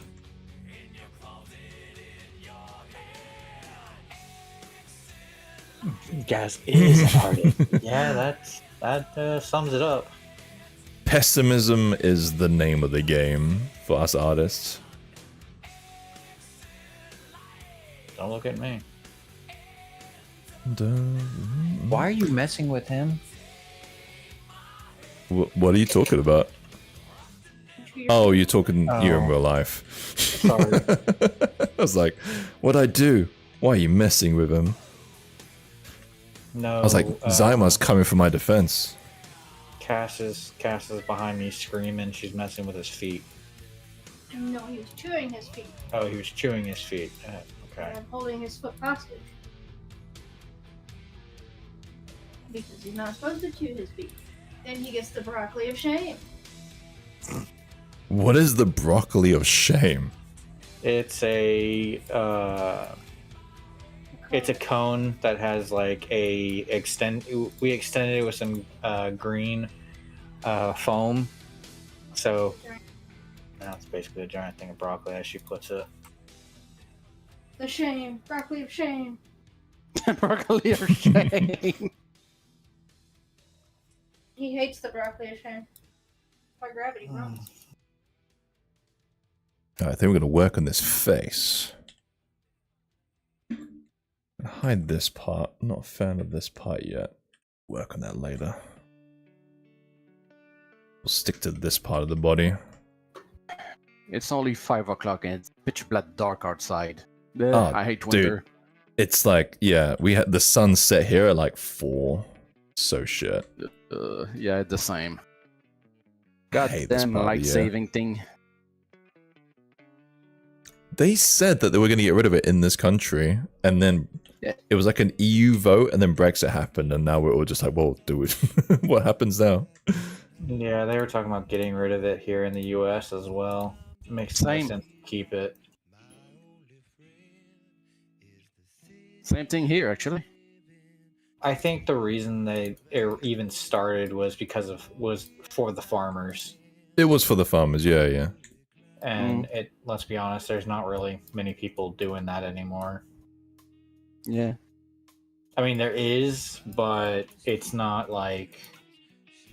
Gas is an artist. Yeah, that sums it up. Pessimism is the name of the game for us artists. Don't look at me. What Why are you messing with him? are you talking about? Oh, you're talking you in real life. Sorry. I was like, what'd I do? Why are you messing with him? No. I was like, Zyma's coming for my defense. Cass is behind me screaming. She's messing with his feet. No, he was chewing his feet. Oh, he was chewing his feet. Okay. And I'm holding his foot hostage. Because he's not supposed to chew his feet. Then he gets the broccoli of shame. What is the broccoli of shame? It's a cone that has like we extended it with some green foam. So now it's basically a giant thing of broccoli, as she puts it. The shame. Broccoli of shame. Broccoli of shame. He hates the broccoli of shame. By gravity runs. I think we're going to work on this face. Hide this part. I'm not a fan of this part yet. Work on that later. We'll stick to this part of the body. It's only 5 o'clock and it's pitch black dark outside. Oh, I hate winter. dude. It's like, yeah, we had the sun set here at like 4. So shit. Yeah, the same. I hate this Goddamn part of the light year. saving thing. They said that they were going to get rid of it in this country, and then it was like an EU vote, and then Brexit happened, and now we're all just like, well, dude, what happens now? Yeah, they were talking about getting rid of it here in the US as well. It makes no Same. sense to keep it. Same thing here, actually. I think the reason it even started was for the farmers. It was for the farmers, yeah. And let's be honest, there's not really many people doing that anymore. Yeah. I mean, there is, but it's not like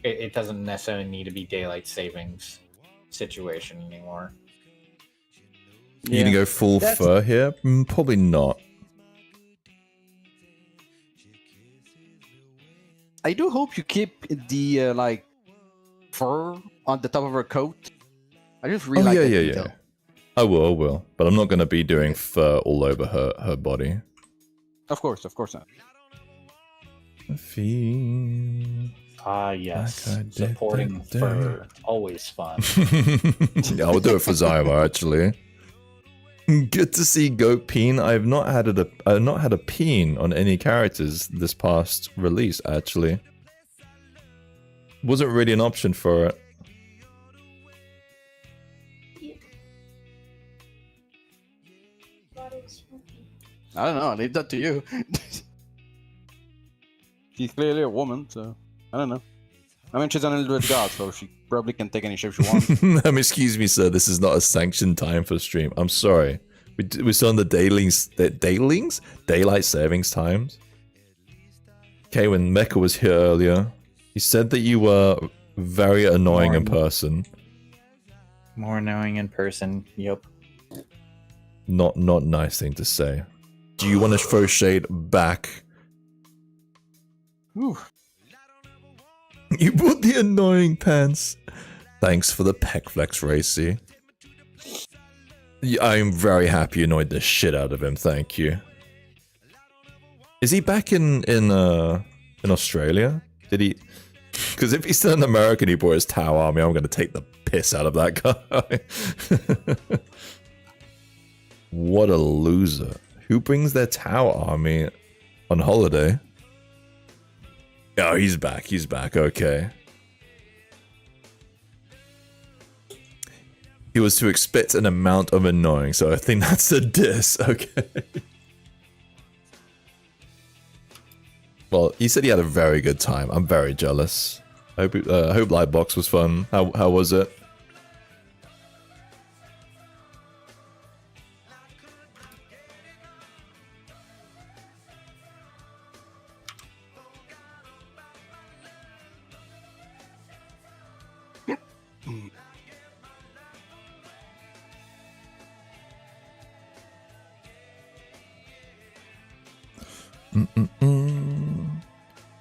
it doesn't necessarily need to be daylight savings situation anymore. You gonna go full fur here? Probably not. I do hope you keep the like fur on the top of her coat. I just really like that detail. I will. But I'm not gonna be doing fur all over her body. Of course not. Feel Ah, yes. like I did Supporting that day. fur. Always fun. Yeah, I'll do it for Zyma, actually. Good to see Goat Peen. I've not had a peen on any characters this past release, actually. Wasn't really an option for it. Thought it was funky. I don't know. I leave that to you. She's clearly a woman, so I don't know. I mean, she's an Eldritch God, so she probably can take any shape she wants. Excuse me, sir. This is not a sanctioned time for stream. I'm sorry. We're still on the daylight savings times. Okay, when Mecha was here earlier, he said that you were very annoying in person. More annoying in person. Yep. Not nice thing to say. Do you want to throw shade back? Ooh. You bought the annoying pants. Thanks for the pec flex, Racy. Yeah, I'm very happy you annoyed the shit out of him. Thank you. Is he back in Australia? Did he? Because if he's still in America and he brought his Tau army, I'm going to take the piss out of that guy. What a loser. Who brings their Tau army on holiday? Oh, he's back. He's back. Okay. He was to expect an amount of annoying, so I think that's a diss. Okay. Well, he said he had a very good time. I'm very jealous. I hope Lightbox was fun. How was it?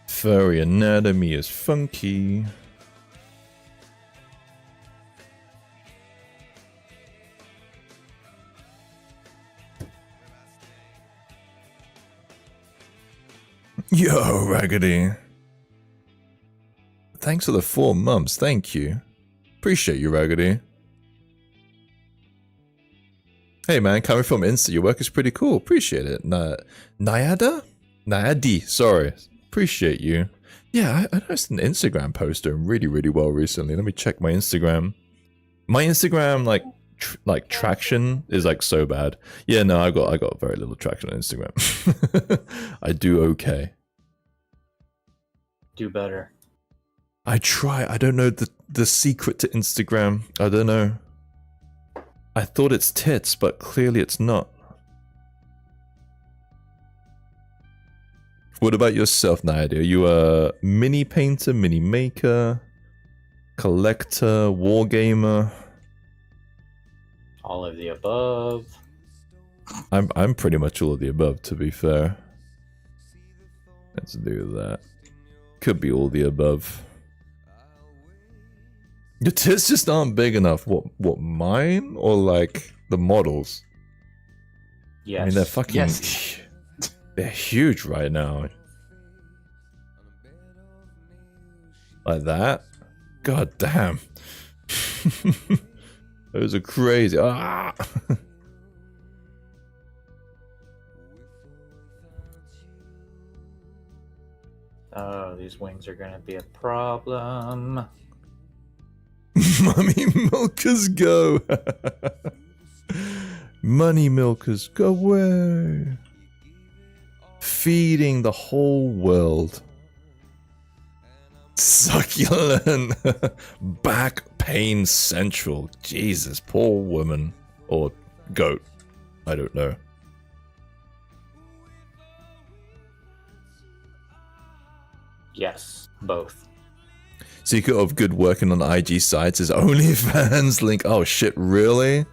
Furry anatomy is funky. Yo, Raggedy. thanks for the 4 months. Thank you. Appreciate you, Raggedy. Hey man, coming from Insta, your work is pretty cool. Appreciate it. Nayada? Nayadi, sorry. Appreciate you. Yeah, I noticed an Instagram post doing really, really well recently. Let me check my Instagram. My Instagram, like traction is like so bad. Yeah, no, I got very little traction on Instagram. I do okay. Do better. I try. I don't know the secret to Instagram. I don't know. I thought it's tits, but clearly it's not. What about yourself, Nadia? Are you a mini painter, mini maker, collector, wargamer? All of the above. I'm pretty much all of the above, to be fair. Let's do that. Could be all the above. Your tits just aren't big enough. What, mine? Or like the models? Yes. I mean, they're fucking... Yes. They're huge right now. Like that? God damn. Those are crazy. Ah! Oh, these wings are gonna be a problem. Money milkers go. Money milkers go away. Feeding the whole world. Succulent. Back pain central. Jesus, poor woman. Or goat. I don't know. Yes, both. Secret of good working on IG sites is OnlyFans link. Oh shit, really?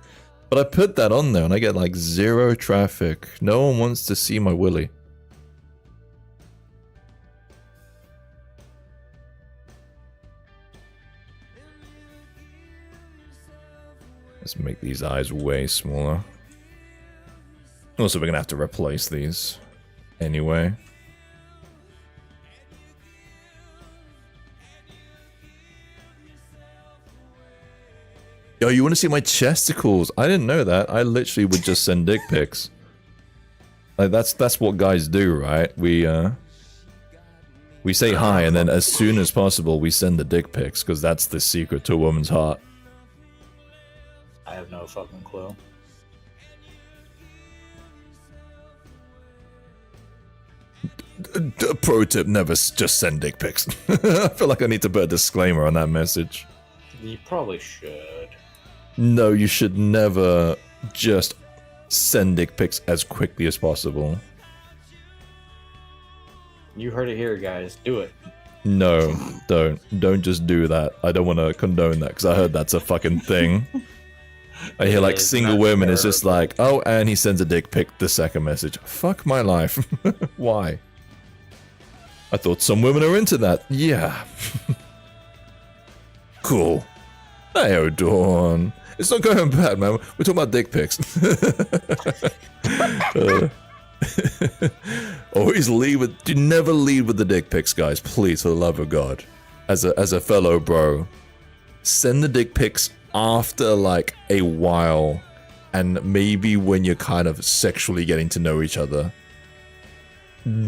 But I put that on there and I get like 0 traffic. No one wants to see my willy. Let's make these eyes way smaller. Also, we're gonna have to replace these anyway. Yo, you want to see my chesticles? I didn't know that. I literally would just send dick pics. Like that's what guys do, right? We say hi and then as soon as possible we send the dick pics because that's the secret to a woman's heart. I have no fucking clue. Pro tip: never just send dick pics. I feel like I need to put a disclaimer on that message. You probably should. No, you should never just send dick pics as quickly as possible. You heard it here, guys. Do it. No, don't. Don't just do that. I don't want to condone that because I heard that's a fucking thing. I hear like single women, it's just like, oh, and he sends a dick pic the second message. Fuck my life. Why? I thought some women are into that. Yeah. Cool. Hey, Dawn. It's not going bad, man. We're talking about dick pics. Always lead with... Do never lead with the dick pics, guys. Please, for the love of God. As a fellow bro. Send the dick pics after, like, a while. And maybe when you're kind of sexually getting to know each other.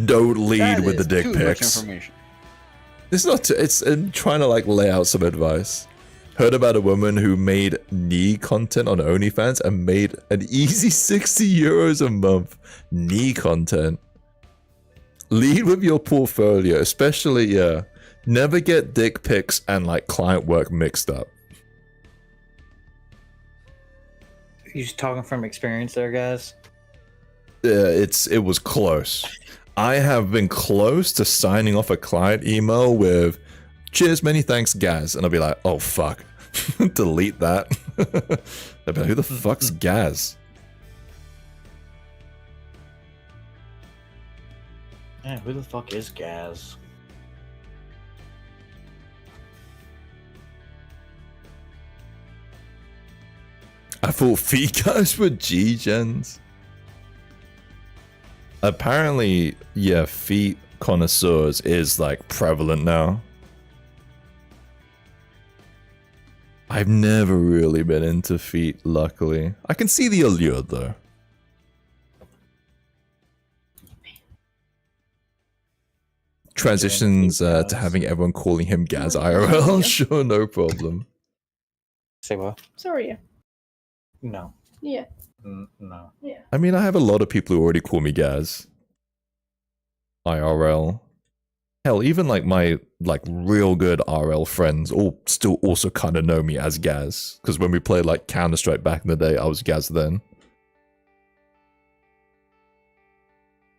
Don't lead with the dick pics. It's not... It's trying to, like, lay out some advice. Heard about a woman who made knee content on OnlyFans and made an easy 60 euros a month. Knee content. Lead with your portfolio, especially, yeah. Never get dick pics and like client work mixed up. You just talking from experience there, guys? It was close. I have been close to signing off a client email with cheers, many thanks, Gaz. And I'll be like, oh, fuck. Delete that. I'll be like, who the fuck's Gaz? Yeah, who the fuck is Gaz? I thought feet guys were G-gens. Apparently, yeah, feet connoisseurs is like prevalent now. I've never really been into feet, luckily. I can see the allure, though. Transitions to having everyone calling him Gaz IRL. Sure, no problem. Say what? Sorry. Yeah. No. Yeah. No. Yeah. I mean, I have a lot of people who already call me Gaz. IRL. Hell, even like my real good RL friends all still also kind of know me as Gaz. Because when we played like Counter-Strike back in the day, I was Gaz then.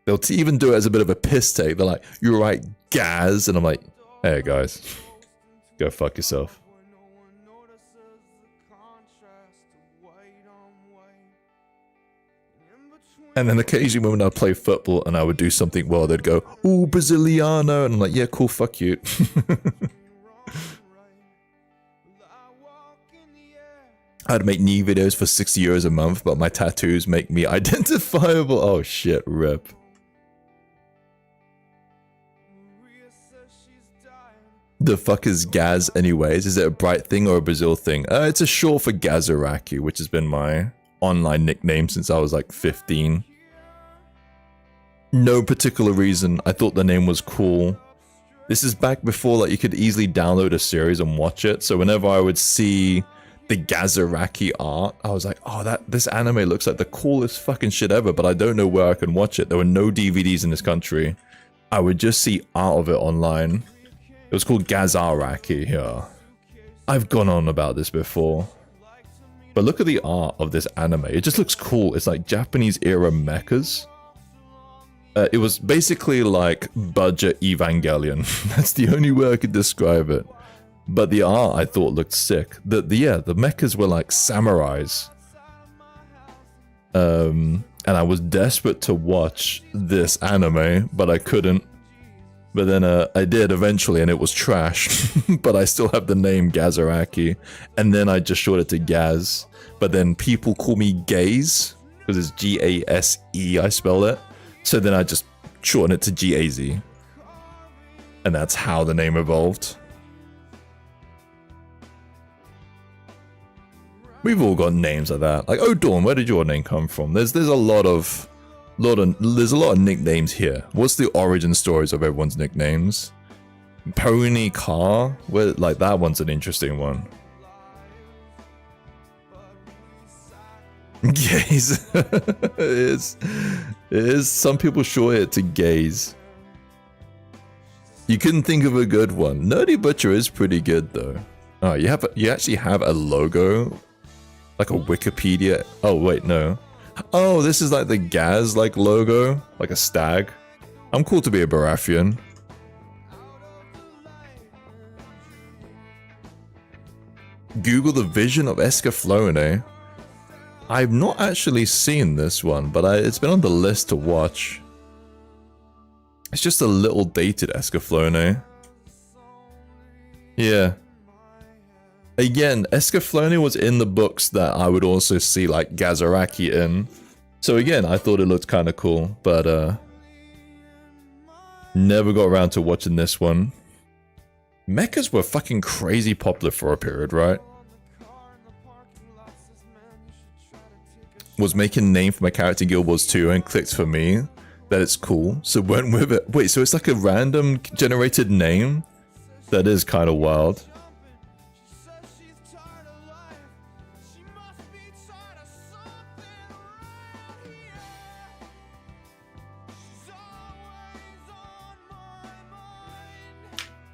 They'll even do it as a bit of a piss take. They're like, "You're right, Gaz," and I'm like, "Hey guys, go fuck yourself." And then occasionally when I play football and I would do something well, they'd go, "Ooh, Braziliano," and I'm like, "Yeah, cool, fuck you." I'd make new videos for 60 euros a month, but my tattoos make me identifiable. Oh shit, rip. The fuck is Gaz anyways? Is it a Bright thing or a Brazil thing? It's a short for Gazaraki, which has been my online nickname since I was like 15. No particular reason. I thought the name was cool. This is back before like you could easily download a series and watch it. So whenever I would see the Gazaraki art, I was like, "Oh, this anime looks like the coolest fucking shit ever," but I don't know where I can watch it. There were no DVDs in this country. I would just see art of it online. It was called Gazaraki here. I've gone on about this before. But look at the art of this anime. It just looks cool. It's like Japanese era mechas. It was basically like budget Evangelion. That's the only way I could describe it. But the art I thought looked sick. The mechas were like samurais. And I was desperate to watch this anime, but I couldn't. But then I did eventually, and it was trash. But I still have the name Gazaraki. And then I just shorted it to Gaz. But then people call me Gaze, because it's G-A-S-E, I spell it. So then I just shortened it to G-A-Z. And that's how the name evolved. We've all got names like that. Like, oh, Dawn, where did your name come from? There's a lot of nicknames here. What's the origin stories of everyone's nicknames? Pony Car, like that one's an interesting one. Gaze. it is. Some people short it to gaze. You couldn't think of a good one. Nerdy Butcher is pretty good though. Oh, you actually have a logo, like a Wikipedia. Oh wait, no. Oh, this is like the Gaz like logo, like a stag. I'm cool to be a Baratheon. Google the vision of Escaflowne. I've not actually seen this one, but it's been on the list to watch. It's just a little dated Escaflowne. Yeah. Again, Escaflowne was in the books that I would also see like Gazaraki in. So again, I thought it looked kind of cool, but never got around to watching this one. Mechas were fucking crazy popular for a period, right? Was making a name for my character Guild Wars 2 and clicked for me that it's cool, so went with it. Wait, so it's like a random generated name? That is kind of wild.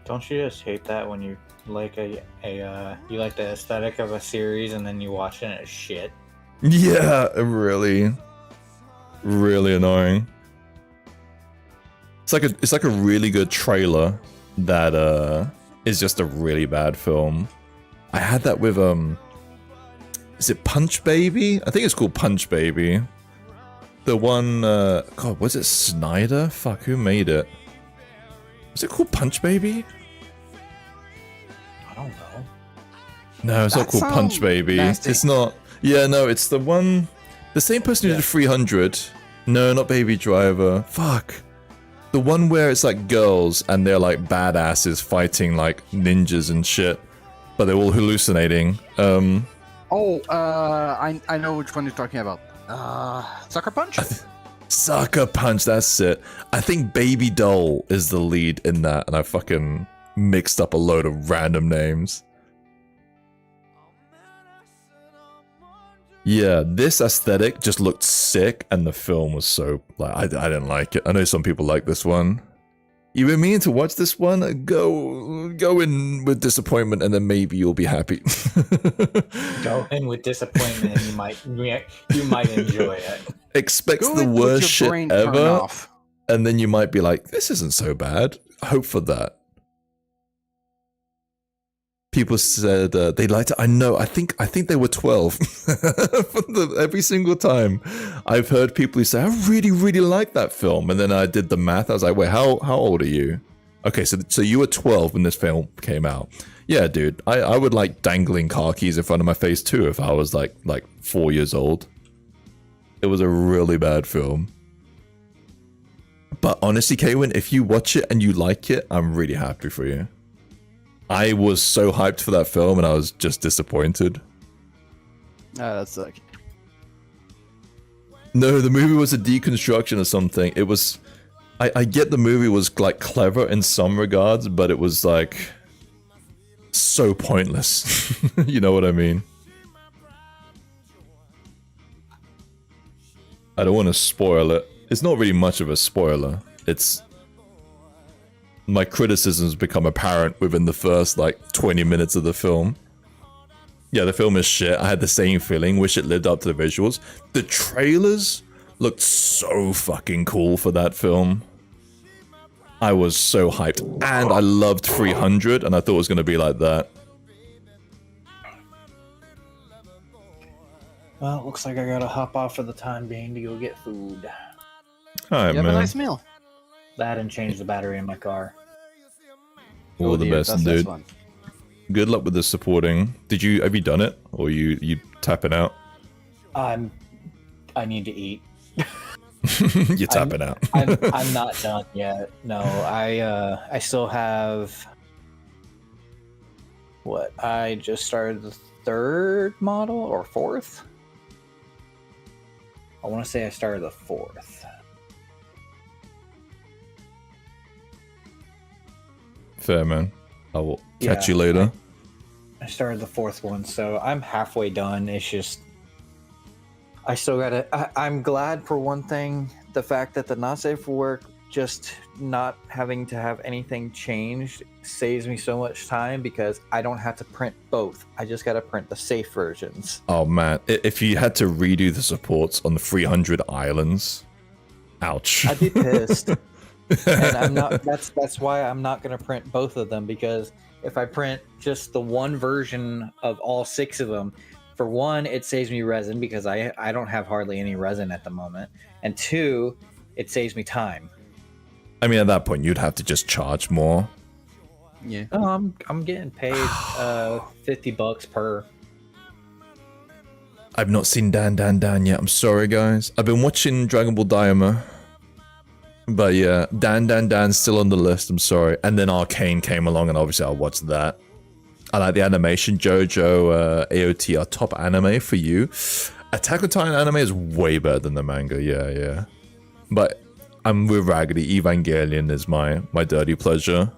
Don't you just hate that when you like you like the aesthetic of a series and then you watch it and it's shit? Yeah, really, really annoying. It's like a really good trailer that is just a really bad film. I had that with is it Punch Baby? I think it's called Punch Baby. The one God, was it Snyder? Fuck, who made it? Was it called Punch Baby? I don't know. No, it's not called Punch Baby. Nasty. It's not. Yeah, no, it's the one. The same person who did 300. No, not Baby Driver. Fuck. The one where it's like girls and they're like badasses fighting like ninjas and shit. but they're all hallucinating. I know which one you're talking about. Sucker Punch? Sucker Punch, that's it. I think Baby Doll is the lead in that, and I fucking mixed up a load of random names. Yeah, this aesthetic just looked sick, and the film was so like I didn't like it. I know some people like this one. You've been meaning to watch this one? Go in with disappointment, and then maybe you'll be happy. Go in with disappointment, and you might enjoy it. Expect Go the in with worst your shit brain turned ever, off. and then you might be like, "This isn't so bad." Hope for that. People said they liked it. I know. I think they were 12 every single time. I've heard people who say, "I really, really like that film," and then I did the math. I was like, "Wait, how old are you?" Okay, so you were 12 when this film came out. Yeah, dude. I would like dangling car keys in front of my face too if I was like 4 years old. It was a really bad film. But honestly, Kaywin, if you watch it and you like it, I'm really happy for you. I was so hyped for that film, and I was just disappointed. That's like... No, the movie was a deconstruction or something. It was... I get the movie was, like, clever in some regards, but it was, like... so pointless. You know what I mean? I don't want to spoil it. It's not really much of a spoiler. It's... my criticisms become apparent within the first, 20 minutes of the film. Yeah, the film is shit. I had the same feeling. Wish it lived up to the visuals. The trailers looked so fucking cool for that film. I was so hyped. And I loved 300, and I thought it was going to be like that. Well, it looks like I gotta hop off for the time being to go get food. Alright, You man. have a nice meal. That and change the battery in my car. All the best, that's dude. fun. Good luck with the supporting. Have you done it? Or you tapping out? I need to eat. You're tapping out. I'm not done yet. No, I still have... What? I just started the third model, or fourth? I want to say I started the fourth. Fair, man. I will catch you later. I started the fourth one, so I'm halfway done. It's just... I still gotta... I'm glad for one thing, the fact that the not safe for work, just not having to have anything changed saves me so much time because I don't have to print both. I just gotta print the safe versions. Oh man, if you had to redo the supports on the 300 islands, ouch. I'd be pissed. And I'm not... That's why I'm not gonna print both of them, because if I print just the one version of all 6 of them, for one, it saves me resin because I don't have hardly any resin at the moment, and 2, it saves me time. I mean, at that point, you'd have to just charge more. Yeah. Oh, I'm getting paid $50 per. I've not seen Dan yet. I'm sorry, guys. I've been watching Dragon Ball Daima. But yeah, Dan's still on the list. I'm sorry. And then Arcane came along, and obviously I'll watch that. I like the animation. JoJo, AOT are top anime for you. Attack on Titan anime is way better than the manga. Yeah. But I'm with Raggedy. Evangelion is my dirty pleasure.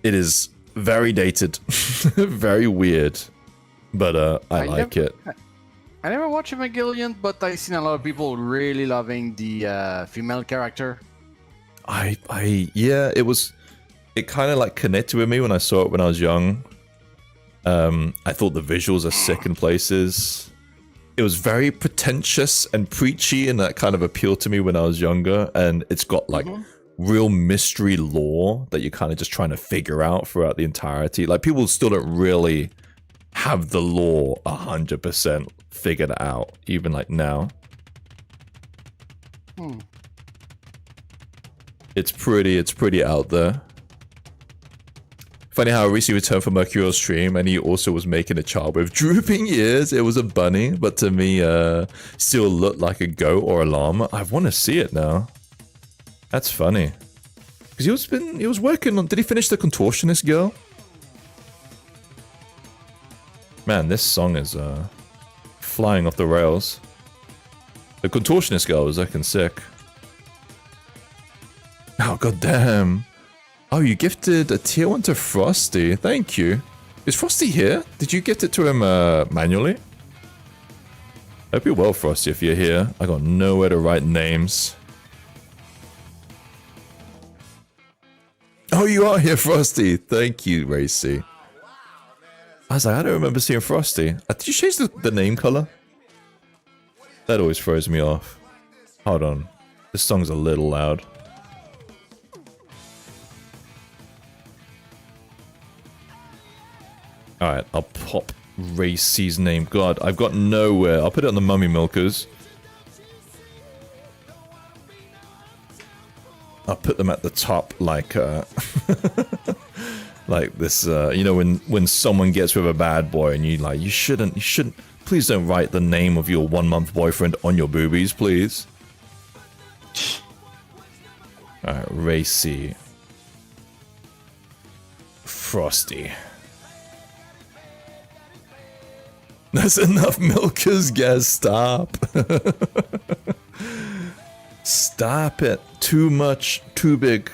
It is very dated, very weird, but I like it. I never watched Evangelion, but I've seen a lot of people really loving the female character. Yeah, it kind of like connected with me when I saw it when I was young. I thought the visuals are sick in places. It was very pretentious and preachy, and that kind of appealed to me when I was younger. And it's got like real mystery lore that you're kind of just trying to figure out throughout the entirety. Like, people still don't really have the lore 100% figured out, even like now. It's pretty out there. Funny how I recently returned from Mercurio's stream, and he also was making a child with drooping ears. It was a bunny, but to me, still looked like a goat or a llama. I want to see it now. That's funny. Because he was working on... Did he finish the Contortionist Girl? Man, this song is flying off the rails. The contortionist girl was looking sick. Oh, goddamn. Oh, you gifted a tier 1 to Frosty. Thank you. Is Frosty here? Did you gift it to him manually? Hope you're well, Frosty, if you're here. I got nowhere to write names. Oh, you are here, Frosty. Thank you, Racy. I was like, I don't remember seeing Frosty. Did you change the name color? That always throws me off. Hold on. This song's a little loud. Alright, I'll pop Racy's name. God, I've got nowhere. I'll put it on the Mummy Milkers. I'll put them at the top like like this, you know, when someone gets with a bad boy and you shouldn't, please don't write the name of your 1-month boyfriend on your boobies, please. Alright, Racy. Frosty. That's enough, Milkers, guys, stop. Stop it. Too much, too big.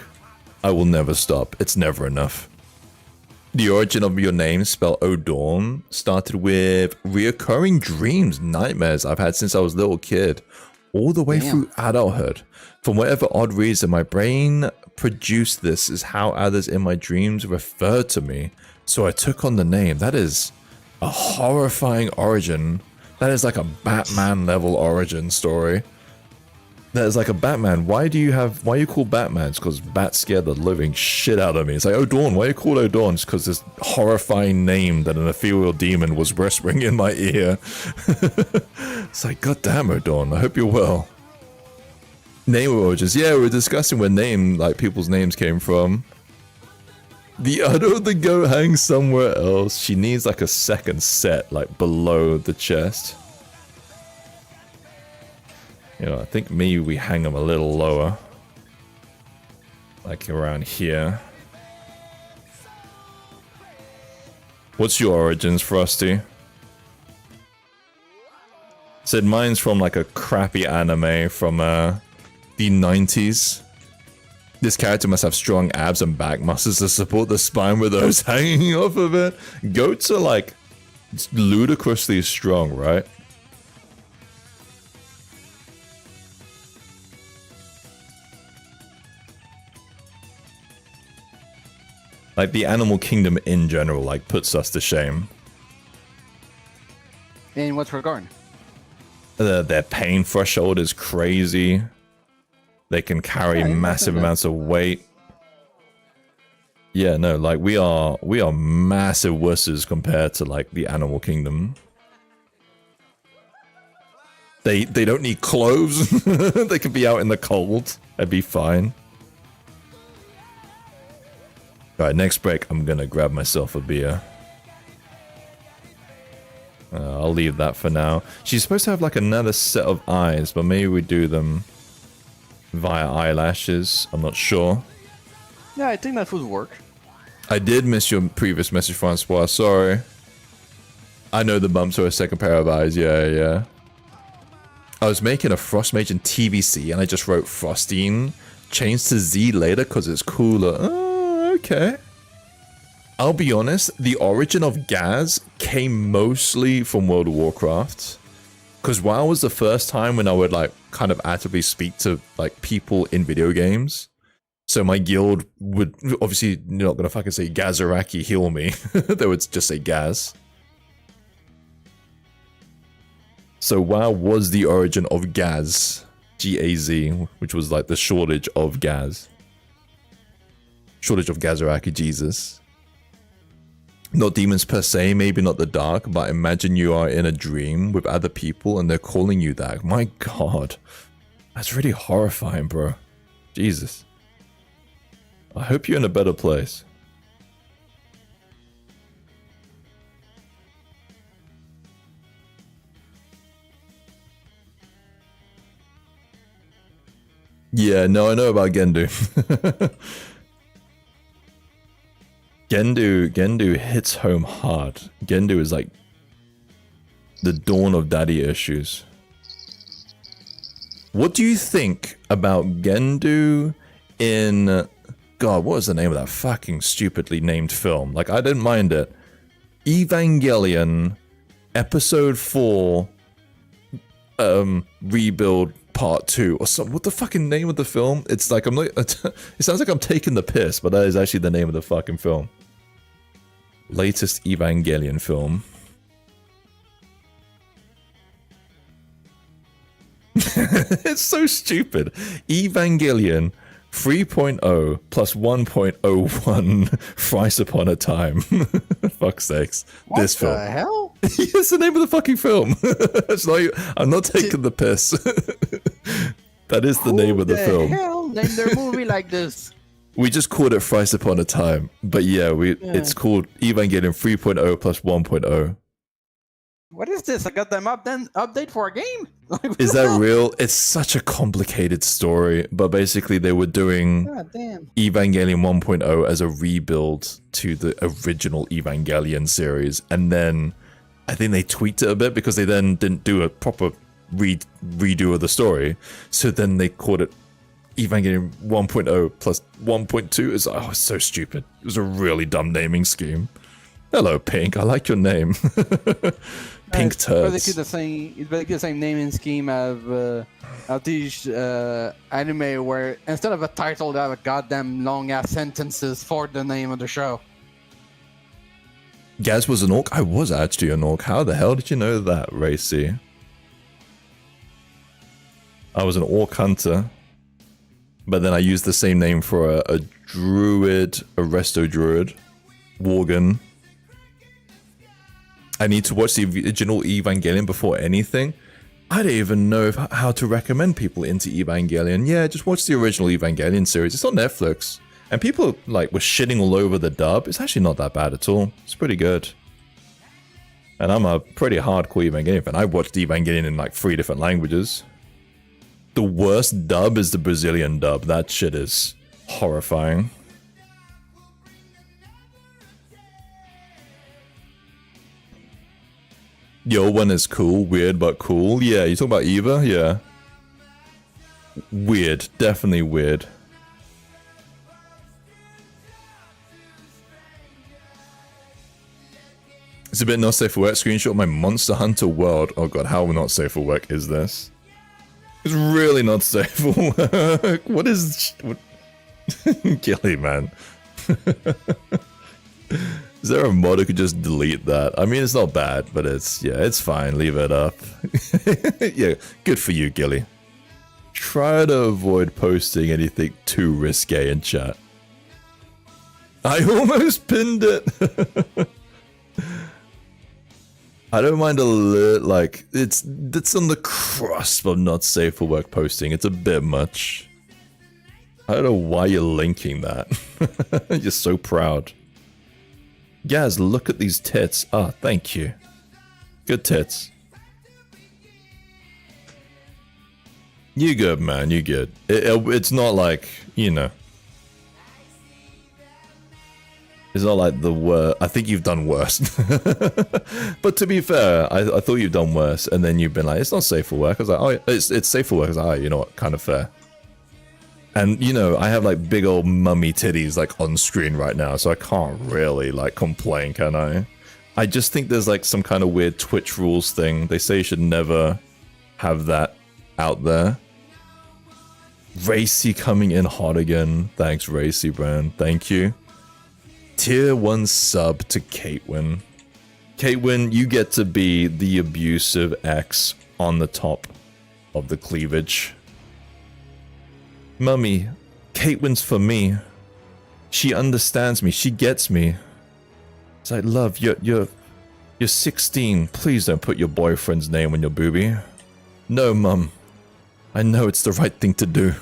I will never stop. It's never enough. The origin of your name, spelled O'Dawn, started with reoccurring dreams, nightmares I've had since I was a little kid, all the way through adulthood. For whatever odd reason, my brain produced this is how others in my dreams referred to me. So I took on the name. That is a horrifying origin. That is like a Batman level origin story. That is like a Batman. Why are you called Batman? It's because bats scare the living shit out of me. It's like, oh, Dawn, why are you called O'Dawn? It's because this horrifying name that an ethereal demon was whispering in my ear. It's like, goddamn, O'Dawn, I hope you're well. Name origins. Yeah, we were discussing where people's names came from. The udder of the goat hangs somewhere else. She needs like a second set, like below the chest. You know, I think maybe we hang them a little lower. Like around here. What's your origins, Frosty? Said mine's from like a crappy anime from the 90s. This character must have strong abs and back muscles to support the spine with those hanging off of it. Goats are like ludicrously strong, right? Like the animal kingdom in general, like puts us to shame. In what regard? Their pain threshold is crazy. They can carry massive amounts of weight. Yeah, no, like we are massive wusses compared to like the animal kingdom. They don't need clothes. They can be out in the cold. They'd be fine. Alright, next break, I'm gonna grab myself a beer. I'll leave that for now. She's supposed to have like another set of eyes, but maybe we do them via eyelashes. I'm not sure. Yeah, I think that would work. I did miss your previous message, Francois. Sorry. I know the bumps are a second pair of eyes. Yeah. I was making a Frost Mage in TVC, and I just wrote Frostine. Changed to Z later because it's cooler. Oh, okay. I'll be honest, the origin of Gaz came mostly from World of Warcraft. Because WoW was the first time when I would like kind of actively speak to like people in video games. So my guild would obviously you're not gonna fucking say Gazaraki heal me. They would just say Gaz. So WoW was the origin of Gaz. G-A-Z, which was like the shortage of Gaz. Shortage of Gazaraki, Jesus. Not demons per se, maybe not the dark, but imagine you are in a dream with other people and they're calling you that. My god. That's really horrifying, bro. Jesus. I hope you're in a better place. Yeah, no, I know about Gendu. Gendu hits home hard. Gendu is like The dawn of daddy issues. What do you think about Gendu in... God, what was the name of that fucking stupidly named film? Like, I didn't mind it. Evangelion, Episode 4, Rebuild Part 2, or something. What the fucking name of the film? It's like, I'm not... It sounds like I'm taking the piss, but that is actually the name of the fucking film. Latest Evangelion film. It's so stupid. Evangelion 3.0 plus 1.01 thrice upon a time. Fuck's sakes. What this the film. hell? It's the name of the fucking film. It's not, I'm not taking the piss. That is the name of the film. Hell named their movie like this? We just called it thrice upon a time. But yeah, it's called Evangelion 3.0 plus 1.0. What is this? I got them update for a game? Is that real? It's such a complicated story, but basically they were doing Evangelion 1.0 as a rebuild to the original Evangelion series, and then I think they tweaked it a bit because they then didn't do a proper redo of the story, so then they called it Evangelion 1.0 plus 1.2. It's so stupid. It was a really dumb naming scheme. Hello, Pink. I like your name. Pink turds. It's basically the same naming scheme of these anime where instead of a title, they have a goddamn long ass sentences for the name of the show. Gaz was an orc? I was actually an orc. How the hell did you know that, Racy? I was an orc hunter. But then I used the same name for a druid, a resto druid, Worgen. I need to watch the original Evangelion before anything. I don't even know how to recommend people into Evangelion. Yeah, just watch the original Evangelion series. It's on Netflix. And people like were shitting all over the dub. It's actually not that bad at all. It's pretty good. And I'm a pretty hardcore Evangelion fan. I watched Evangelion in like 3 different languages. The worst dub is the Brazilian dub. That shit is horrifying. Your one is cool, weird but cool. Yeah, you talking about Eva? Yeah. Weird, definitely weird. It's a bit not safe for work. Screenshot of my Monster Hunter world. Oh god, how not safe for work is this? It's really not safe for work. What is... What? Gilly, man. Is there a mod who could just delete that? I mean, it's not bad, but it's fine. Leave it up. Yeah, good for you, Gilly. Try to avoid posting anything too risque in chat. I almost pinned it. I don't mind a little, like, it's on the cusp of not safe for work posting. It's a bit much. I don't know why you're linking that. You're so proud. Gaz, look at these tits. Ah, thank you. Good tits. You good, man. You good. It's not like, you know. It's not like the worst. I think you've done worse. But to be fair, I thought you've done worse. And then you've been like, it's not safe for work. I was like, oh, it's safe for work. I was like, oh, you know what? Kind of fair. And, you know, I have, like, big old mummy titties, like, on screen right now, so I can't really, like, complain, can I? I just think there's, like, some kind of weird Twitch rules thing. They say you should never have that out there. Racy coming in hot again. Thanks, Racy Brand. Thank you. Tier 1 sub to Katewin. Katewin, you get to be the abusive ex on the top of the cleavage. Mummy, Katewin's for me. She understands me. She gets me. It's like, love, you're 16. Please don't put your boyfriend's name on your boobie. No, Mum. I know it's the right thing to do.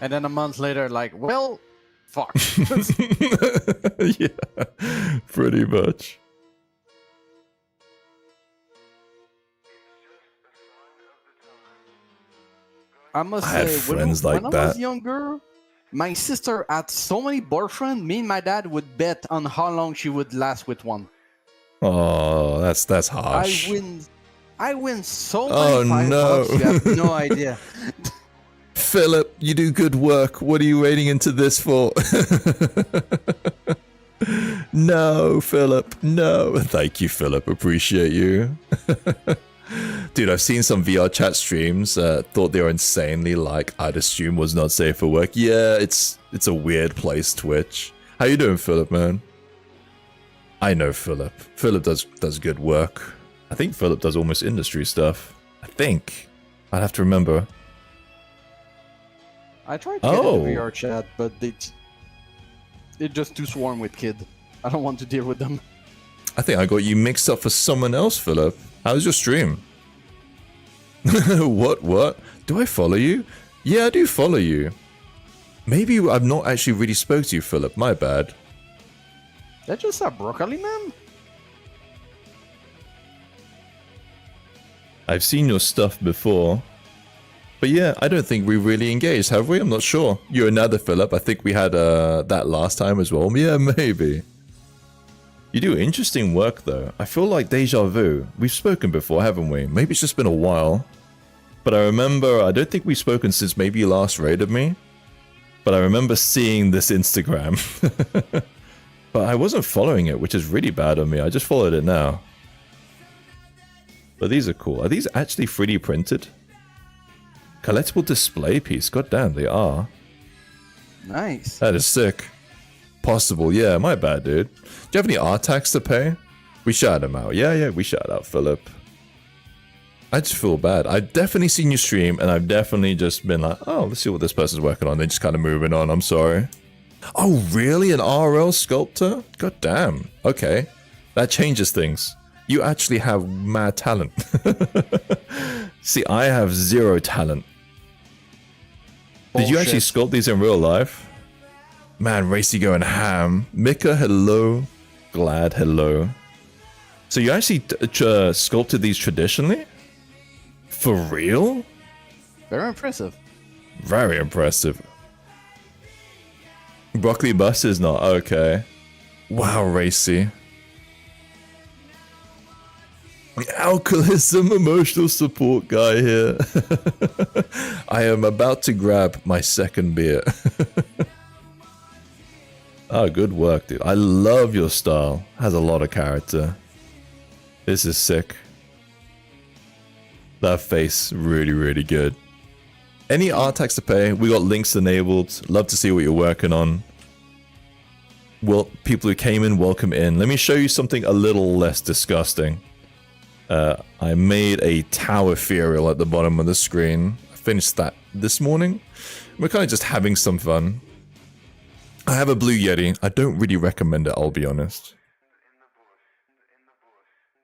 And then a month later, like, well, fuck. Yeah, pretty much. I must I had say, friends when like I was that. younger, my sister had so many boyfriends. Me and my dad would bet on how long she would last with one. Oh, that's harsh. I win so Oh, many no. 5 bucks, you have no idea. Philip, you do good work. What are you waiting into this for? No, Philip. No. Thank you, Philip. Appreciate you. Dude, I've seen some VR chat streams. Thought they were insanely like, I'd assume was not safe for work. Yeah, it's a weird place, Twitch. How you doing, Philip, man? I know Philip. Philip does good work. I think Philip does almost industry stuff. I think. I'd have to remember. I tried to get into VR chat, but it's just too swarm with kid. I don't want to deal with them. I think I got you mixed up for someone else, Philip. How's your stream? What? Do I follow you? Yeah, I do follow you. Maybe I've not actually really spoke to you, Philip. My bad. That's just a broccoli, man. I've seen your stuff before. But yeah, I don't think we really engaged, have we? I'm not sure. You're another Philip. I think we had that last time as well. Yeah, maybe. You do interesting work, though. I feel like deja vu. We've spoken before, haven't we? Maybe it's just been a while. But I remember, I don't think we've spoken since maybe you last raided me. But I remember seeing this Instagram. But I wasn't following it, which is really bad on me. I just followed it now. But these are cool. Are these actually 3D printed? Collectible display piece. God damn, they are. Nice. That is sick. Possible. Yeah, my bad, dude. Do you have any art tax to pay? We shout him out. Yeah, we shout out Philip. I just feel bad. I've definitely seen you stream, and I've definitely just been like, oh, let's see what this person's working on. They're just kind of moving on. I'm sorry. Oh, really? An RL sculptor? God damn. Okay. That changes things. You actually have mad talent. See, I have zero talent. Did you actually sculpt these in real life? Man, Racy going ham. Mika, hello. Glad, hello. So you actually sculpted these traditionally? For real? Very impressive. Very impressive. Broccoli bus is not okay. Wow, Racy. Alcoholism emotional support guy here. I am about to grab my second beer. Oh, good work, dude. I love your style. Has a lot of character. This is sick. That face, really, really good. Any art tax to pay? We got links enabled. Love to see what you're working on. Well, people who came in, welcome in. Let me show you something a little less disgusting. I made a tower ethereal at the bottom of the screen. I finished that this morning. We're kind of just having some fun. I have a Blue Yeti. I don't really recommend it, I'll be honest.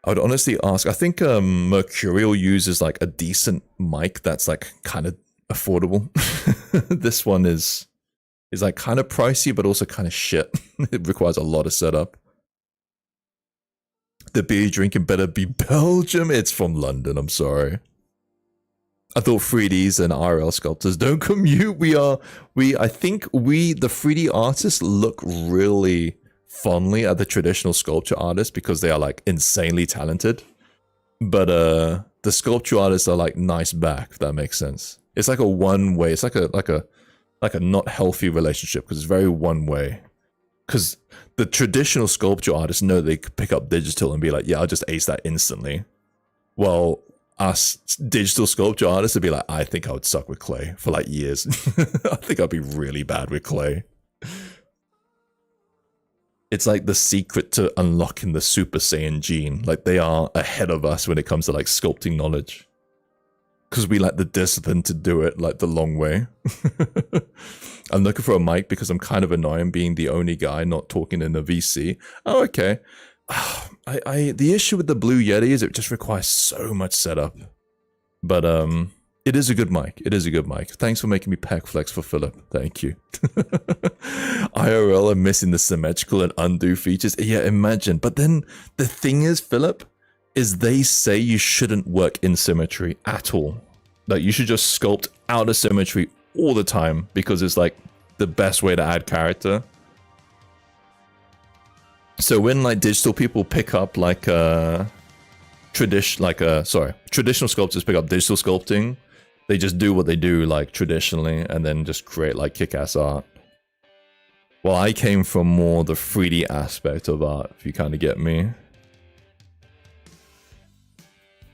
I would honestly ask, I think Mercurial uses like a decent mic that's like kind of affordable. This one is like kind of pricey, but also kind of shit. It requires a lot of setup. The beer you're drinking better be Belgium. It's from London, I'm sorry. I thought 3Ds and RL sculptors don't commute. I think the 3D artists look really fondly at the traditional sculpture artists because they are like insanely talented. But the sculpture artists are like nice back, if that makes sense. It's like a one way, it's like a not healthy relationship because it's very one way. Because the traditional sculpture artists know they could pick up digital and be like, yeah, I'll just ace that instantly. Well, us digital sculpture artists would be like, I think I would suck with clay for like years. I think I'd be really bad with clay. It's like the secret to unlocking the Super Saiyan gene. Like they are ahead of us when it comes to like sculpting knowledge. Because we lack the discipline to do it like the long way. I'm looking for a mic because I'm kind of annoying being the only guy not talking in a VC. Oh, okay. The issue with the Blue Yeti is it just requires so much setup. But it is a good mic. It is a good mic. Thanks for making me pack flex for Philip. Thank you. IRL are missing the symmetrical and undo features. Yeah, imagine. But then the thing is, Philip, is they say you shouldn't work in symmetry at all. Like you should just sculpt out of symmetry all the time because it's like the best way to add character. So when like digital people pick up like traditional sculptors pick up digital sculpting, they just do what they do like traditionally and then just create like kick-ass art. Well, I came from more the 3D aspect of art, if you kind of get me.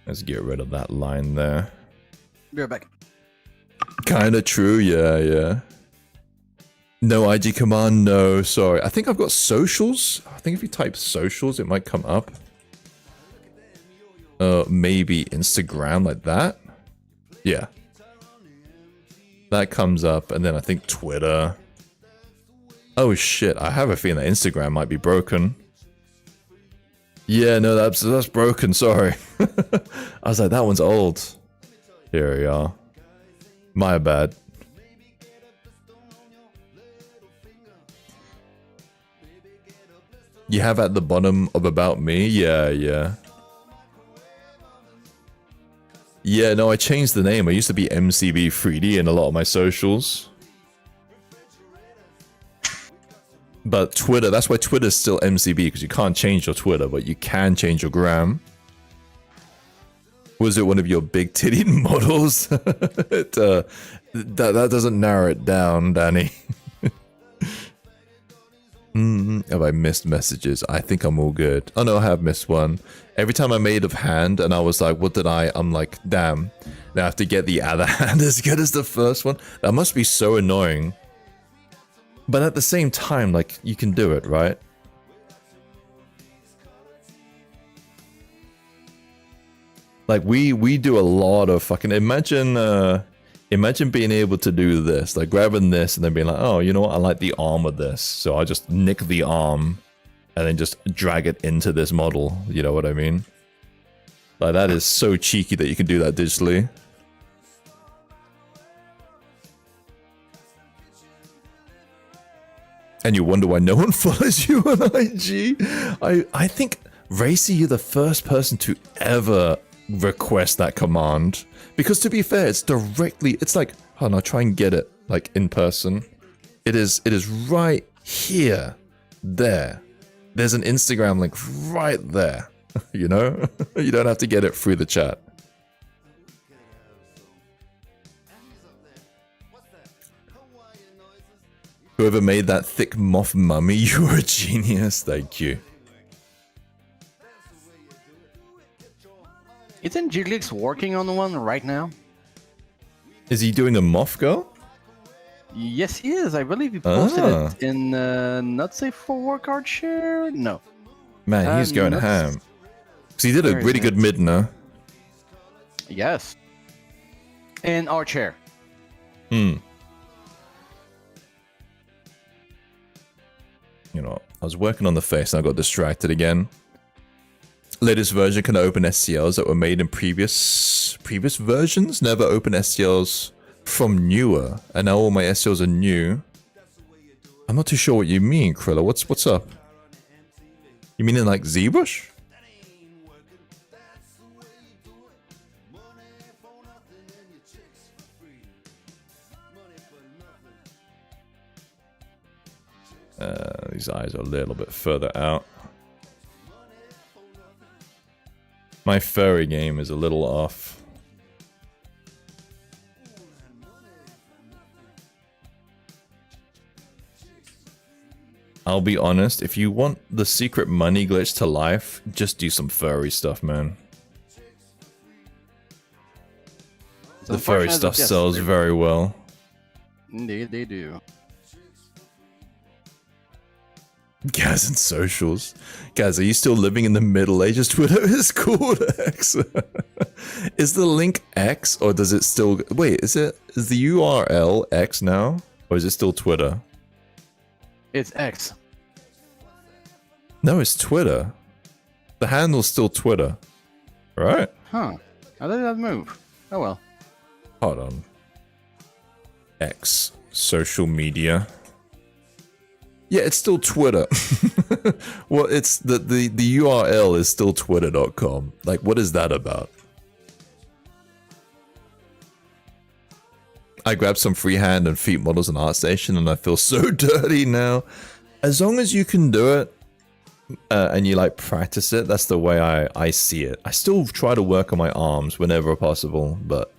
Let's get rid of that line there. Be right back. Kind of true, yeah. No IG command, no, sorry. I think I've got socials. I think if you type socials, it might come up. Maybe Instagram, like that. Yeah. That comes up, and then I think Twitter. Oh shit, I have a feeling that Instagram might be broken. Yeah, no, that's broken, sorry. I was like, that one's old. Here we are. My bad. You have at the bottom of About Me? Yeah. Yeah, no, I changed the name. I used to be MCB3D in a lot of my socials. But Twitter, that's why Twitter's still MCB, because you can't change your Twitter, but you can change your gram. Was it one of your big titty models? That doesn't narrow it down, Danny. Have I missed messages? I think I'm all good. Oh no, I have missed one. Every time I made of hand and I was like, what did I'm like, damn. Now I have to get the other hand as good as the first one. That must be so annoying. But at the same time, like, you can do it, right? Like, we do a lot of fucking... Imagine being able to do this, like grabbing this and then being like, oh, you know what? I like the arm of this. So I just nick the arm and then just drag it into this model. You know what I mean? Like, that is so cheeky that you can do that digitally. And you wonder why no one follows you on IG? I think, Racy, you're the first person to ever request that command. Because to be fair, it's directly, it's like, hold on, I'll try and get it, like, in person. It is right here, there. There's an Instagram link right there, you know? You don't have to get it through the chat. Whoever made that thick moth mummy, you were a genius, thank you. Isn't Jiglix working on one right now? Is he doing a moth girl? Yes, he is. I believe he posted it in not safe for work art share. No. Man, he's going ham. Because he did a really good Midna. Yes. In art share. You know, I was working on the face and I got distracted again. Latest version can open STLs that were made in previous versions. Never open STLs from newer. And now all my STLs are new. I'm not too sure what you mean, Krilla. What's up? You mean in like ZBrush? These eyes are a little bit further out. My furry game is a little off. I'll be honest, if you want the secret money glitch to life, just do some furry stuff, man. The furry stuff sells very well. Indeed, they do. Gaz and socials. Gaz, are you still living in the Middle Ages? Twitter is called X. Is the link X or does it still... Wait, is the URL X now? Or is it still Twitter? It's X. No, it's Twitter. The handle's still Twitter. Right? Huh. How did that move? Oh well. Hold on. X. Social media. Yeah, it's still Twitter. Well, it's the URL is still twitter.com. Like, what is that about? I grabbed some freehand and feet models in ArtStation and I feel so dirty now. As long as you can do it, and you like practice it, that's the way I see it. I still try to work on my arms whenever possible, but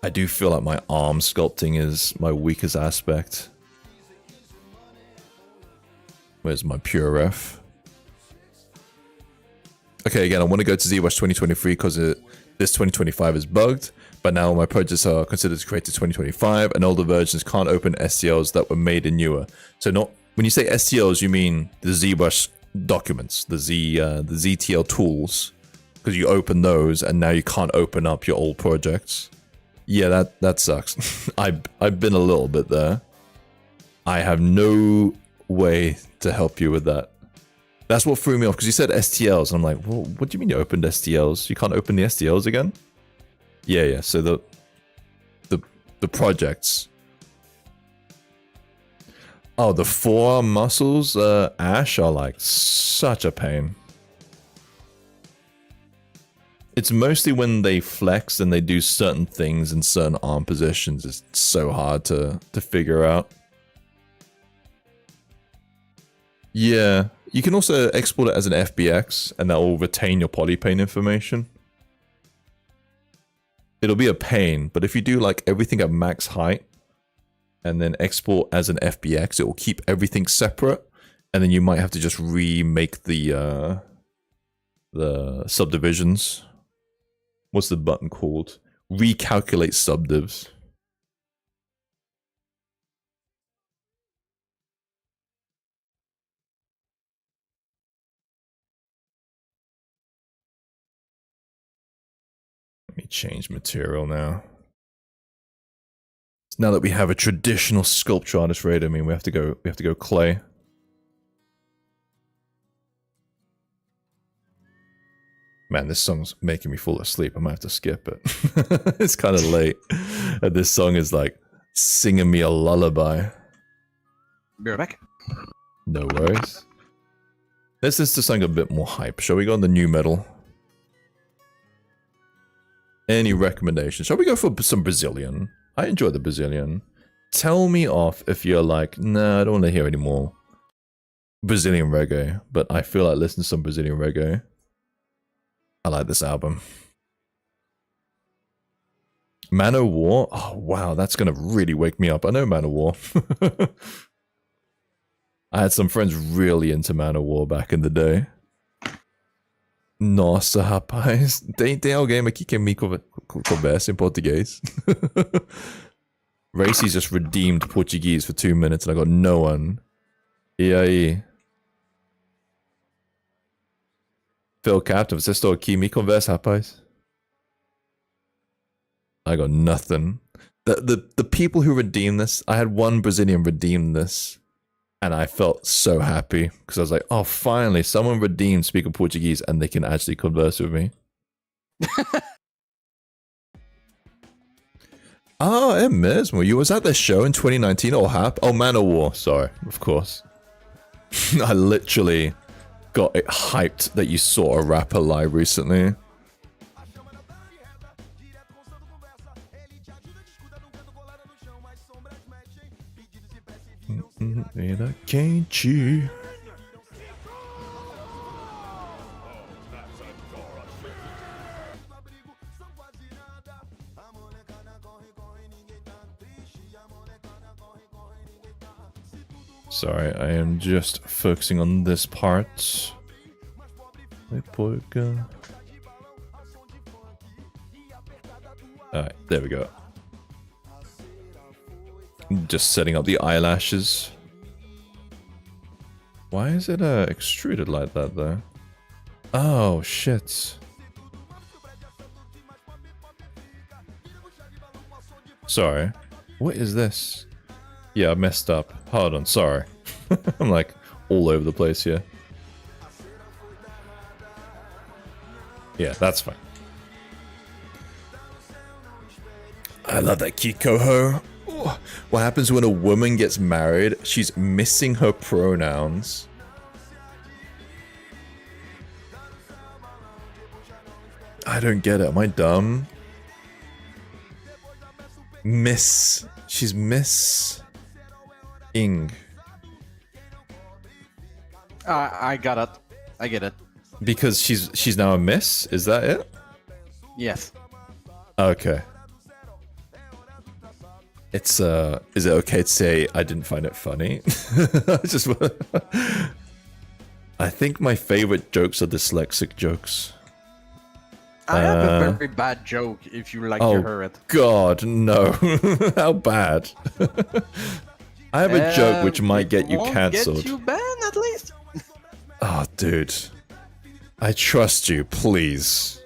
I do feel like my arm sculpting is my weakest aspect. Where's my pure ref? Okay, again, I want to go to ZBrush 2023 because this 2025 is bugged, but now my projects are considered created 2025 and older versions can't open STLs that were made in newer. So not when you say STLs, you mean the ZBrush documents, the ZTL tools, because you open those and now you can't open up your old projects. Yeah, that sucks. I've been a little bit there. I have no way to help you with that. That's what threw me off, because you said STLs, and I'm like, well, what do you mean you opened STLs? You can't open the STLs again? Yeah. So the projects. Oh, the forearm muscles, Ash, are like such a pain. It's mostly when they flex and they do certain things in certain arm positions. It's so hard to figure out. Yeah, you can also export it as an FBX, and that will retain your polypane information. It'll be a pain, but if you do like everything at max height, and then export as an FBX, it will keep everything separate, and then you might have to just remake the subdivisions. What's the button called? Recalculate subdivs. Let me change material now. Now that we have a traditional sculpture artist raid, I mean, we have to go clay. Man, this song's making me fall asleep. I might have to skip it. It's kind of late. And this song is like singing me a lullaby. Be right back. No worries. Let's listen to something a bit more hype. Shall we go on the new metal? Any recommendations? Shall we go for some Brazilian? I enjoy the Brazilian. Tell me off if you're like, nah, I don't want to hear any more Brazilian reggae, but I feel like listening to some Brazilian reggae. I like this album. Man O' War? Oh, wow, that's going to really wake me up. I know Man O' War. I had some friends really into Man O' War back in the day. Nossa, rapaz. Tem alguém aqui que me conversa em português? Racy's just redeemed Portuguese for 2 minutes and I got no one. E aí? Phil Captain, você está aqui me conversa, rapaz? I got nothing. The people who redeemed this, I had one Brazilian redeem this. And I felt so happy because I was like, oh, finally, someone redeemed speaking Portuguese and they can actually converse with me. Oh, é mesmo. You was at the show in 2019 or Hap? Oh, Man O' War. Sorry, of course. I literally got it hyped that you saw a rapper live recently. Vida quente. Sorry, I am just focusing on this part. Alright, there we go. Just setting up the eyelashes. Why is it extruded like that though? Oh shit. Sorry. What is this? Yeah, I messed up. Hold on, sorry. I'm like all over the place here. Yeah, that's fine. I love that Kikoho. What happens when a woman gets married? She's missing her pronouns. I don't get it. Am I dumb? Miss. She's Miss Ing. I got it. I get it. Because she's now a miss? Is that it? Yes. Okay. It's is it okay to say I didn't find it funny? I think my favorite jokes are dyslexic jokes. I have a very bad joke if you like to hear it. God, no. How bad? I have a joke which might get you cancelled. Get you banned at least. Oh, dude. I trust you, please.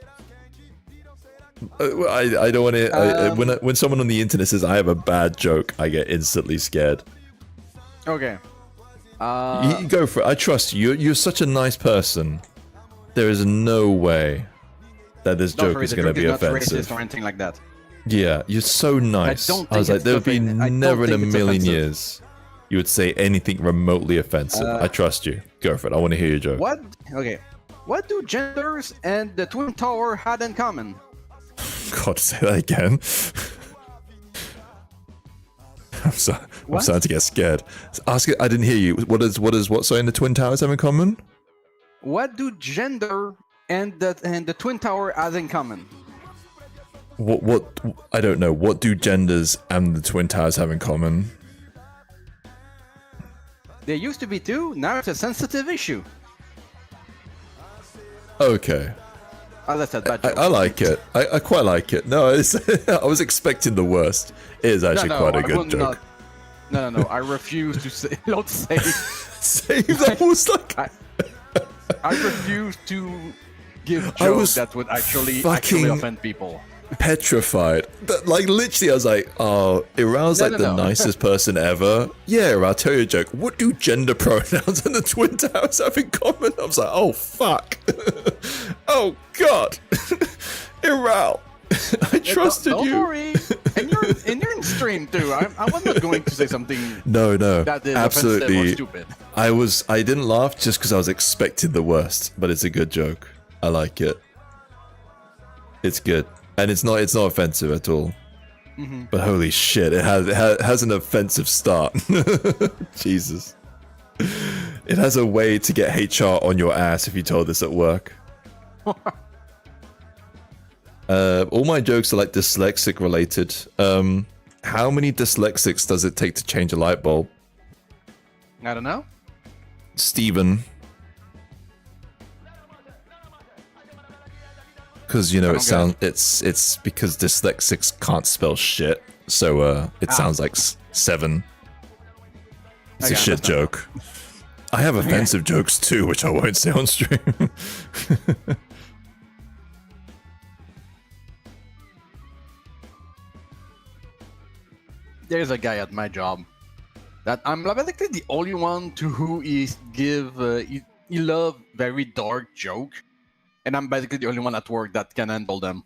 I don't want to. When someone on the internet says I have a bad joke, I get instantly scared. Okay. You go for it. I trust you. You're such a nice person. There is no way that this joke is going to be offensive or anything like that. Yeah, you're so nice. I was like, there would be never in a million years you would say anything remotely offensive. I trust you. Go for it. I want to hear your joke. What? Okay. What do genders and the Twin Tower had in common? God, say that again. I'm starting to get scared. Ask it. I didn't hear you. What is what? Sorry, in the Twin Towers have in common? What do gender and the Twin Tower have in common? What? I don't know. What do genders and the Twin Towers have in common? There used to be two. Now it's a sensitive issue. Okay. As I said, bad joke. I like it. I quite like it. No, I was expecting the worst. It is actually quite a good joke. No. I refuse to say. Don't say. Save that was like. I refuse to give jokes that would actually offend people. Petrified. Like literally, I was like, "Oh, Iral's like the nicest person ever." Yeah, I'll tell you a joke. What do gender pronouns and the Twin Towers have in common? I was like, "Oh fuck." Oh god. Iral. I trusted you. Don't worry. And you're in stream too. I was not going to say something. No. That is absolutely offensive or stupid. I didn't laugh just because I was expecting the worst, but it's a good joke. I like it. It's good. And it's not offensive at all. Mm-hmm. But holy shit, it has an offensive start. Jesus. It has a way to get HR on your ass if you told this at work. All my jokes are like dyslexic related. How many dyslexics does it take to change a light bulb? I don't know. Steven. Because it's because dyslexics can't spell shit, so it sounds like 7. It's a shit joke. I have offensive jokes too, which I won't say on stream. There's a guy at my job that I'm basically the only one to who is he love very dark joke. And I'm basically the only one at work that can handle them.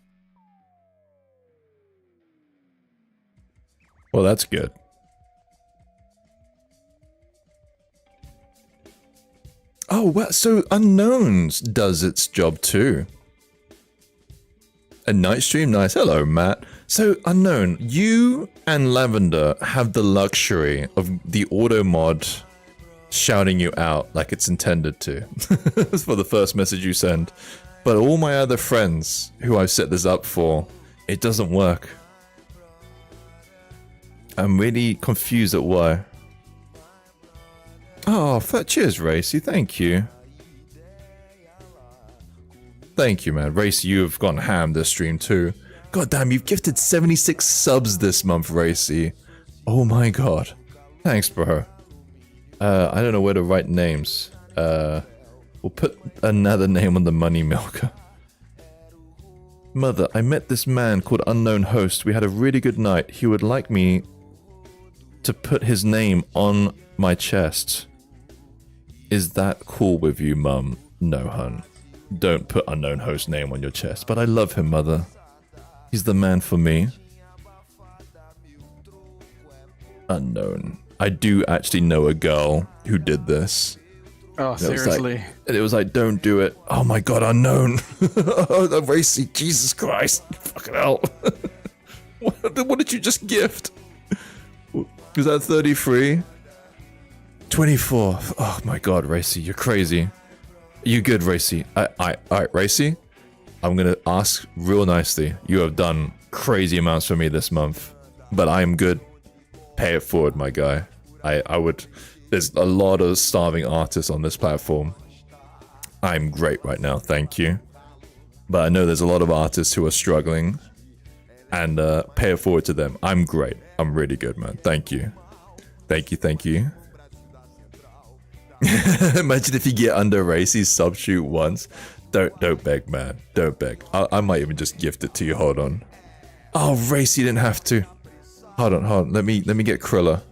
Well, that's good. Oh, well, so Unknowns does its job too. A night stream, nice. Hello, Matt. So, Unknown, you and Lavender have the luxury of the auto mod shouting you out like it's intended to. For the first message you send. But all my other friends who I've set this up for, it doesn't work. I'm really confused at why. Oh, cheers, Racy. Thank you. Thank you, man. Racy, you've gone ham this stream too. God damn, you've gifted 76 subs this month, Racy. Oh my god. Thanks, bro. I don't know where to write names. We'll put another name on the money milker. Mother, I met this man called Unknown Host. We had a really good night. He would like me to put his name on my chest. Is that cool with you, Mum? No, hun. Don't put Unknown Host name on your chest. But I love him, Mother. He's the man for me. Unknown. I do actually know a girl who did this. Oh, seriously? It was like, don't do it. Oh my god, Unknown. Oh, Racy, Jesus Christ. Fucking hell. What did you just gift? Was that 33? 24. Oh my god, Racy, you're crazy. You good, Racy? Alright, Racy. I'm gonna ask real nicely. You have done crazy amounts for me this month, but I am good. Pay it forward, my guy. I would. There's a lot of starving artists on this platform. I'm great right now, thank you. But I know there's a lot of artists who are struggling, and pay it forward to them. I'm great. I'm really good, man. Thank you. Thank you. Thank you. Imagine if you get under Racy's sub-shoot once. Don't beg, man. Don't beg. I might even just gift it to you. Hold on. Oh, Racy didn't have to. Hold on. Let me get Krilla.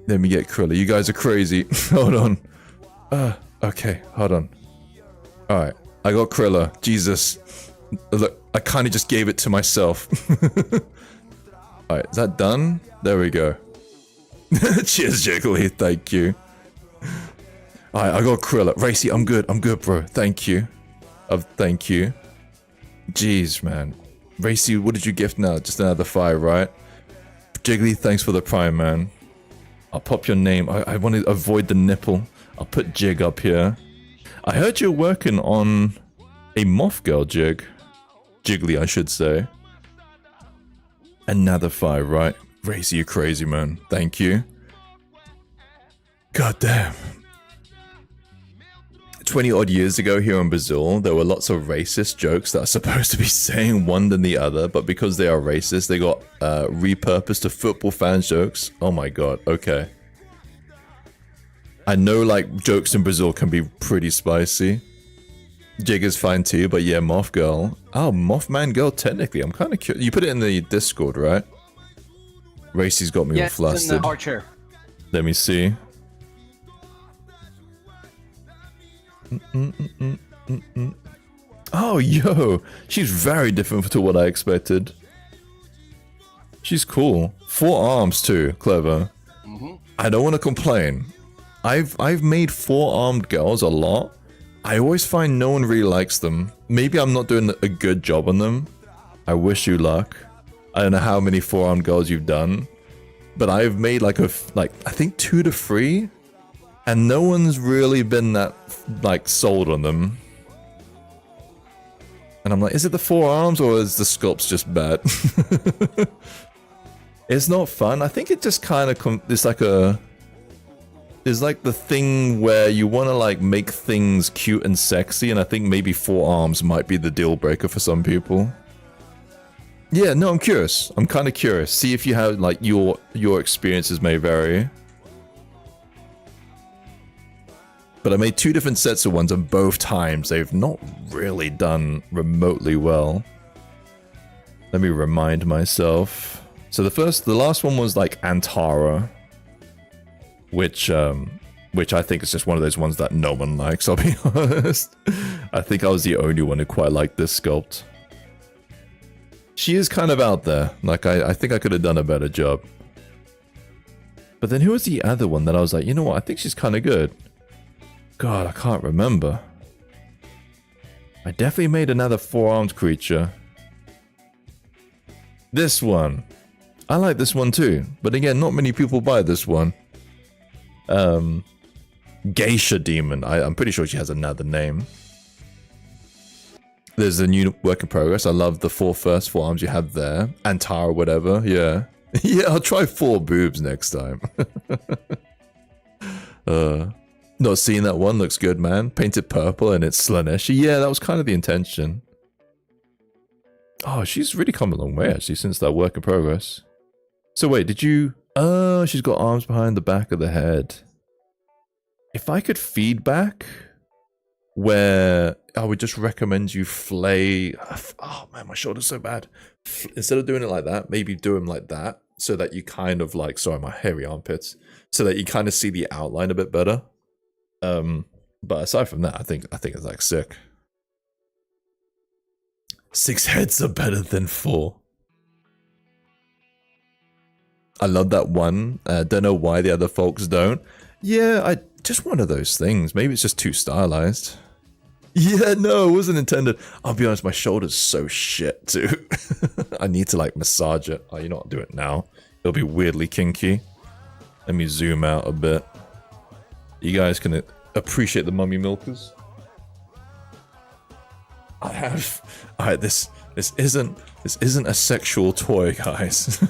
Let me get Krilla. You guys are crazy. Hold on. Okay. Hold on. All right. I got Krilla. Jesus. Look, I kind of just gave it to myself. All right. Is that done? There we go. Cheers, Jiggly. Thank you. Alright, I got Krilla. Racy, I'm good, bro. Thank you. Thank you. Jeez, man. Racy, what did you gift now? Just another 5, right? Jiggly, thanks for the prime, man. I'll pop your name. I want to avoid the nipple. I'll put Jig up here. I heard you're working on a moth girl, Jig. Jiggly, I should say. Another 5, right? Racy, you're crazy, man. Thank you. God damn. 20 odd years ago here in Brazil, there were lots of racist jokes that are supposed to be saying one than the other, but because they are racist, they got repurposed to football fans jokes. Oh my god, okay. I know like jokes in Brazil can be pretty spicy. Jig is fine too, but yeah, Moth Girl. Oh, Mothman Girl, technically. I'm kind of curious. You put it in the Discord, right? Racy's got me all flustered. It's in the Archer. Let me see. Oh, yo. She's very different to what I expected. She's cool. 4 arms too. Clever. I don't want to complain. I've made 4-armed girls a lot. I always find no one really likes them. Maybe I'm not doing a good job on them. I wish you luck. I don't know how many 4-armed girls you've done, but I've made like I think 2 to 3, and no one's really been that like sold on them. And I'm like, is it the 4 arms or is the sculpts just bad? It's not fun. I think it just kind of it's like the thing where you want to like make things cute and sexy, and I think maybe 4 arms might be the deal breaker for some people. Yeah, no, I'm curious. I'm kind of curious. See if you have like your experiences may vary. But I made 2 different sets of ones, and both times they've not really done remotely well. Let me remind myself. So the last one was like Antara, which I think is just one of those ones that no one likes, I'll be honest. I think I was the only one who quite liked this sculpt. She is kind of out there. Like, I think I could have done a better job. But then who was the other one that I was like, you know what, I think she's kind of good. God, I can't remember. I definitely made another 4-armed creature. This one. I like this one too. But again, not many people buy this one. Geisha Demon. I'm pretty sure she has another name. There's a new work in progress. I love the 4 first 4 arms you have there. Antara, whatever. Yeah. Yeah, I'll try 4 boobs next time. Not seeing that one. Looks good, man. Painted purple and it's Slaneshi. Yeah, that was kind of the intention. Oh, she's really come a long way, actually, since that work in progress. So wait, did you... Oh, she's got arms behind the back of the head. If I could feedback where I would just recommend you flay... Oh man, my shoulder's so bad. Instead of doing it like that, maybe do them like that, so that you kind of like... Sorry, my hairy armpits. So that you kind of see the outline a bit better. But aside from that, I think it's like sick. 6 heads are better than 4. I love that one. Don't know why the other folks don't. Yeah, just one of those things. Maybe it's just too stylized. Yeah, no, it wasn't intended. I'll be honest, my shoulder's so shit too. I need to like massage it. Oh, you know what? I'll do it now. It'll be weirdly kinky. Let me zoom out a bit. You guys can appreciate the mummy milkers. I have. Alright, this isn't a sexual toy, guys.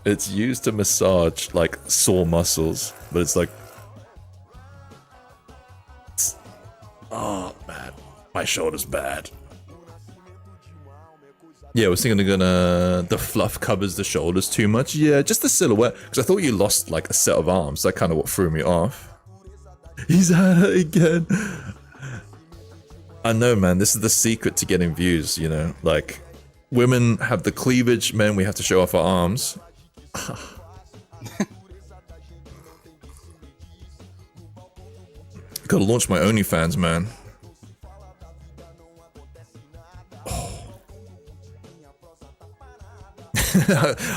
It's used to massage like sore muscles, but it's like. Oh man, my shoulder's bad. Yeah, I was thinking the fluff covers the shoulders too much. Yeah, just the silhouette. Because I thought you lost like a set of arms. That kind of what threw me off. He's at it again. I know, man. This is the secret to getting views, you know? Like, women have the cleavage, men, we have to show off our arms. Gotta launch my OnlyFans, man.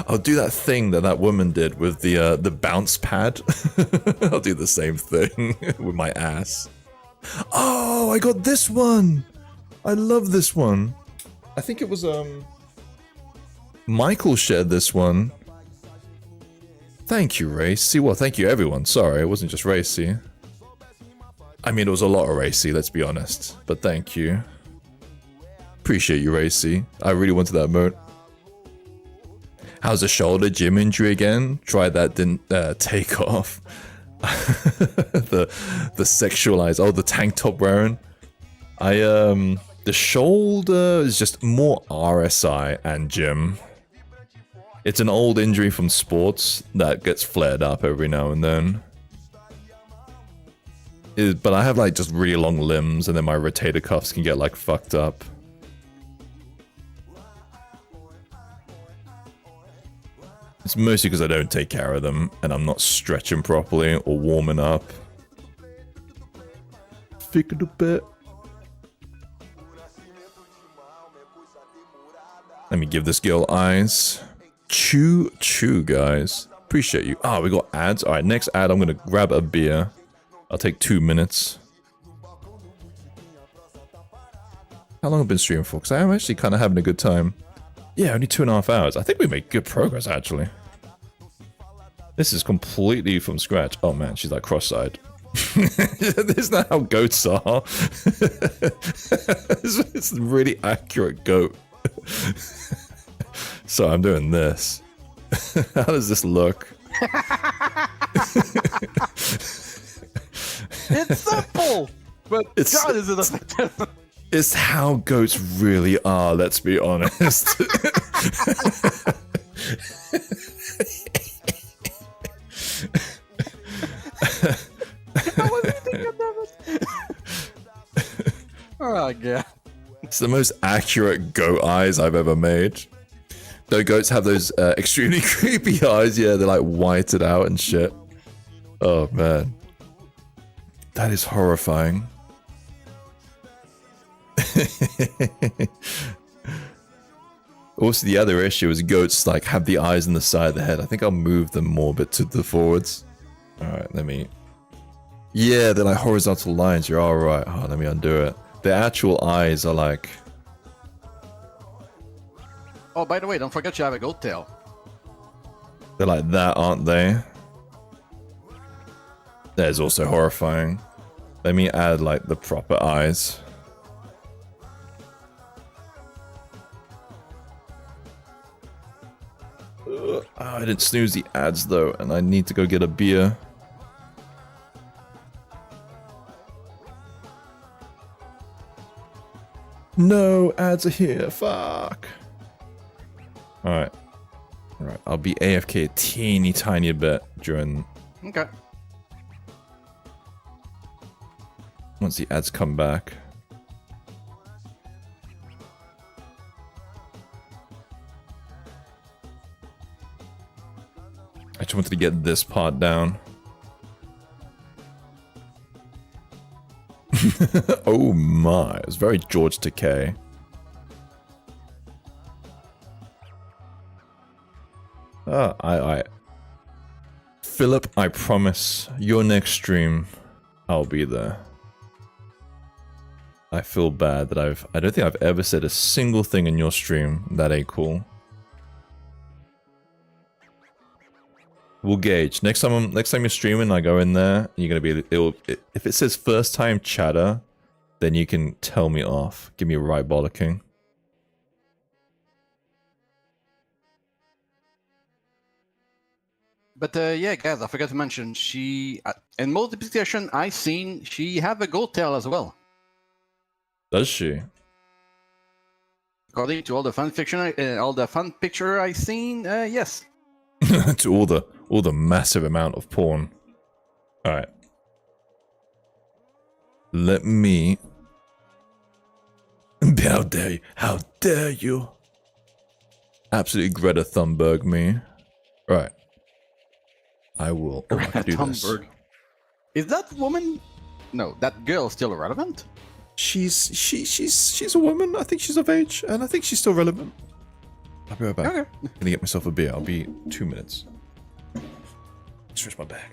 I'll do that thing that woman did with the bounce pad. I'll do the same thing with my ass. Oh, I got this one. I love this one. I think it was Michael shared this one. Thank you, Racy. Well, thank you, everyone. Sorry, it wasn't just Racy. I mean, it was a lot of Racy, let's be honest. But thank you. Appreciate you, Racy. I really wanted that emote. How's the shoulder? Gym injury again? Tried that, didn't take off. the sexualized, oh, the tank top wearing. The shoulder is just more RSI and gym. It's an old injury from sports that gets flared up every now and then. But I have like just really long limbs, and then my rotator cuffs can get like fucked up. It's mostly because I don't take care of them, and I'm not stretching properly or warming up. Figured a bit. Let me give this girl eyes. Chew, guys. Appreciate you. Ah, we got ads. Alright, next ad, I'm gonna grab a beer. I'll take 2 minutes. How long have I been streaming for? Because I am actually kind of having a good time. Yeah, only 2.5 hours. I think we made good progress, actually. This is completely from scratch. Oh man, she's like cross-eyed. This is not how goats are. It's a really accurate goat. So I'm doing this. How does this look? It's simple, but God, is it effective? It's how goats really are, let's be honest. Oh god. It's the most accurate goat eyes I've ever made. Though goats have those extremely creepy eyes, yeah, they're like whited out and shit. Oh man. That is horrifying. Also, the other issue is goats like have the eyes on the side of the head. I think I'll move them more a bit to the forwards. Alright, let me... Yeah, they're like horizontal lines. You're alright. Oh, let me undo it. The actual eyes are like... Oh, by the way, don't forget you have a goat tail. They're like that, aren't they? That is also horrifying. Let me add like the proper eyes. Oh, I didn't snooze the ads though, and I need to go get a beer. No, ads are here, fuck. Alright. Alright, I'll be AFK a teeny tiny bit during... Okay. Once the ads come back. I just wanted to get this part down. Oh my, it's very George Takei. Philip, I promise, your next stream, I'll be there. I feel bad that I don't think I've ever said a single thing in your stream that ain't cool. We'll gauge. Next time you're streaming, I go in there. You're gonna be. If it says first time chatter, then you can tell me off. Give me a right bollocking. But yeah, guys, I forgot to mention she in multiplication I seen she have a gold tail as well. Does she? According to all the fan fiction, all the fan picture I seen, yes. To all the massive amount of porn. All right. Let me. How dare you? How dare you? Absolutely Greta Thunberg me. Right. I will. Oh, I can do this. Thunberg. Is that woman? No, that girl still relevant? She's a woman. I think she's of age, and I think she's still relevant. I'll be right back. Okay. I'm gonna get myself a beer. I'll be 2 minutes. Stretch my back.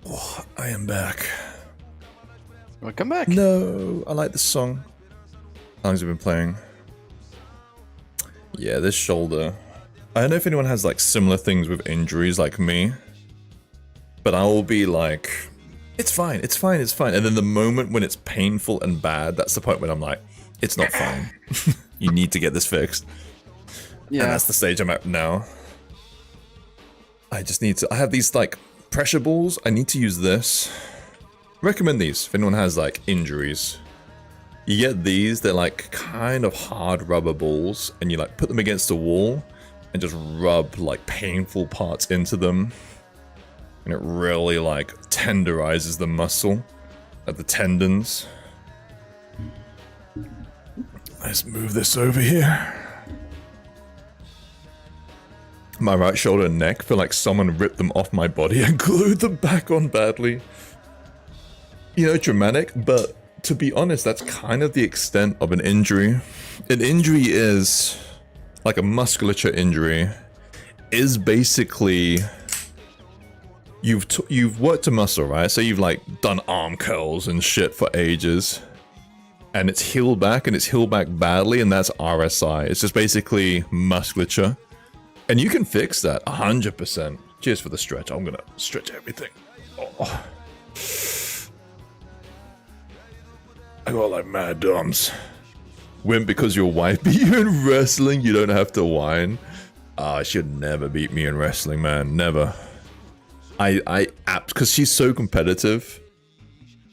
Oh, I am back. Welcome back. No, I like this song. How long has it been playing? Yeah, this shoulder. I don't know if anyone has like similar things with injuries like me, but I will be like, it's fine, it's fine, it's fine. And then the moment when it's painful and bad, that's the point when I'm like, it's not fine. You need to get this fixed. Yeah. And that's the stage I'm at now. I just need to, I have these like pressure balls. I need to use this. Recommend these if anyone has like injuries. You get these, they're like kind of hard rubber balls, and you like put them against the wall and just rub like painful parts into them. And it really like tenderizes the muscle at the tendons. Let's move this over here. My right shoulder and neck feel like someone ripped them off my body and glued them back on badly. You know, dramatic, but to be honest, that's kind of the extent of an injury. An injury is, like a musculature injury, is basically, you've worked a muscle, right? So you've like done arm curls and shit for ages, and it's healed back, and it's healed back badly, and that's RSI. It's just basically musculature. And you can fix that 100%. Cheers for the stretch. I'm gonna stretch everything. Oh. I got like mad dumps. Win because your wife beat you in wrestling, you don't have to whine. She'd never beat me in wrestling, man. Never. Because she's so competitive.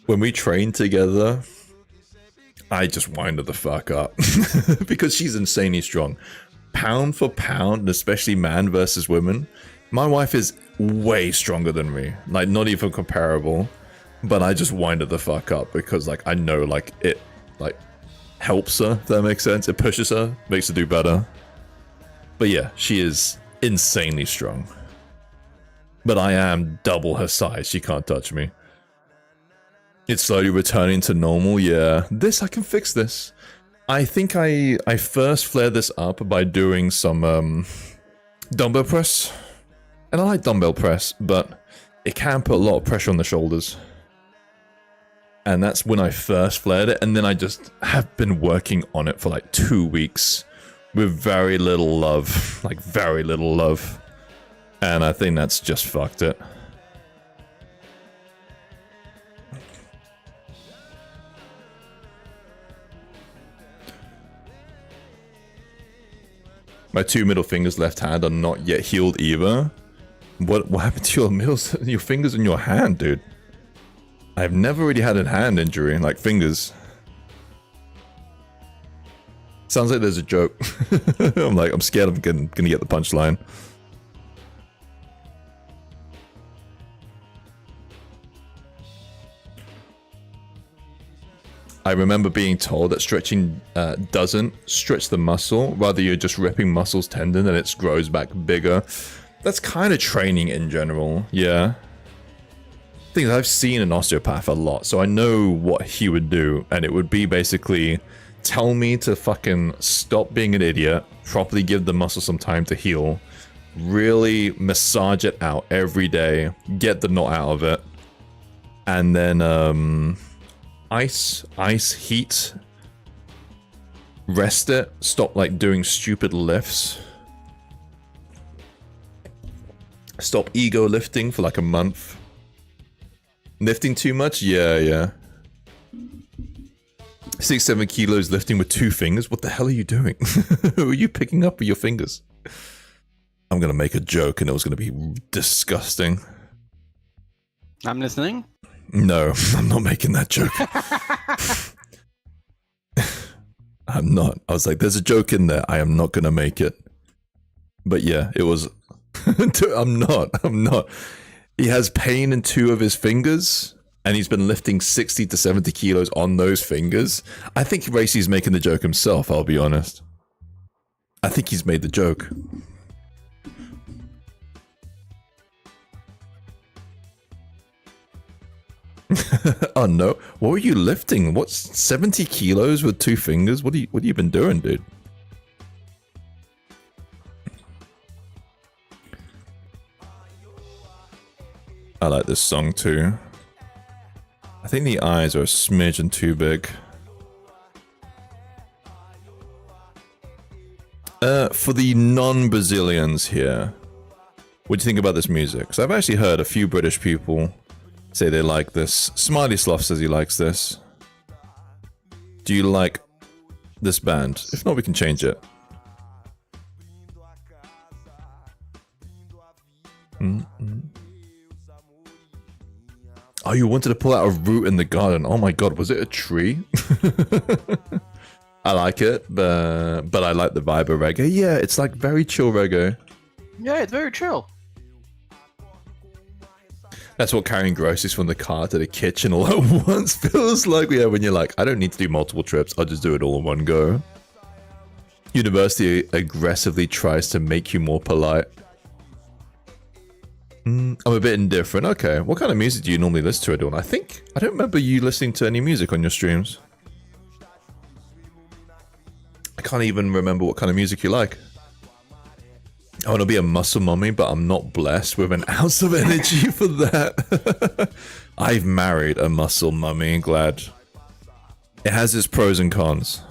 When we train together, I just wind her the fuck up. Because she's insanely strong. Pound for pound, and especially man versus women, my wife is way stronger than me. Like, not even comparable. But I just wind her the fuck up because, like, I know, like, it, like, helps her, if that makes sense. It pushes her, makes her do better. But yeah, she is insanely strong. But I am double her size. She can't touch me. It's slowly returning to normal. Yeah, I can fix this. I think I first flared this up by doing some dumbbell press. And I like dumbbell press, but it can put a lot of pressure on the shoulders. And that's when I first flared it, and then I just have been working on it for like 2 weeks with very little love. Like, very little love. And I think that's just fucked it. My 2 middle fingers left hand are not yet healed either. What happened to your fingers in your hand, dude? I've never really had a hand injury, like fingers. Sounds like there's a joke. I'm scared I'm gonna get the punchline. I remember being told that stretching doesn't stretch the muscle, rather you're just ripping muscles tendon and it grows back bigger. That's kind of training in general, yeah. Thing is, I've seen an osteopath a lot, so I know what he would do, and it would be basically tell me to fucking stop being an idiot, properly give the muscle some time to heal, really massage it out every day, get the knot out of it, and then ice, heat, rest it, stop like doing stupid lifts. Stop ego lifting for like a month. Lifting too much? Yeah. 6-7 kilos lifting with 2 fingers? What the hell are you doing? Who are you picking up with your fingers? I'm gonna make a joke and it was gonna be disgusting. I'm listening. No, I'm not making that joke. I'm not. I was like, there's a joke in there. I am not gonna make it. But yeah, it was... I'm not. He has pain in 2 of his fingers, and he's been lifting 60 to 70 kilos on those fingers. I think Racy's making the joke himself, I'll be honest. I think he's made the joke. Oh no, what were you lifting? What's 70 kilos with 2 fingers? What have you been doing, dude? I like this song too. I think the eyes are a smidgen too big. For the non-Brazilians here, what do you think about this music? Because I've actually heard a few British people say they like this. Smiley Sloth says he likes this. Do you like this band? If not, we can change it. Oh, you wanted to pull out a root in the garden. Oh my god, was it a tree? I like it, but I like the vibe of reggae. Yeah, it's like very chill reggae. Yeah, it's very chill. That's what carrying groceries from the car to the kitchen all at once feels like. Yeah, when you're like, I don't need to do multiple trips. I'll just do it all in one go. University aggressively tries to make you more polite. I'm a bit indifferent. Okay, what kind of music do you normally listen to, Adorn? I don't remember you listening to any music on your streams. I can't even remember what kind of music you like. I want to be a muscle mummy, but I'm not blessed with an ounce of energy for that. I've married a muscle mummy, glad. It has its pros and cons.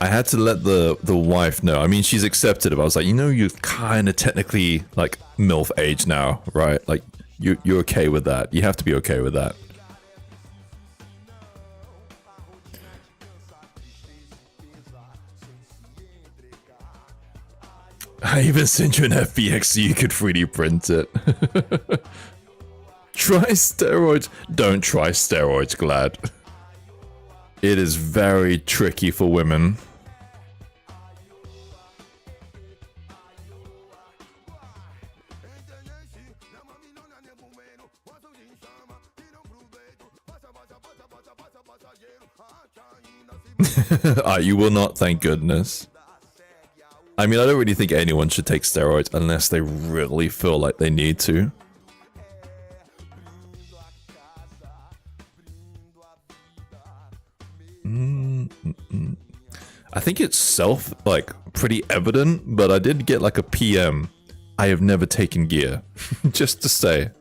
I had to let the wife know. I mean, she's accepted it. I was like, you know, you're kind of technically like MILF age now, right? Like, you're okay with that. You have to be okay with that. I even sent you an FBX so you could 3D print it. Try steroids. Don't try steroids, glad. It is very tricky for women. You will not, thank goodness. I mean, I don't really think anyone should take steroids unless they really feel like they need to. I think it's pretty evident, but I did get like a PM. I have never taken gear, just to say.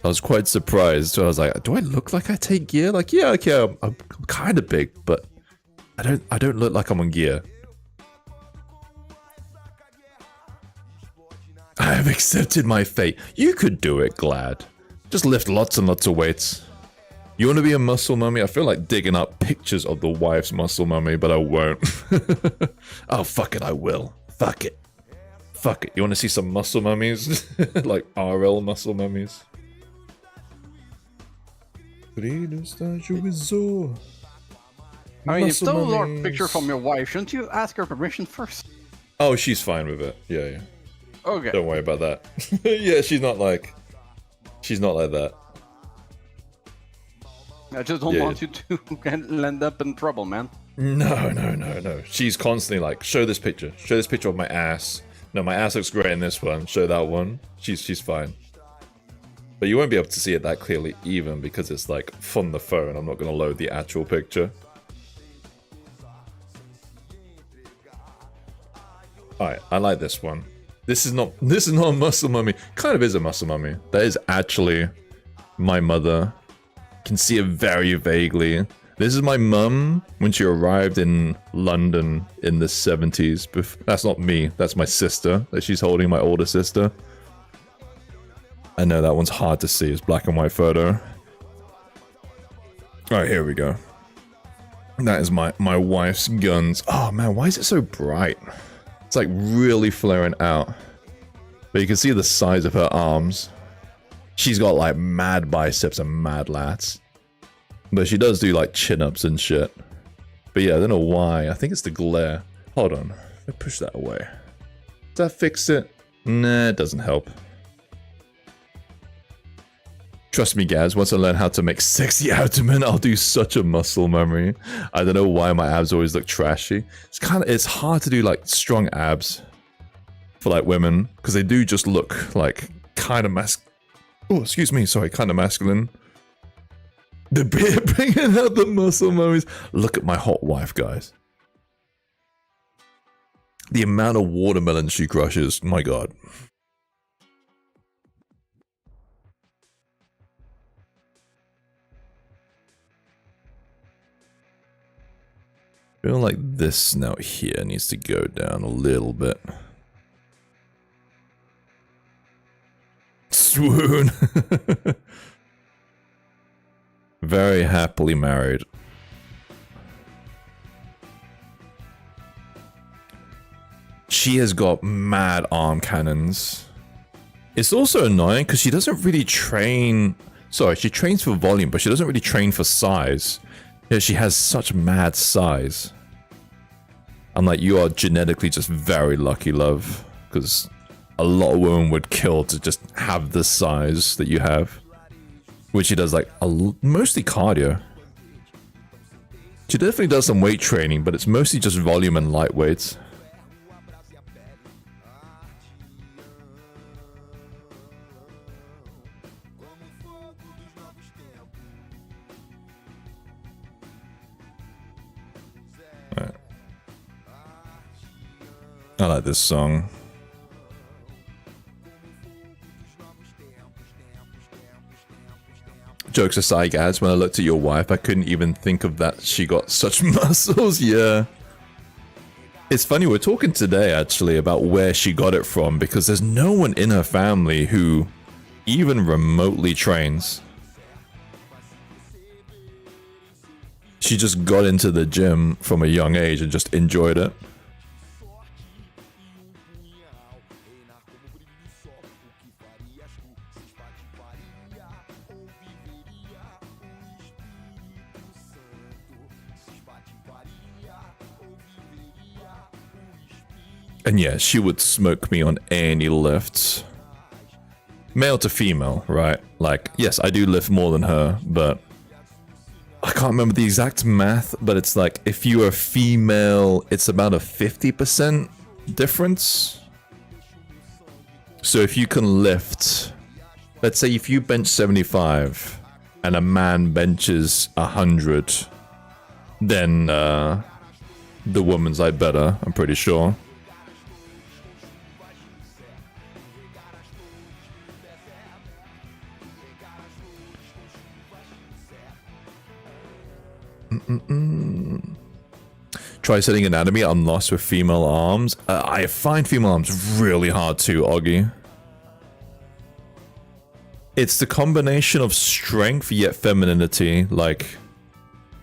I was quite surprised. So I was like, do I look like I take gear? Like, yeah, okay, I'm kind of big, but I don't look like I'm on gear. I have accepted my fate. You could do it, Glad. Just lift lots and lots of weights. You want to be a muscle mummy? I feel like digging up pictures of the wife's muscle mummy, but I won't. Oh, fuck it, I will. Fuck it. Fuck it. You want to see some muscle mummies? Like RL muscle mummies? I mean, if those are pictures from your wife, shouldn't you ask her permission first? Oh, she's fine with it. Yeah. Okay. Don't worry about that. Yeah, she's not like that. I just don't want you to end up in trouble, man. No. She's constantly like, show this picture of my ass. No, my ass looks great in this one. Show that one. She's fine. But you won't be able to see it that clearly even because it's like from the phone. I'm not going to load the actual picture. Alright, I like this one. This is not a muscle mummy. Kind of is a muscle mummy. That is actually my mother. Can see it very vaguely. This is my mum when she arrived in London in the 70s. That's not me. That's my sister that she's holding, my older sister. I know that one's hard to see. It's black and white photo. Alright, here we go. That is my wife's guns. Oh man, why is it so bright? It's like really flaring out. But you can see the size of her arms. She's got like mad biceps and mad lats. But she does do like chin-ups and shit. But yeah, I don't know why. I think it's the glare. Hold on. Let me push that away. Does that fix it? Nah, it doesn't help. Trust me, guys, once I learn how to make sexy abdomen, I'll do such a muscle memory. I don't know why my abs always look trashy. It's hard to do like strong abs for like women because they do just look like kind of kind of masculine. The beer bringing out the muscle mummies. Look at my hot wife, guys. The amount of watermelon she crushes, my god. I feel like this snout here needs to go down a little bit. Swoon. Very happily married. She has got mad arm cannons. It's also annoying because she doesn't really train. Sorry, she trains for volume, but she doesn't really train for size. Yeah, she has such mad size. I'm like, you are genetically just very lucky, love. Because a lot of women would kill to just have the size that you have. Which she does like mostly cardio. She definitely does some weight training, but it's mostly just volume and light weights. I like this song. Jokes aside, guys, when I looked at your wife, I couldn't even think of that she got such muscles. Yeah. It's funny, we're talking today actually about where she got it from because there's no one in her family who even remotely trains. She just got into the gym from a young age and just enjoyed it. And yeah, she would smoke me on any lifts. male to female, right? Like, yes, I do lift more than her, but I can't remember the exact math, but it's like if you are female, it's about a 50% difference. So if you can lift, let's say if you bench 75 and a man benches 100, then the woman's like better, I'm pretty sure. Try setting anatomy. I'm lost with female arms. I find female arms really hard too, Augie. It's the combination of strength yet femininity. Like,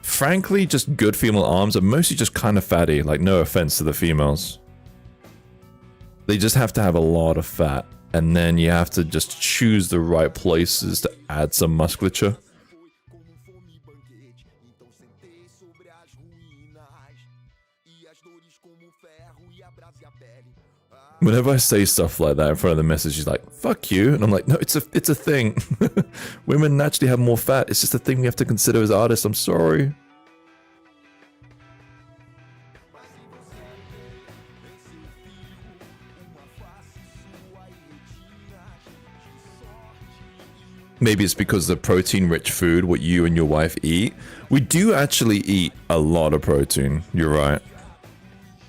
frankly, just good female arms are mostly just kind of fatty. Like, no offense to the females. They just have to have a lot of fat. And then you have to just choose the right places to add some musculature. Whenever I say stuff like that in front of the message, she's like, fuck you. And I'm like, no, it's a thing. Women naturally have more fat. It's just a thing we have to consider as artists. I'm sorry. Maybe it's because the protein-rich food, what you and your wife eat. We do actually eat a lot of protein. You're right.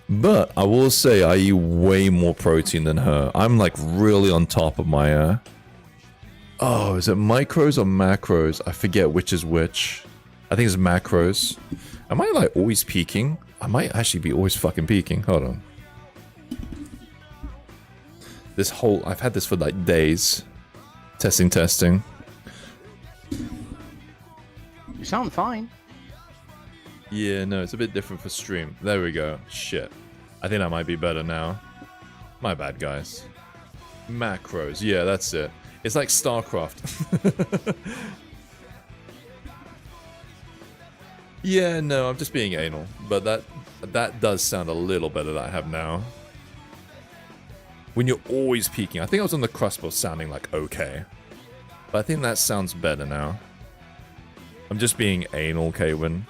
But I will say I eat way more protein than her. I'm like really on top of my... Oh, is it micros or macros? I forget which is which. I think it's macros. Am I like always peaking? I might actually be always fucking peaking. Hold on. This whole... I've had this for like days. Testing. You sound fine. Yeah, no, it's a bit different for stream. There we go. Shit. I think that might be better now. My bad, guys. Macros. Yeah, that's it. It's like StarCraft. Yeah, no, I'm just being anal. But that does sound a little better than I have now. When you're always peaking. I think I was on the cusp of sounding like okay. But I think that sounds better now. I'm just being anal, Kaywin.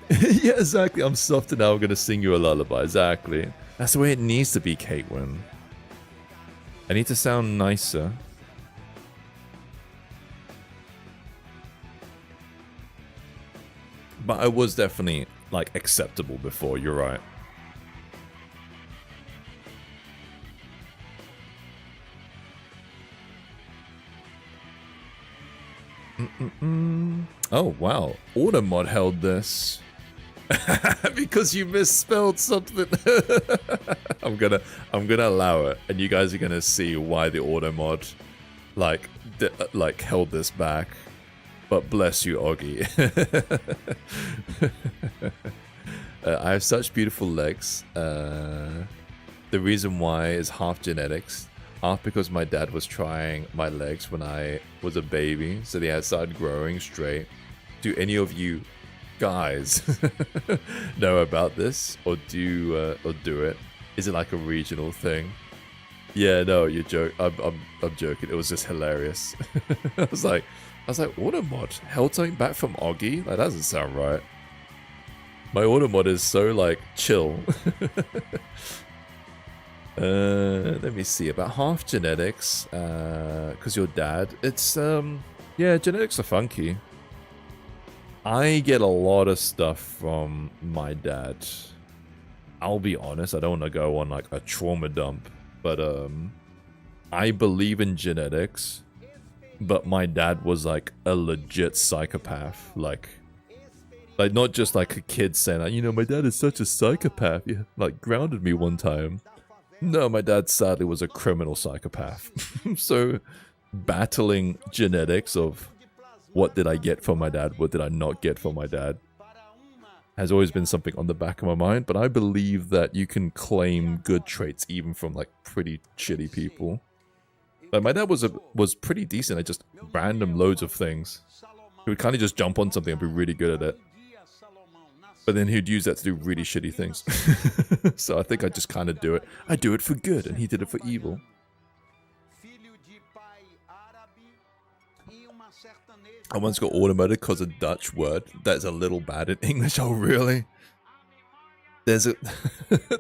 Yeah, exactly. I'm soft and now I'm gonna sing you a lullaby. Exactly. That's the way it needs to be, Caitlin. I need to sound nicer. But I was definitely, like, acceptable before, you're right. Oh, wow. Automod held this. Because you misspelled something. I'm gonna allow it, and you guys are gonna see why the Automod like held this back. But bless you, Augie. I have such beautiful legs. The reason why is half genetics, half because my dad was trying my legs when I was a baby, so they had started growing straight. Do any of you guys know about this, or do it? Is it like a regional thing? Yeah, no, you're joking. I'm joking. It was just hilarious. I was like, Automod held something back from Augie? Like, that doesn't sound right. My Automod is so like chill. Let me see, about half genetics. Because your dad, it's yeah, genetics are funky. I get a lot of stuff from my dad. I'll be honest, I don't want to go on like a trauma dump, but I believe in genetics, but my dad was like a legit psychopath. Like not just like a kid saying that, you know, my dad is such a psychopath. Yeah, like grounded me one time. No, my dad sadly was a criminal psychopath. So battling genetics of what did I get from my dad, what did I not get from my dad, has always been something on the back of my mind. But I believe that you can claim good traits even from like pretty shitty people. Like my dad was pretty decent at just random loads of things. He would kind of just jump on something and be really good at it. But then he'd use that to do really shitty things. So I think I just kind of do it. I do it for good, and he did it for evil. I once got automated because a Dutch word that's a little bad in English. Oh, really? There's a...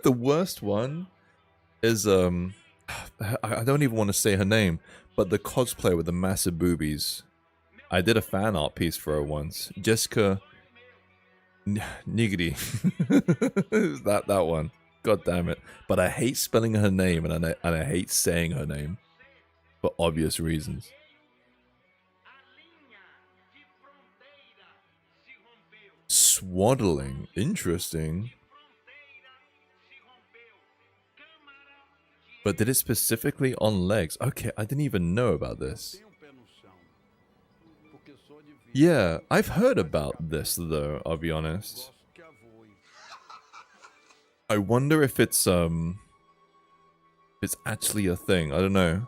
the worst one is, I don't even want to say her name, but the cosplayer with the massive boobies. I did a fan art piece for her once. Jessica... Niggity. that one. God damn it. But I hate spelling her name, and I hate saying her name. For obvious reasons. Swaddling. Interesting. But did it specifically on legs? Okay, I didn't even know about this. Yeah, I've heard about this though, I'll be honest. I wonder if it's actually a thing. I don't know.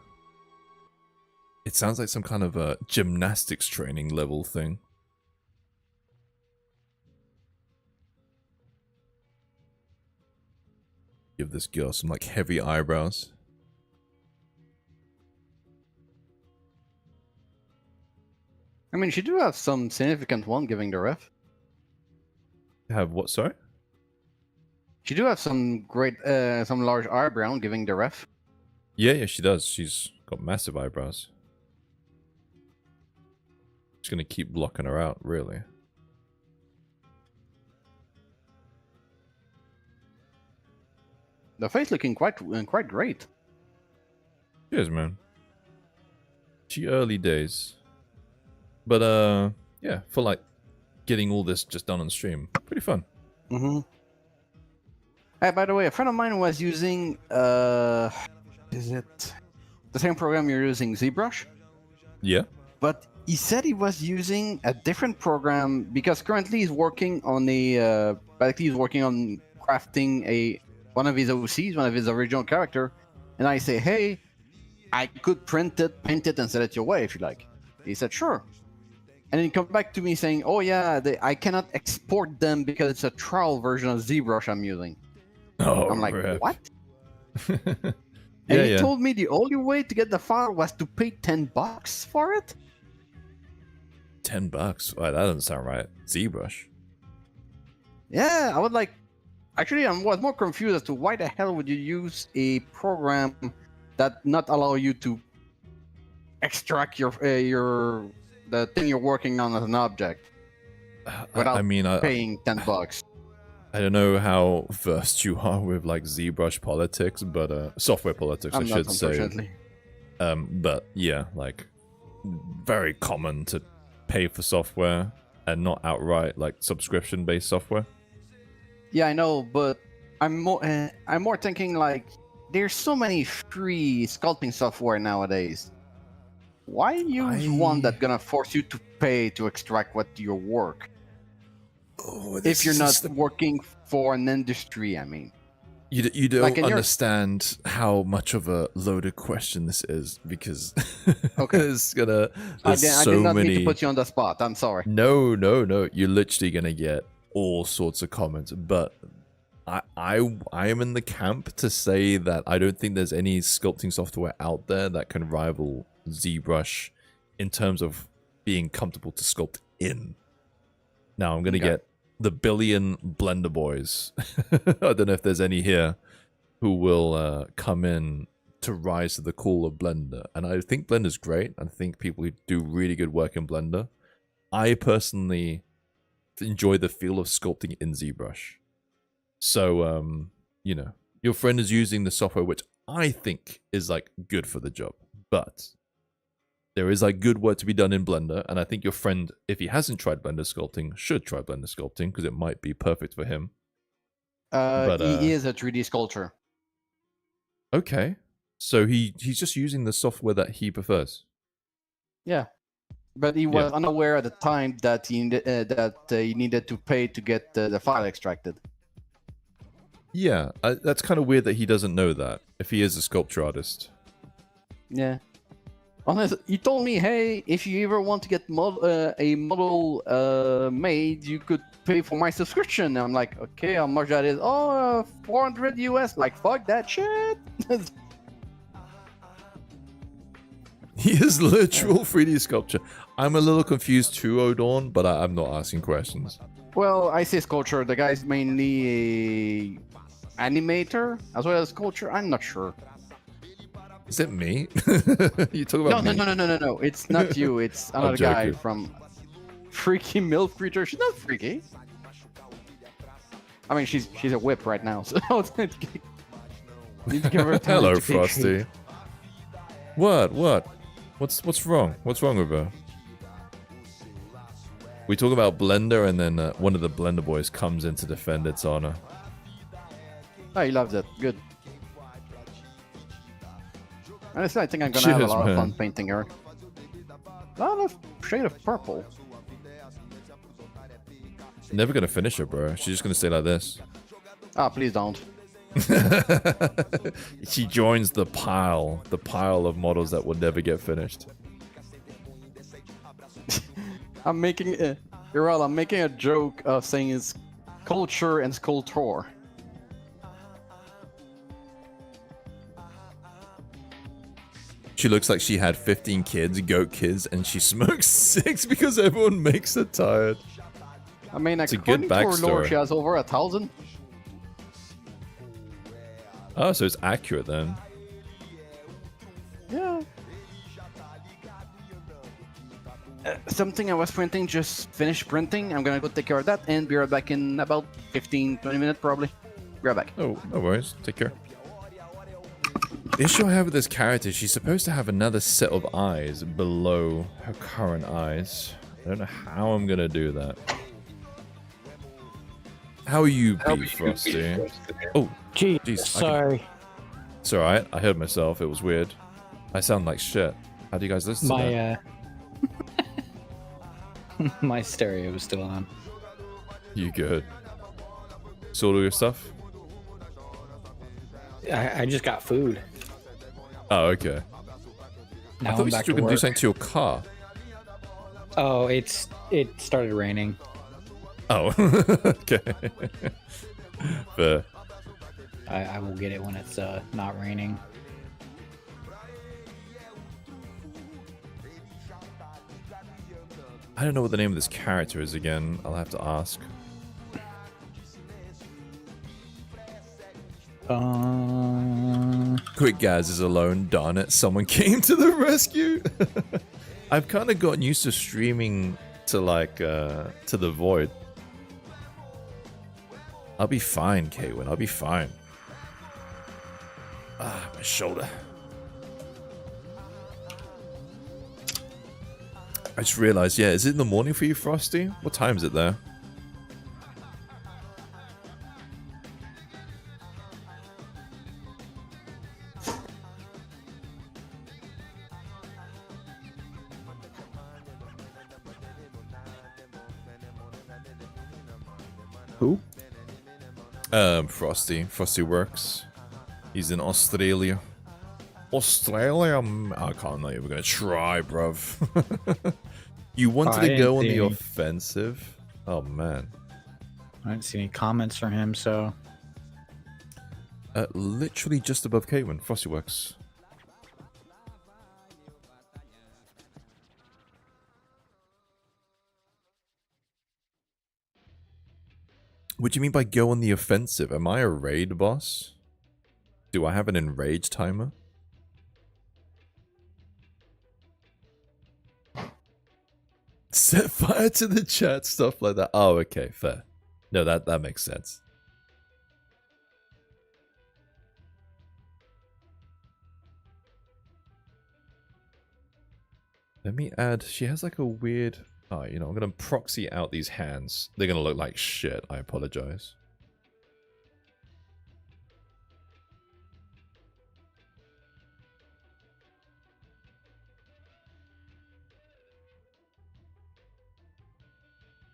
It sounds like some kind of a gymnastics training level thing. Give this girl some like heavy eyebrows. I mean, she do have some significant one giving the ref. Have what, sorry? She do have some great, some large eyebrow giving the ref. Yeah, she does. She's got massive eyebrows. Just gonna keep blocking her out, really. The face looking quite great. Cheers, man. She early days. But, yeah, for like getting all this just done on stream. Pretty fun. Mm-hmm. Hey, by the way, a friend of mine was using, is it the same program you're using, ZBrush? Yeah. But he said he was using a different program because currently he's working on a, basically he's working on crafting one of his OCs, one of his original character. And I say, hey, I could print it, paint it, and send it your way if you like. He said, sure. And then he come back to me saying, oh yeah, I cannot export them because it's a trial version of ZBrush I'm using. Oh, I'm like, rip. what? Yeah, And he told me the only way to get the file was to pay $10 for it. $10? Wow, that doesn't sound right. ZBrush. Yeah, I was like, actually, I was more confused as to why the hell would you use a program that not allow you to extract the thing you're working on as an object without paying $10. I don't know how versed you are with like ZBrush politics, but software politics, I should say. But yeah, like very common to pay for software and not outright like subscription-based software. Yeah, I know, but I'm more thinking like there's so many free sculpting software nowadays. Why use one that's gonna force you to pay to extract what your work? Oh, if you're not working for an industry, I mean. You don't understand how much of a loaded question this is because okay. I did not mean to put you on the spot. I'm sorry. No. You're literally gonna get all sorts of comments, but I am in the camp to say that I don't think there's any sculpting software out there that can rival ZBrush in terms of being comfortable to sculpt in. Now I'm gonna get the billion Blender boys. I don't know if there's any here who will come in to rise to the call of Blender. And I think Blender's great. I think people who do really good work in Blender. I personally enjoy the feel of sculpting in ZBrush. So, you know, your friend is using the software, which I think is like good for the job. But there is like good work to be done in Blender, and I think your friend, if he hasn't tried Blender sculpting, should try Blender sculpting because it might be perfect for him. He is a 3D sculptor. Okay, so he's just using the software that he prefers. Yeah, but he was unaware at the time that he needed to pay to get the file extracted. Yeah, that's kind of weird that he doesn't know that if he is a sculpture artist. Yeah. Honest, he told me, hey, if you ever want to get a model made, you could pay for my subscription. And I'm like, okay, how much that is? Oh, 400 US. Like, fuck that shit. He is literal 3D sculpture. I'm a little confused too, Odorn, but I'm not asking questions. Well, I say sculpture. The guy's mainly a animator as well as sculpture. I'm not sure. Is it me? You talk about No, me? no. It's not you. It's another guy joking. from Freaky Milk Creature. She's not freaky. I mean, she's a whip right now, so need to give her time Hello, to be Frosty. cute. What? What's wrong? What's wrong with her? We talk about Blender, and then one of the Blender boys comes in to defend its honor. Oh, he loves it. Good. Honestly, I think I'm gonna have a Cheers, lot man. of fun painting her. A lot of shade of purple. Never gonna finish her, bro. She's just gonna stay like this. Ah, please don't. She joins the pile of models that will never get finished. I'm making I'm making a joke of saying it's culture and sculptor. She looks like she had 15 kids, goat kids, and she smokes 6 because everyone makes her tired. I mean, It's a good according to her lore, backstory. she has over 1,000. Oh, so it's accurate then. Yeah. Something I was printing just finished printing. I'm gonna go take care of that and be right back in about 15-20 minutes probably. Be right back. Oh, no worries. Take care. The issue I have with this character, she's supposed to have another set of eyes below her current eyes. I don't know how I'm gonna do that. How are you, B Frosty? Oh, Gee, jeez. sorry. It's alright. I heard myself. It was weird. I sound like shit. How do you guys listen to that? My my stereo was still on. You good? Sort all your stuff? I just got food. Oh, okay. Now I thought I'm you back said you to were gonna do work. something to your car. Oh, it started raining. Oh, okay. Fair. I will get it when it's not raining. I don't know what the name of this character is again. I'll have to ask. Quick Gaz is alone. Darn it. Someone came to the rescue. I've kind of gotten used to streaming to like, to the void. I'll be fine, Kaywin. I'll be fine. Ah, my shoulder. I just realized, yeah, is it in the morning for you, Frosty? What time is it there? Who? Frosty. Frosty works. He's in Australia. Australia? I can't know. We're gonna try, bruv. You wanted I to go on didn't the see- offensive? Oh, man. I didn't see any comments from him, so Literally just above Caitlin. Frosty works. What do you mean by go on the offensive? Am I a raid boss? Do I have an enrage timer? Set fire to the chat, stuff like that. Oh, okay, fair. No, that makes sense. Let me add, she has like a weird, oh, you know, I'm gonna proxy out these hands. They're gonna look like shit, I apologize.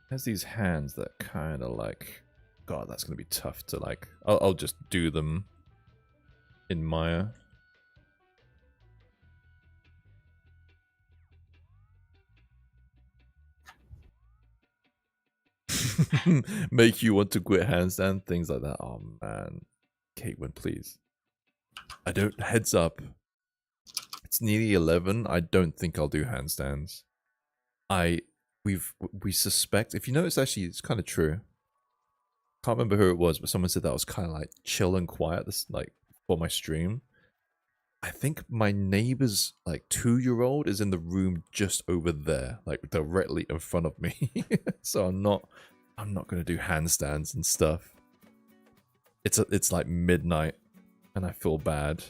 Has these hands that kind of like, God, that's gonna be tough to like. I'll just do them in Maya. make you want to quit handstand, things like that. Oh man, Caitlin, please. I don't. Heads up. It's nearly 11. I don't think I'll do handstands. We suspect. If you notice, actually, it's kind of true. Can't remember who it was, but someone said that was kind of like chill and quiet. This like for my stream. I think my neighbor's like 2-year-old is in the room just over there, like directly in front of me. So I'm not gonna do handstands and stuff. It's like midnight, and I feel bad.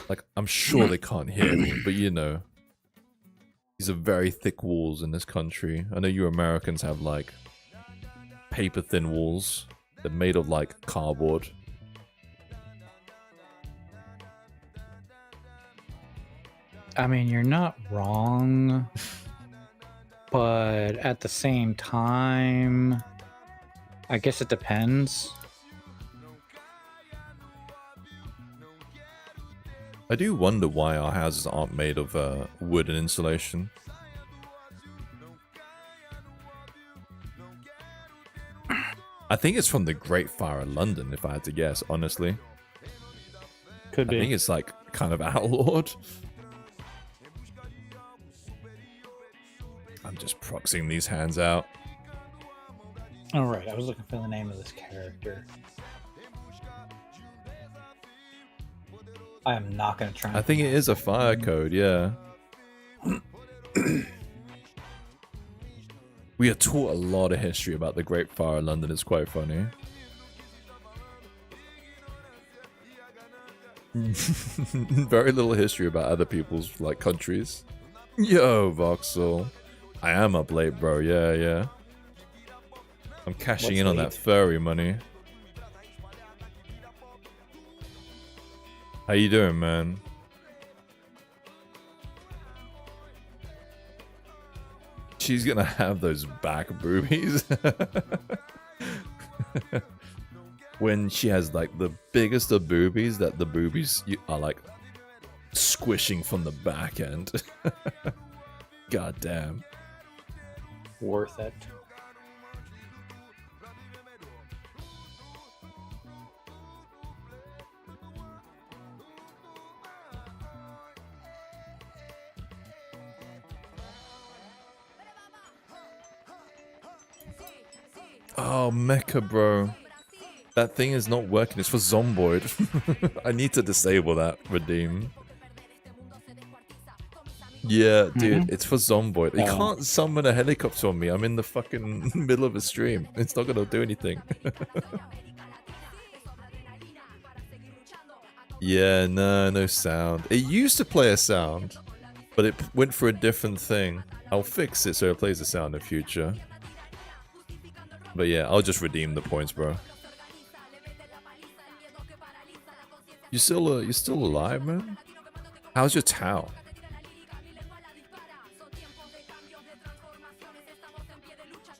Like I'm sure they can't hear me, but you know, these are very thick walls in this country. I know you Americans have like paper thin walls. They're made of like cardboard. I mean, you're not wrong, but at the same time, I guess it depends. I do wonder why our houses aren't made of wood and insulation. I think it's from the Great Fire of London, if I had to guess, honestly. Could be. I think it's like kind of outlawed. I'm just proxying these hands out. All right, I was looking for the name of this character. I am not going to try. I think it is a fire code, yeah. We are taught a lot of history about the Great Fire of London. It's quite funny. Very little history about other people's like countries. Yo, Voxel. I am up late, bro. Yeah, yeah. I'm cashing What's in on late? that furry money. How you doing, man? She's gonna have those back boobies. When she has like the biggest of boobies, that the boobies are like squishing from the back end. God damn. Worth it. Oh, Mecha, bro. That thing is not working. It's for Zomboid. I need to disable that redeem. Yeah, dude, it's for Zomboid. You Oh. can't summon a helicopter on me. I'm in the fucking middle of a stream. It's not gonna do anything. Yeah, no sound. It used to play a sound, but it went for a different thing. I'll fix it so it plays a sound in future. But yeah, I'll just redeem the points, bro. You still alive, man? How's your Tau?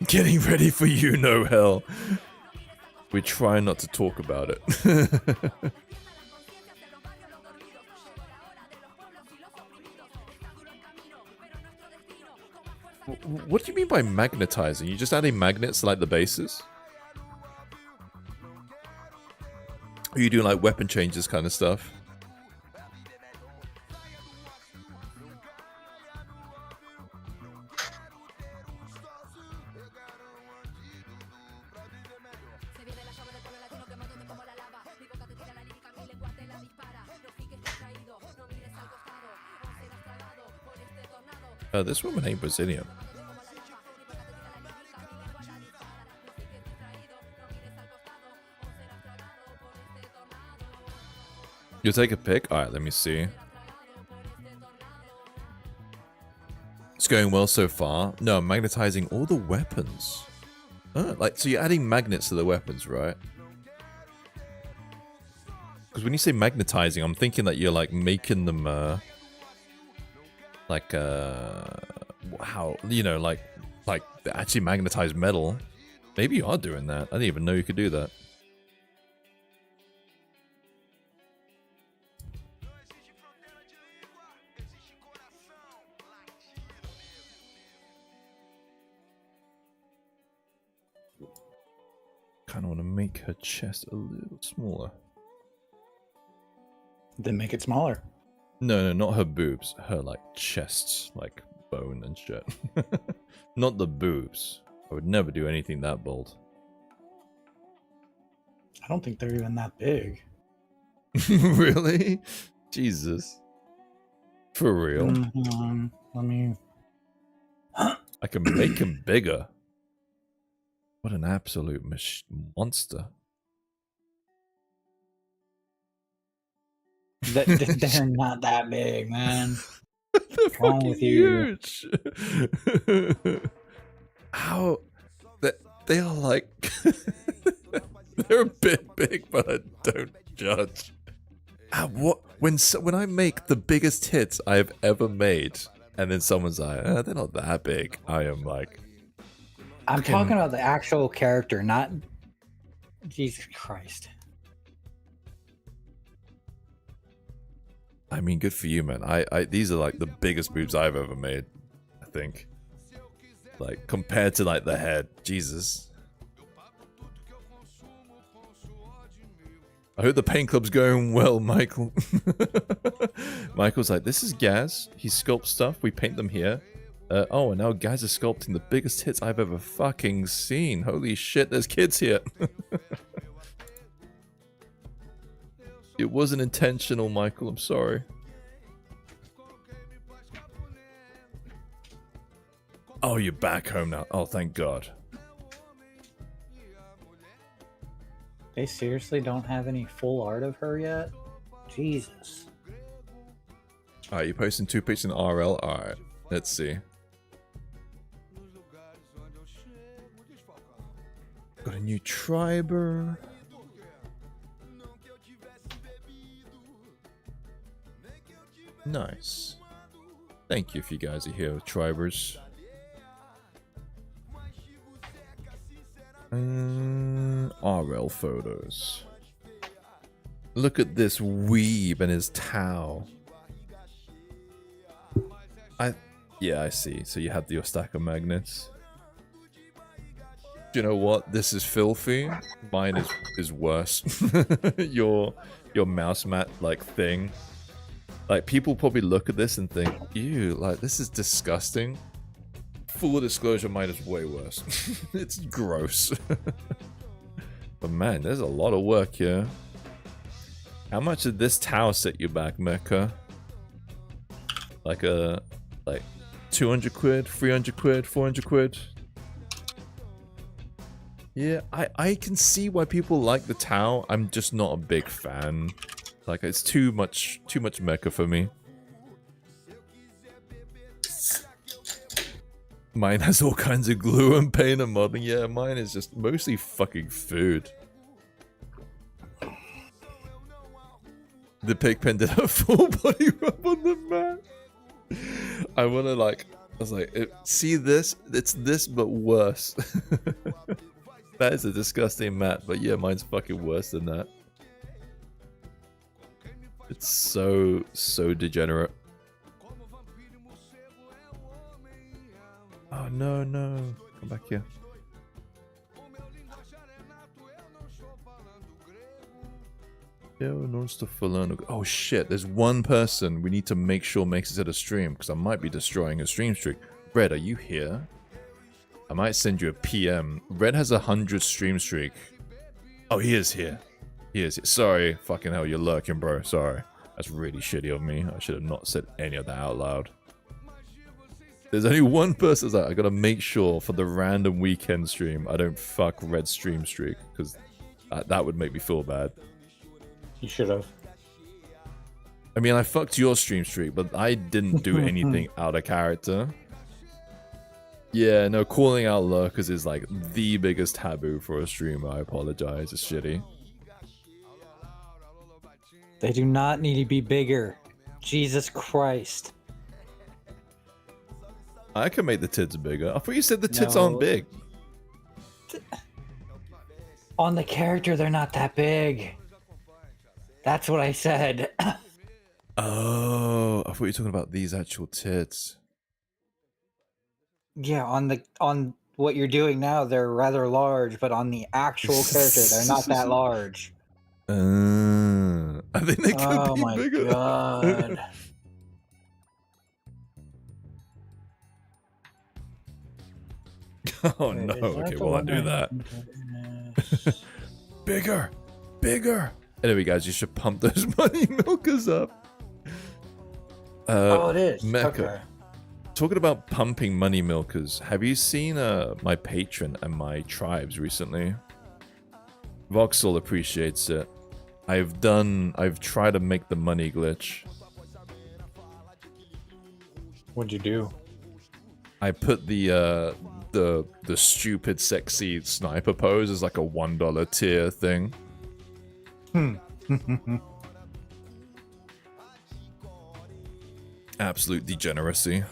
Getting ready for you, no hell. We try not to talk about it. What do you mean by magnetizing? You just adding magnets to like the bases? Are you doing like weapon changes kind of stuff? This woman ain't Brazilian. You'll take a pick? Alright, let me see. It's going well so far. No, I'm magnetizing all the weapons. Like, so you're adding magnets to the weapons, right? Because when you say magnetizing, I'm thinking that you're like making them, how, you know, like actually magnetized metal. Maybe you are doing that. I didn't even know you could do that. kind of want to make her chest a little smaller. Then make it smaller. No, not her boobs. Her, like, chests, like, bone and shit. Not the boobs. I would never do anything that bold. I don't think they're even that big. Really? Jesus. For real? Let me... I can make him bigger. What an absolute monster. They're not that big, man. They're What's wrong fucking with you? huge. How? They are like... They're a bit big, but I don't judge. What? When I make the biggest hits I've ever made, and then someone's like, they're not that big. I am like... I'm talking about the actual character, not... Jesus Christ. I mean, good for you, man. These are like the biggest boobs I've ever made, I think. Like, compared to like the head. Jesus. I hope the paint club's going well, Michael. Michael's like, this is Gaz. He sculpts stuff. We paint them here. Oh, and now Gaz is sculpting the biggest hits I've ever fucking seen. Holy shit, there's kids here. It wasn't intentional, Michael. I'm sorry. Oh, you're back home now. Oh, thank God. They seriously don't have any full art of her yet? Jesus. Alright, you're posting 2 pics in RL? Alright, let's see. Got a new triber. Nice. Thank you if you guys are here with tribers. RL photos. Look at this weeb and his towel. Yeah, I see. So you had your stack of magnets. Do you know what? This is filthy. Mine is worse. your mouse mat like thing. Like, people probably look at this and think, ew, like, this is disgusting. Full disclosure, mine is way worse. It's gross. But man, there's a lot of work here. How much did this towel set you back, Mecca? Like 200 quid, 300 quid, 400 quid? Yeah, I can see why people like the towel. I'm just not a big fan. Like, it's too much mecha for me. Mine has all kinds of glue and paint and modding. Yeah, mine is just mostly fucking food. The pig pen did a full body rub on the mat. I wanna I was like, see this? It's this but worse. That is a disgusting mat, but yeah, mine's fucking worse than that. It's so degenerate. Oh no, come back here. Yo, no stuff for learn. Oh shit, there's one person we need to make sure makes it to the stream, because I might be destroying a stream streak. Red, are you here? I might send you a PM. Red has 100 stream streak. Oh, he is here. He is here. Sorry, fucking hell, you're lurking, bro. Sorry. That's really shitty of me. I should have not said any of that out loud. There's only one person that I gotta make sure for the random weekend stream I don't fuck Red's stream streak, because that would make me feel bad. You should have. I mean, I fucked your stream streak, but I didn't do anything out of character. Yeah, no, calling out lurkers is like the biggest taboo for a streamer. I apologize, it's shitty. They do not need to be bigger. Jesus Christ. I can make the tits bigger. I thought you said the tits aren't big. On the character, they're not that big. That's what I said. Oh, I thought you were talking about these actual tits. Yeah, on what you're doing now, they're rather large, but on the actual character, they're not that large. I think they could Oh be my bigger. god. Oh Wait, no. is that Okay, the well, I one do that. Bigger. Bigger. Anyway, guys, you should pump those money milkers up. Oh, it is. Mecca. Okay. Talking about pumping money milkers, have you seen my patron and my tribes recently? Voxel appreciates it. I've tried to make the money glitch. What'd you do? I put the stupid sexy sniper pose as like a $1 tier thing. Absolute degeneracy.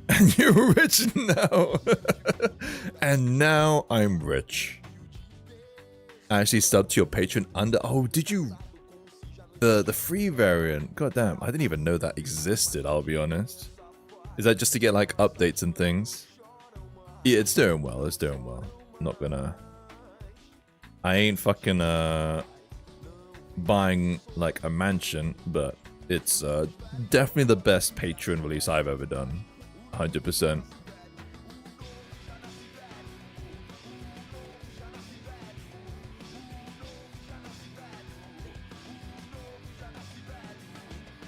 And you're rich now. And now I'm rich. I actually subbed to your patron under... Oh, did you... The free variant. God damn, I didn't even know that existed, I'll be honest. Is that just to get, like, updates and things? Yeah, it's doing well, it's doing well. I'm not gonna... I ain't fucking, buying, like, a mansion, but it's, definitely the best patron release I've ever done. 100%.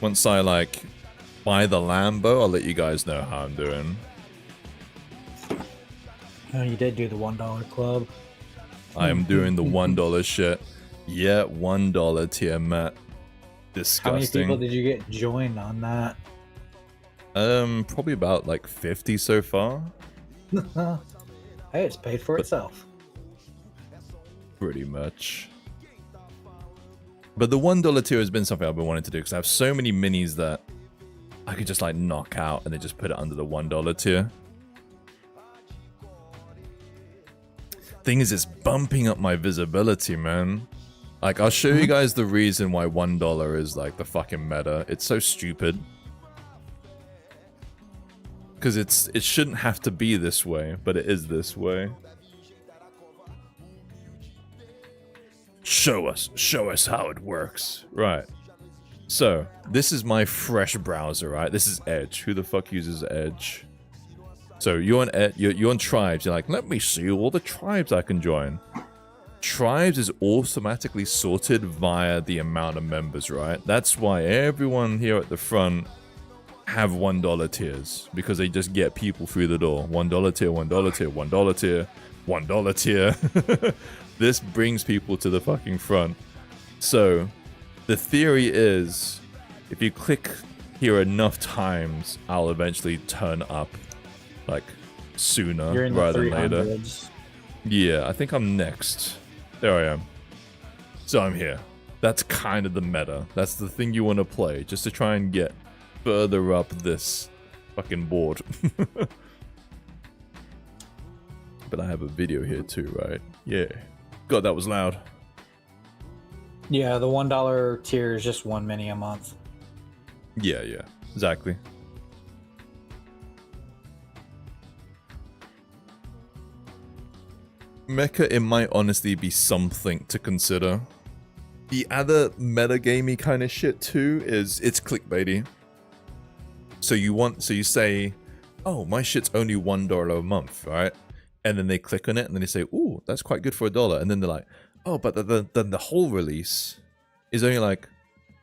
Once I, like, buy the Lambo, I'll let you guys know how I'm doing. Oh, you did do the $1 club. I am doing the $1 shit. Yeah, $1 tier, Matt. Disgusting. How many people did you get joined on that? Probably about, like, 50 so far. Hey, it's paid for itself. Pretty much. But the $1 tier has been something I've been wanting to do because I have so many minis that I could just like knock out and then just put it under the $1 tier. Thing is, it's bumping up my visibility, man. Like, I'll show you guys the reason why $1 is like the fucking meta. It's so stupid. Because it shouldn't have to be this way, but it is this way. Show us how it works. Right. So, this is my fresh browser, right? This is Edge. Who the fuck uses Edge? So, you're on Tribes. You're like, let me see all the tribes I can join. Tribes is automatically sorted via the amount of members, right? That's why everyone here at the front have $1 tiers. Because they just get people through the door. $1 tier, $1 tier, $1 tier, $1 tier. This brings people to the fucking front. So, the theory is, if you click here enough times, I'll eventually turn up, like, sooner You're in rather the than later. 300s. Yeah, I think I'm next. There I am. So I'm here. That's kind of the meta. That's the thing you want to play, just to try and get further up this fucking board. But I have a video here too, right? Yeah. God, that was loud. Yeah, the $1 tier is just one mini a month. Yeah, exactly. Mecha, it might honestly be something to consider. The other metagamey kind of shit too is it's clickbaity. So you say, oh, my shit's only $1 a month, right? And then they click on it and then they say, ooh, that's quite good for $1. And then they're like, oh, but then the whole release is only like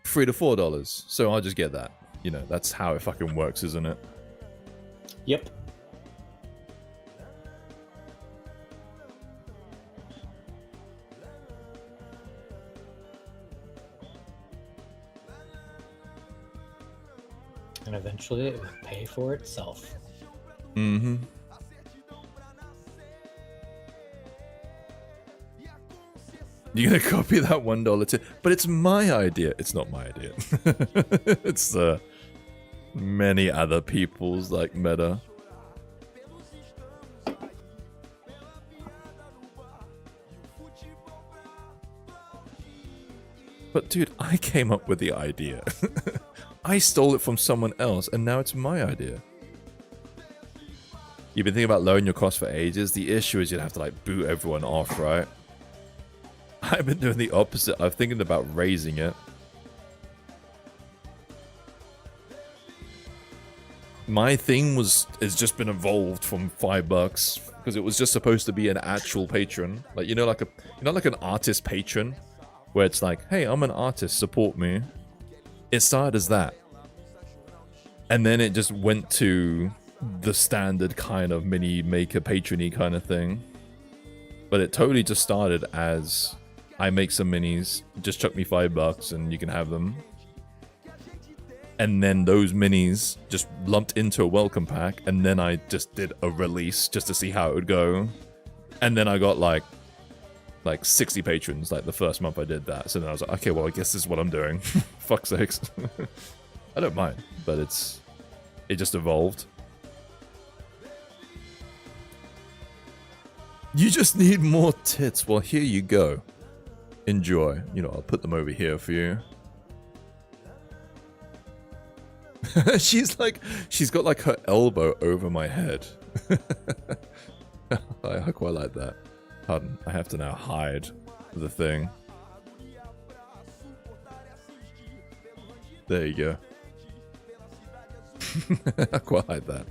$3 to $4. So I'll just get that. You know, that's how it fucking works, isn't it? Yep. And eventually it will pay for itself. Mm-hmm. You're gonna copy that $1 tip, but it's my idea. It's not my idea. It's many other people's like meta. But dude, I came up with the idea. I stole it from someone else, and now it's my idea. You've been thinking about lowering your cost for ages. The issue is you'd have to like boot everyone off, right? I've been doing the opposite. I'm thinking about raising it. My thing has just been evolved from $5 because it was just supposed to be an actual patron, like like an artist patron, where it's like, hey, I'm an artist, support me. It started as that, and then it just went to the standard kind of mini maker patrony kind of thing. But it totally just started as I make some minis, just chuck me $5 and you can have them. And then those minis just lumped into a welcome pack, and then I just did a release just to see how it would go. And then I got like 60 patrons like the first month I did that. So then I was like, okay, well, I guess this is what I'm doing. Fuck's sakes. I don't mind, but it just evolved. You just need more tits. Well, here you go. Enjoy. I'll put them over here for you. She's got like her elbow over my head. I quite like that. Pardon, I have to now hide the thing. There you go. I quite like that.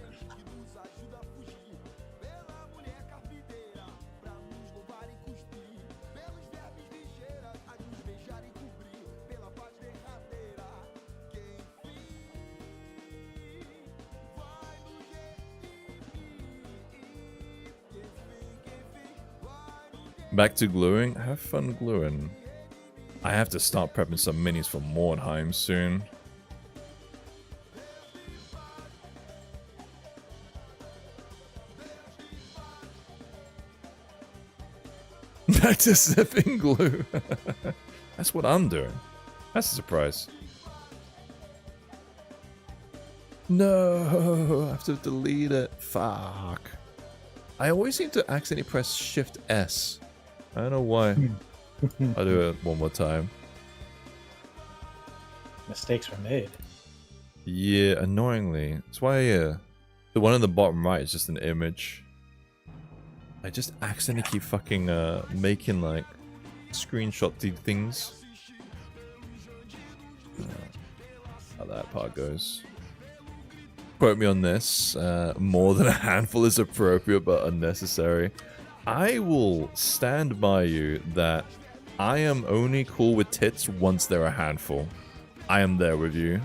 Back to gluing. Have fun gluing. I have to start prepping some minis for Mordheim soon. Back to sniffing glue. That's what I'm doing. That's a surprise. No, I have to delete it. Fuck. I always seem to accidentally press Shift S. I don't know why. I'll do it one more time. Mistakes were made. Yeah, annoyingly. That's why the one in the bottom right is just an image. I just accidentally keep fucking making like screenshot things. How that part goes. Quote me on this. More than a handful is appropriate but unnecessary. I will stand by you that I am only cool with tits once they're a handful. I am there with you.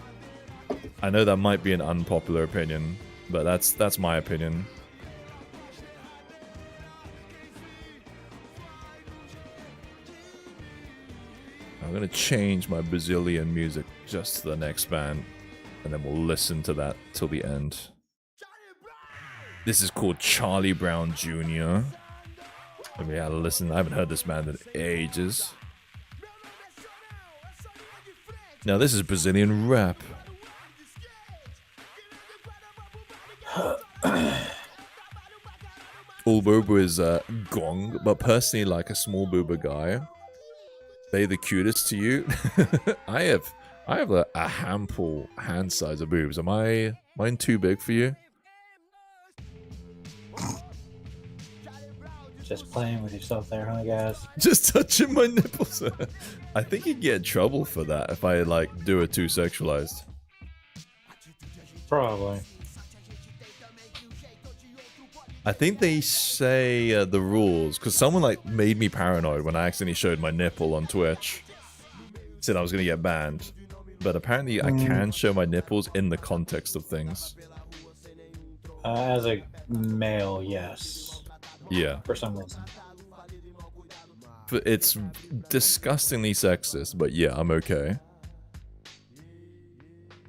I know that might be an unpopular opinion, but that's my opinion. I'm gonna change my Brazilian music just to the next band, and then we'll listen to that till the end. This is called Charlie Brown Jr. Let me have a listen. I haven't heard this band in ages. Now this is Brazilian rap. All booba is gong, but personally, like a small booba guy, they the cutest to you. I have a handful hand size of boobs. Am mine too big for you? Just playing with yourself there, huh, guys? Just touching my nipples. I think you'd get in trouble for that if I like do it too sexualized. Probably. I think they say the rules because someone like made me paranoid when I accidentally showed my nipple on Twitch. Said I was gonna get banned, but apparently I can show my nipples in the context of things. As a male, yes. Yeah. For some reason. It's disgustingly sexist, but yeah, I'm okay.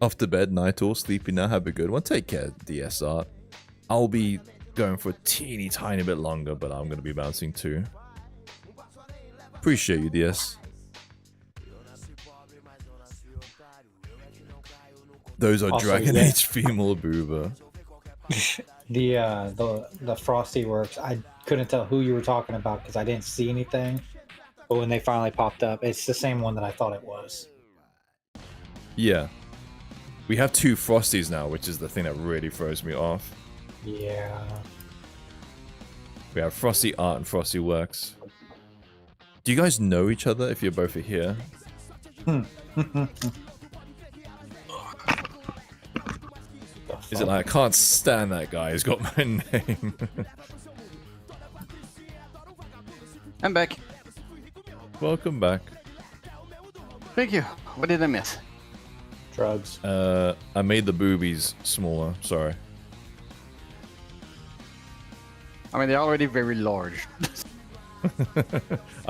Off to bed, night all, sleepy now, have a good one. Take care, DSR. I'll be going for a teeny tiny bit longer, but I'm going to be bouncing too. Appreciate you, DS. Those are Also, Dragon yeah. Age female booba. The Frosty Works, I couldn't tell who you were talking about because I didn't see anything. But when they finally popped up, it's the same one that I thought it was. Yeah. We have 2 Frosties now, which is the thing that really throws me off. Yeah. We have Frosty Art and Frosty Works. Do you guys know each other if you're both here? Is it like, I can't stand that guy who's got my name? I'm back. Welcome back. Thank you. What did I miss? Drugs. I made the boobies smaller, sorry. I mean, they're already very large. I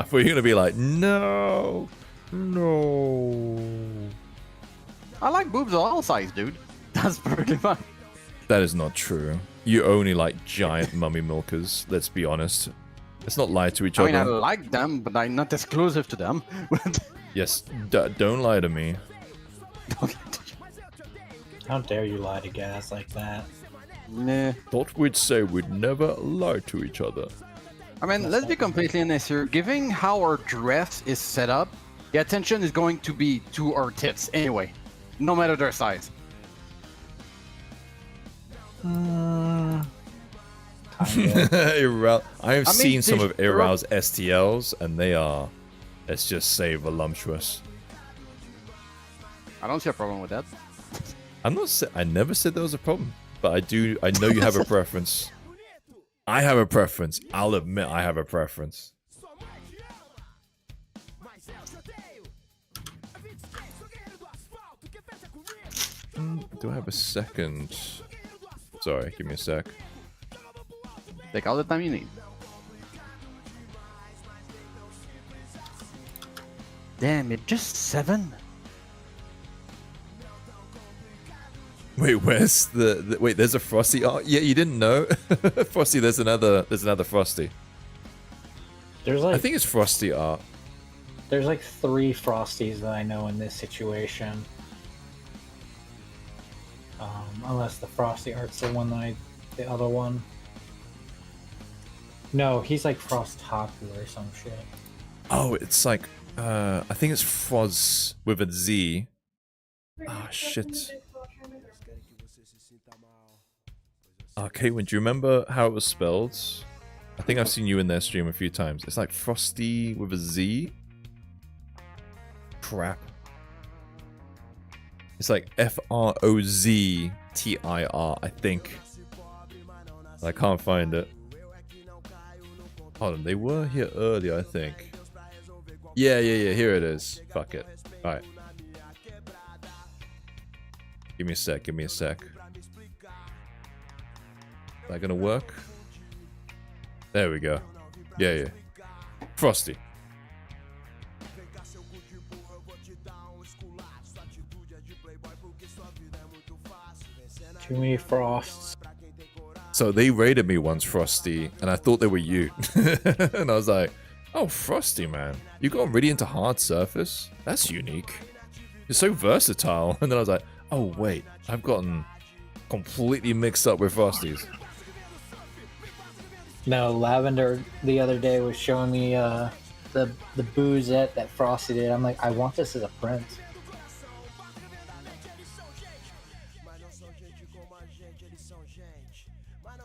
thought you were gonna be like, no, no. I like boobs of all size, dude. That's perfectly fine. That is not true. You only like giant mummy milkers, let's be honest. Let's not lie to each I other. mean, I like them, but I'm not exclusive to them. Yes, don't lie to me. How dare you lie to Gaz like that? Nah. Thought we'd say we'd never lie to each other. I mean, let's be completely honest here. Given how our dress is set up, the attention is going to be to our tits anyway, no matter their size. I've seen some of they're- Iral's STLs, and they are, let's just say, voluptuous. I don't see a problem with that. I never said there was a problem, but I know you have a preference. I have a preference. I'll admit I have a preference. Do I have a second? Sorry, give me a sec. Take all the time you need. Damn it, just 7? Wait, where's the wait? There's a Frosty. Oh, yeah, you didn't know, Frosty. There's another Frosty. There's like I think it's Frosty art. there's like 3 Frosties that I know in this situation. Unless the Frosty Art's the one that the other one. No, he's like Frost Topu or some shit. Oh, it's like I think it's Froz with a Z. Ah, shit. Caitlin, do you remember how it was spelled? I think I've seen you in their stream a few times. It's like Frosty with a Z. Crap. It's like Froztir, I think. I can't find it. Hold on, they were here earlier, I think. Yeah, here it is. Fuck it. Alright. Give me a sec. Is that gonna work? There we go. Yeah. Frosty. Too many Frosts. So they raided me once, Frosty, and I thought they were you. And I was like, oh, Frosty, man. You got really into hard surface? That's unique. You're so versatile. And then I was like, oh, wait. I've gotten completely mixed up with Frosties. No, Lavender the other day was showing me the boozette that Frosty did. I'm like, I want this as a print.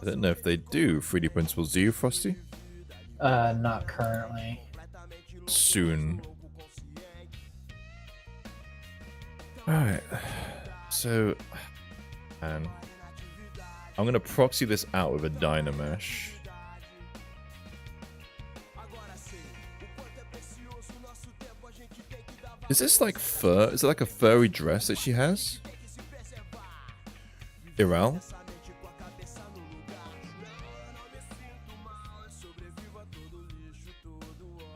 I don't know if they do 3D printables. Do you, Frosty? Not currently. Soon. Alright. So, man. I'm gonna proxy this out with a Dynamesh. Is this like fur? Is it like a furry dress that she has? Iral?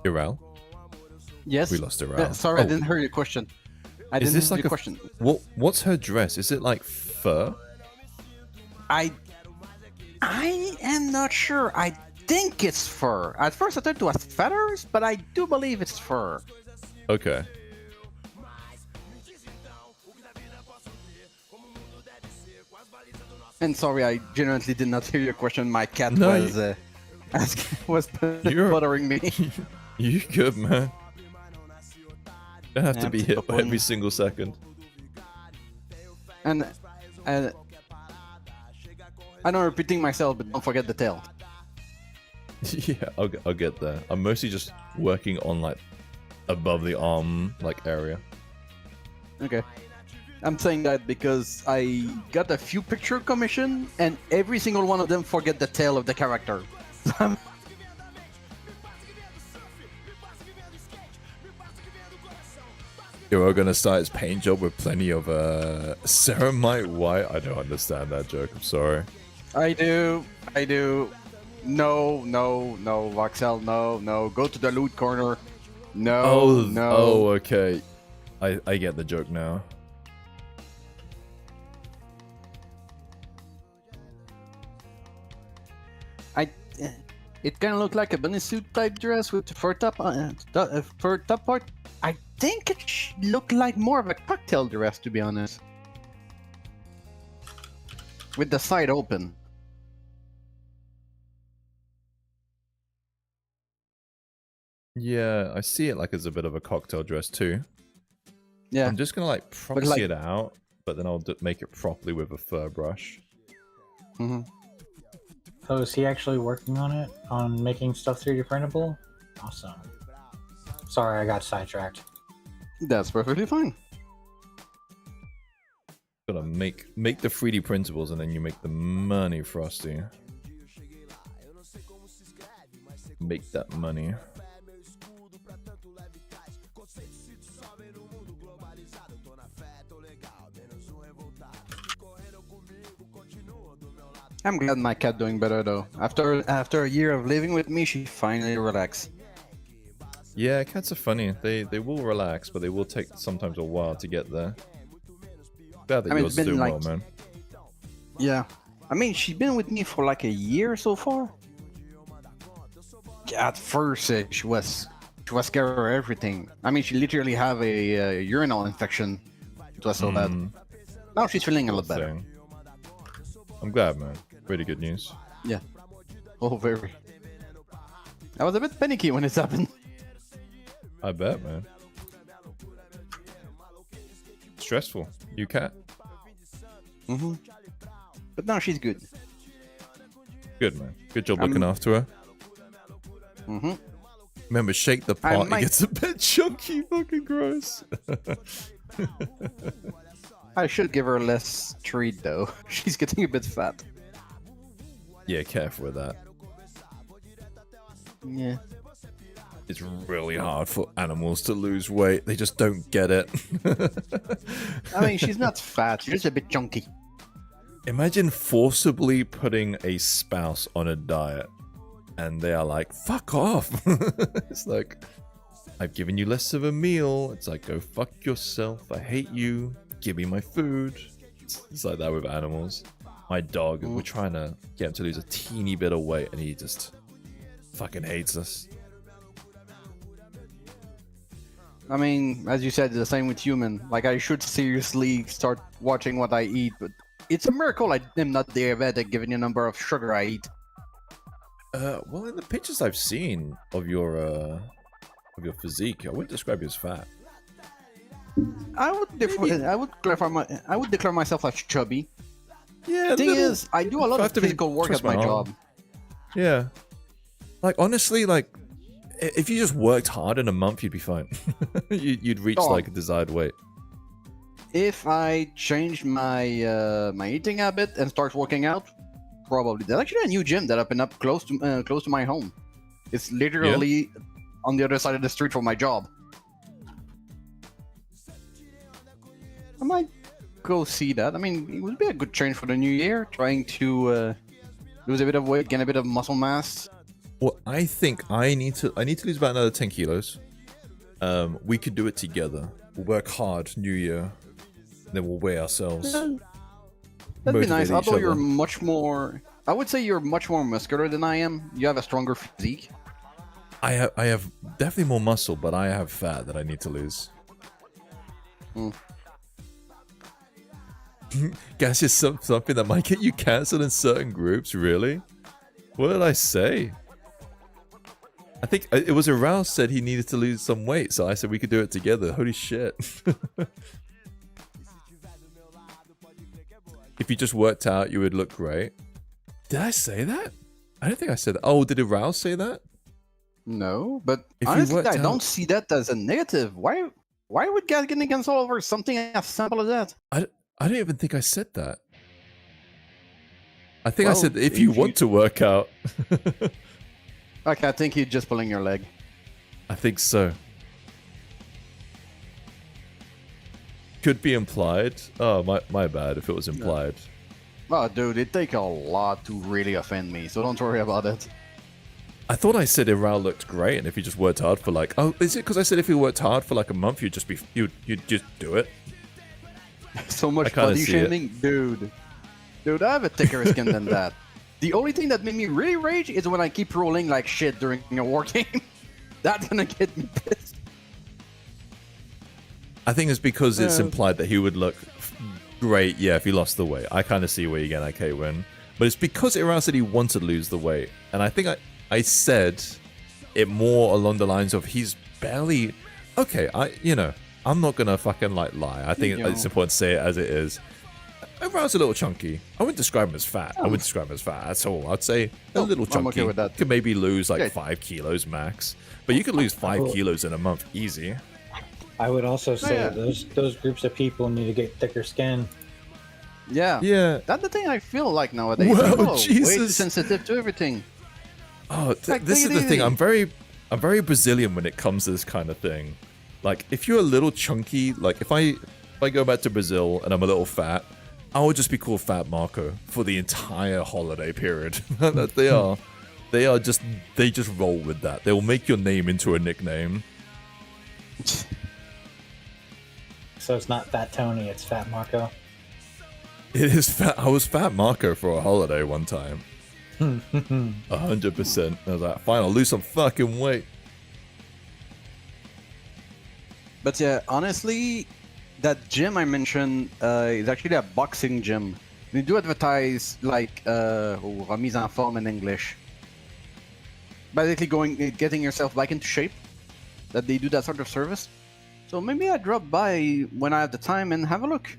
Iral? Yes. We lost Iral. Sorry, I Oh. didn't hear your question. I Is didn't this hear like your a question. What's her dress? Is it like fur? I am not sure. I think it's fur. At first I thought it was feathers, but I do believe it's fur. Okay. And sorry, I genuinely did not hear your question. My cat No, was was You're- bothering me. You good, man? Don't have to Yeah, be it's hit open. every single second. And I know I'm repeating myself, but don't forget the tail. Yeah, I'll get there. I'm mostly just working on like above the arm like area. Okay. I'm saying that because I got a few picture commission, and every single one of them forget the tail of the character. You're gonna start his paint job with plenty of ceramite white. I don't understand that joke. I'm sorry. I do. No, Voxel, no. Go to the loot corner. No, no. Oh, okay. I get the joke now. It kind of looked like a bunny suit type dress with fur top part. I think it looked like more of a cocktail dress, to be honest. With the side open. Yeah, I see it like as a bit of a cocktail dress too. Yeah. I'm just gonna like proxy like- it out, but then I'll make it properly with a fur brush. Mm-hmm. Oh, is he actually working on it? On making stuff 3D printable? Awesome. Sorry, I got sidetracked. That's perfectly fine. Gotta make the 3D printables and then you make the money, Frosty. Make that money. I'm glad my cat doing better though. After a year of living with me, she finally relaxed. Yeah, cats are funny. They will relax, but they will take sometimes a while to get there. Glad that I mean, yours it's is been doing like- well, man. Yeah. I mean, she's been with me for like a year so far. At first, she was scared of everything. I mean, she literally have a urinal infection. It was so bad. Now she's feeling a lot better. Thing. I'm glad, man. Really good news. Yeah. Oh, very. I was a bit panicky when it happened. I bet, man. Stressful. You cat? Mm-hmm. But now she's good. Good, man. Good job looking after her. Mm-hmm. Remember, shake the pot. might- It gets a bit chunky. Fucking gross. I should give her less treat though. She's getting a bit fat. Yeah, careful with that. Yeah. It's really hard for animals to lose weight. They just don't get it. I mean, she's not fat. She's just a bit chunky. Imagine forcibly putting a spouse on a diet and they are like, fuck off. It's like, I've given you less of a meal. It's like, go fuck yourself. I hate you. Give me my food. It's like that with animals. My dog, we're trying to get him to lose a teeny bit of weight and he just fucking hates us. I mean, as you said, the same with human. Like, I should seriously start watching what I eat, but it's a miracle I am not diabetic given the number of sugar I eat. Well, in the pictures I've seen of your physique, I wouldn't describe you as fat. I would declare myself as chubby. Yeah, The thing is, I do a lot of physical work twist at my my arm. job. Yeah. Like, honestly, like, if you just worked hard in a month, you'd be fine. You'd reach, Oh. like, a desired weight. If I change my my eating habit and start working out, probably. There's actually a new gym that opened up close to my home. It's literally on the other side of the street from my job. I might go see that. I mean, it would be a good change for the new year. Trying to lose a bit of weight, gain a bit of muscle mass. Well, I think I need to lose about another 10 kilos. We could do it together. We'll work hard, New Year. Then we'll weigh ourselves. That'd be nice. Motivate each Although you're other. much more, I would say you're much more muscular than I am. You have a stronger physique. I have definitely more muscle, but I have fat that I need to lose. Guys, it's something that might get you cancelled in certain groups, really? What did I say? I think it was Arouse said he needed to lose some weight, so I said we could do it together. Holy shit. If you just worked out, you would look great. Did I say that? I don't think I said that. Oh, did Arouse say that? No, but If you honestly, worked I out- don't see that as a negative. Why would guys get against all over something as simple as that? I don't even think I said that. I think I Well, said if you want to work out. Okay, I think you're just pulling your leg. I think so. Could be implied. Oh, my bad if it was implied. Oh, dude, it take a lot to really offend me, so don't worry about it. I thought I said Iral looked great, and if you just worked hard for like, oh, is it because I said if you worked hard for like a month, you'd just do it? So much I kinda body see it. shaming, dude. Dude, I have a thicker skin than that. The only thing that made me really rage is when I keep rolling like shit during a war game. That's gonna get me pissed. I think it's because it's Yeah. implied that he would look great, yeah, if he lost the weight. I kind of see where you're getting okay win. But it's because Iral said he wanted to lose the weight. And I think I said it more along the lines of he's barely... Okay, I'm not going to fucking like lie. I think it's important to say it as it is. Iral's a little chunky. I wouldn't describe him as fat. I wouldn't describe him as fat at all. I'd say a little chunky. I'm okay with that. Could maybe lose like Okay. 5 kilos max. But you could lose 5 kilos in a month easy. I would also say yeah. those groups of people need to get thicker skin. Yeah. Yeah. That's the thing I feel like nowadays. Whoa, People are way too Jesus. sensitive to everything. Oh, Like, this is take the it thing. easy. I'm very Brazilian when it comes to this kind of thing. Like, if you're a little chunky, like if I go back to Brazil and I'm a little fat, I would just be called Fat Marco for the entire holiday period. They just roll with that. They will make your name into a nickname. So it's not Fat Tony, it's Fat Marco. It is fat. I was Fat Marco for a holiday one time. 100%. I was like, fine, I'll lose some fucking weight. But yeah, honestly, that gym I mentioned is actually a boxing gym. They do advertise like remise en forme in English. Basically getting yourself back into shape. That they do that sort of service. So maybe I drop by when I have the time and have a look.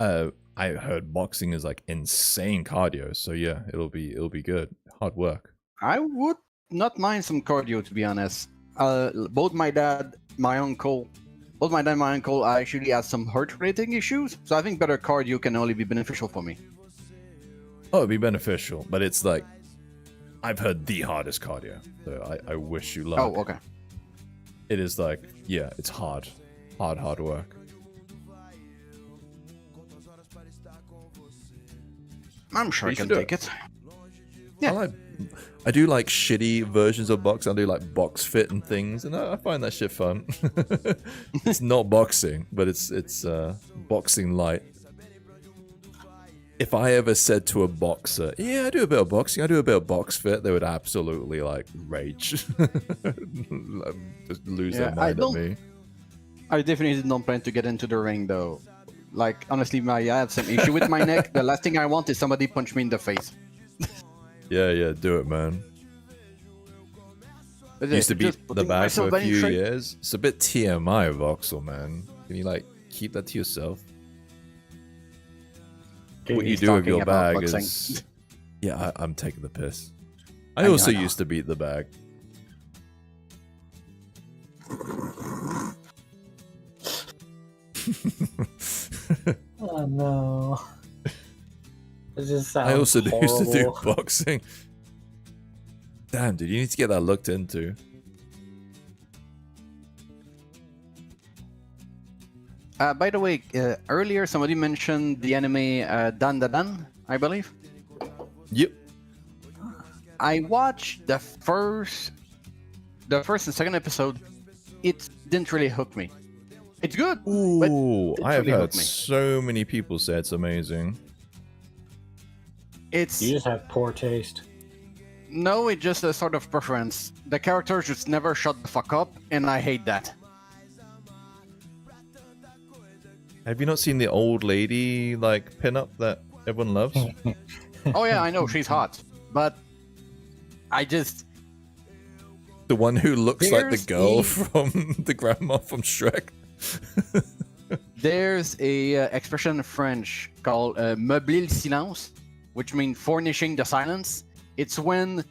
I heard boxing is like insane cardio, so yeah, it'll be good. Hard work. I would not mind some cardio, to be honest. Both my dad, my uncle actually has some heart-related issues, so I think better cardio can only be beneficial for me. Oh, it'd be beneficial, but it's like I've heard the hardest cardio, so I wish you luck. Oh, okay. It is like, yeah, it's hard work. I'm sure I You can should do take it. Yeah. I do like shitty versions of box. I do like box fit and things, and I find that shit fun. It's not boxing, but it's boxing light. If I ever said to a boxer, "Yeah, I do a bit of boxing. I do a bit of box fit," they would absolutely like rage, just lose their mind at me. I definitely don't plan to get into the ring, though. Like, honestly, I have some issue with my neck. The last thing I want is somebody punch me in the face. Yeah, do it, man. But Used to beat just the putting bag for myself a in few shape. years. It's a bit TMI, Voxel, man. Can you like keep that to yourself? What you He's do with talking your about bag boxing. is... Yeah, I'm taking the piss. I I know, also I know. used to beat the bag. Oh no. It just sounds I also used to do horrible. boxing. Damn, dude, you need to get that looked into. By the way, earlier somebody mentioned the anime Dan Da Dan, I believe. Yep. I watched the first and second episode. It didn't really hook me. It's good. Ooh, it I have really heard hooked me. so many people say it's amazing. It's You just have poor taste. no, it's just a sort of preference. The characters just never shut the fuck up, and I hate that. Have you not seen the old lady like pinup that everyone loves? Oh yeah, I know she's hot, but I just The one who looks like the There's girl a- from the grandma from Shrek. There's a expression in French called meubler le silence, which means furnishing the silence. It's when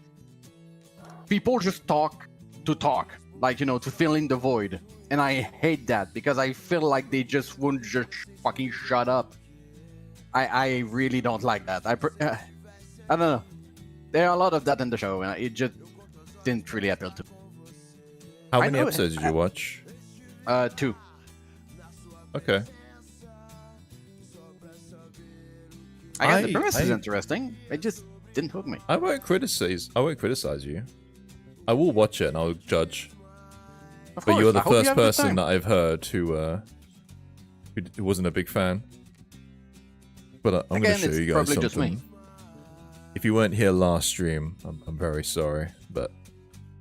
people just talk to talk, like, you know, to fill in the void. And I hate that because I feel like they just wouldn't just fucking shut up. I really don't like that. I don't know. There are a lot of that in the show, and it just didn't really appeal to me. How I many know- episodes did you watch? 2. Okay. I guess the premise is I- interesting. It just didn't hook me. I won't criticize you. I will watch it and I'll judge. Of But course, you're the I hope you first have a good person time. that I've heard who wasn't a big fan. But I'm going Again, to show it's you guys probably something. just me. If you weren't here last stream, I'm very sorry, but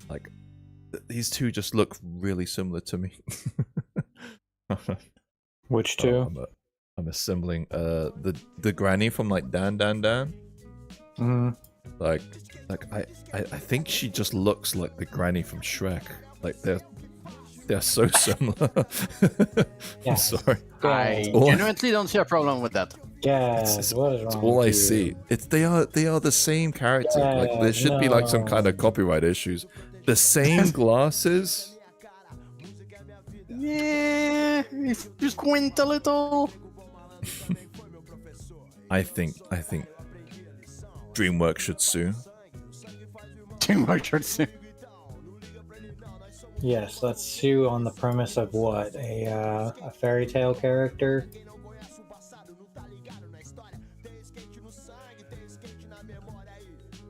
like these two just look really similar to me. Which two? I'm assembling the granny from like Dan. Mm-hmm. Like I think she just looks like the granny from Shrek. Like they're so similar. Yeah. I'm sorry. I all I- genuinely don't see a problem with that. Yeah, It's what is wrong It's all with I you? see. They are the same character. Like there should be like some no. kind of copyright issues. The same glasses. Yeah, if you squint a little. I think DreamWorks should sue. Too much or soon. Yes, let's sue on the premise of what? A fairy tale character?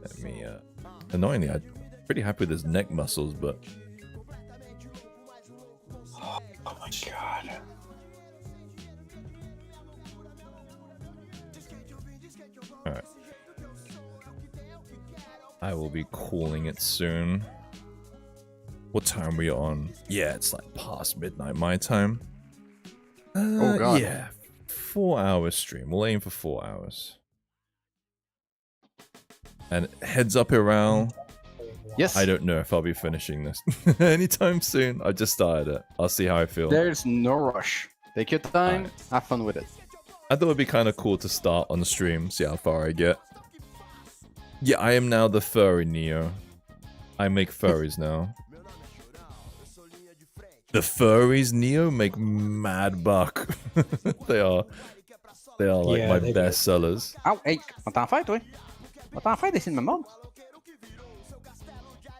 Let me annoyingly, I'm pretty happy with his neck muscles, but Oh my god. alright. I will be calling it soon. What time are we on? Yeah, it's like past midnight my time. Oh, God. Yeah. 4 hours stream. We'll aim for 4 hours. And heads up, Iral. Yes, I don't know if I'll be finishing this anytime soon. I just started it. I'll see how I feel. there's no rush. Take your time, Alright. have fun with it. I thought it'd be kind of cool to start on the stream, see how far I get. Yeah, I am now the furry Neo. I make furries now. The furries Neo make mad buck. they are like Yeah, my they do. best sellers. Au, hey, wat t'en fais, toi? Wat t'en fais, dessine me mode?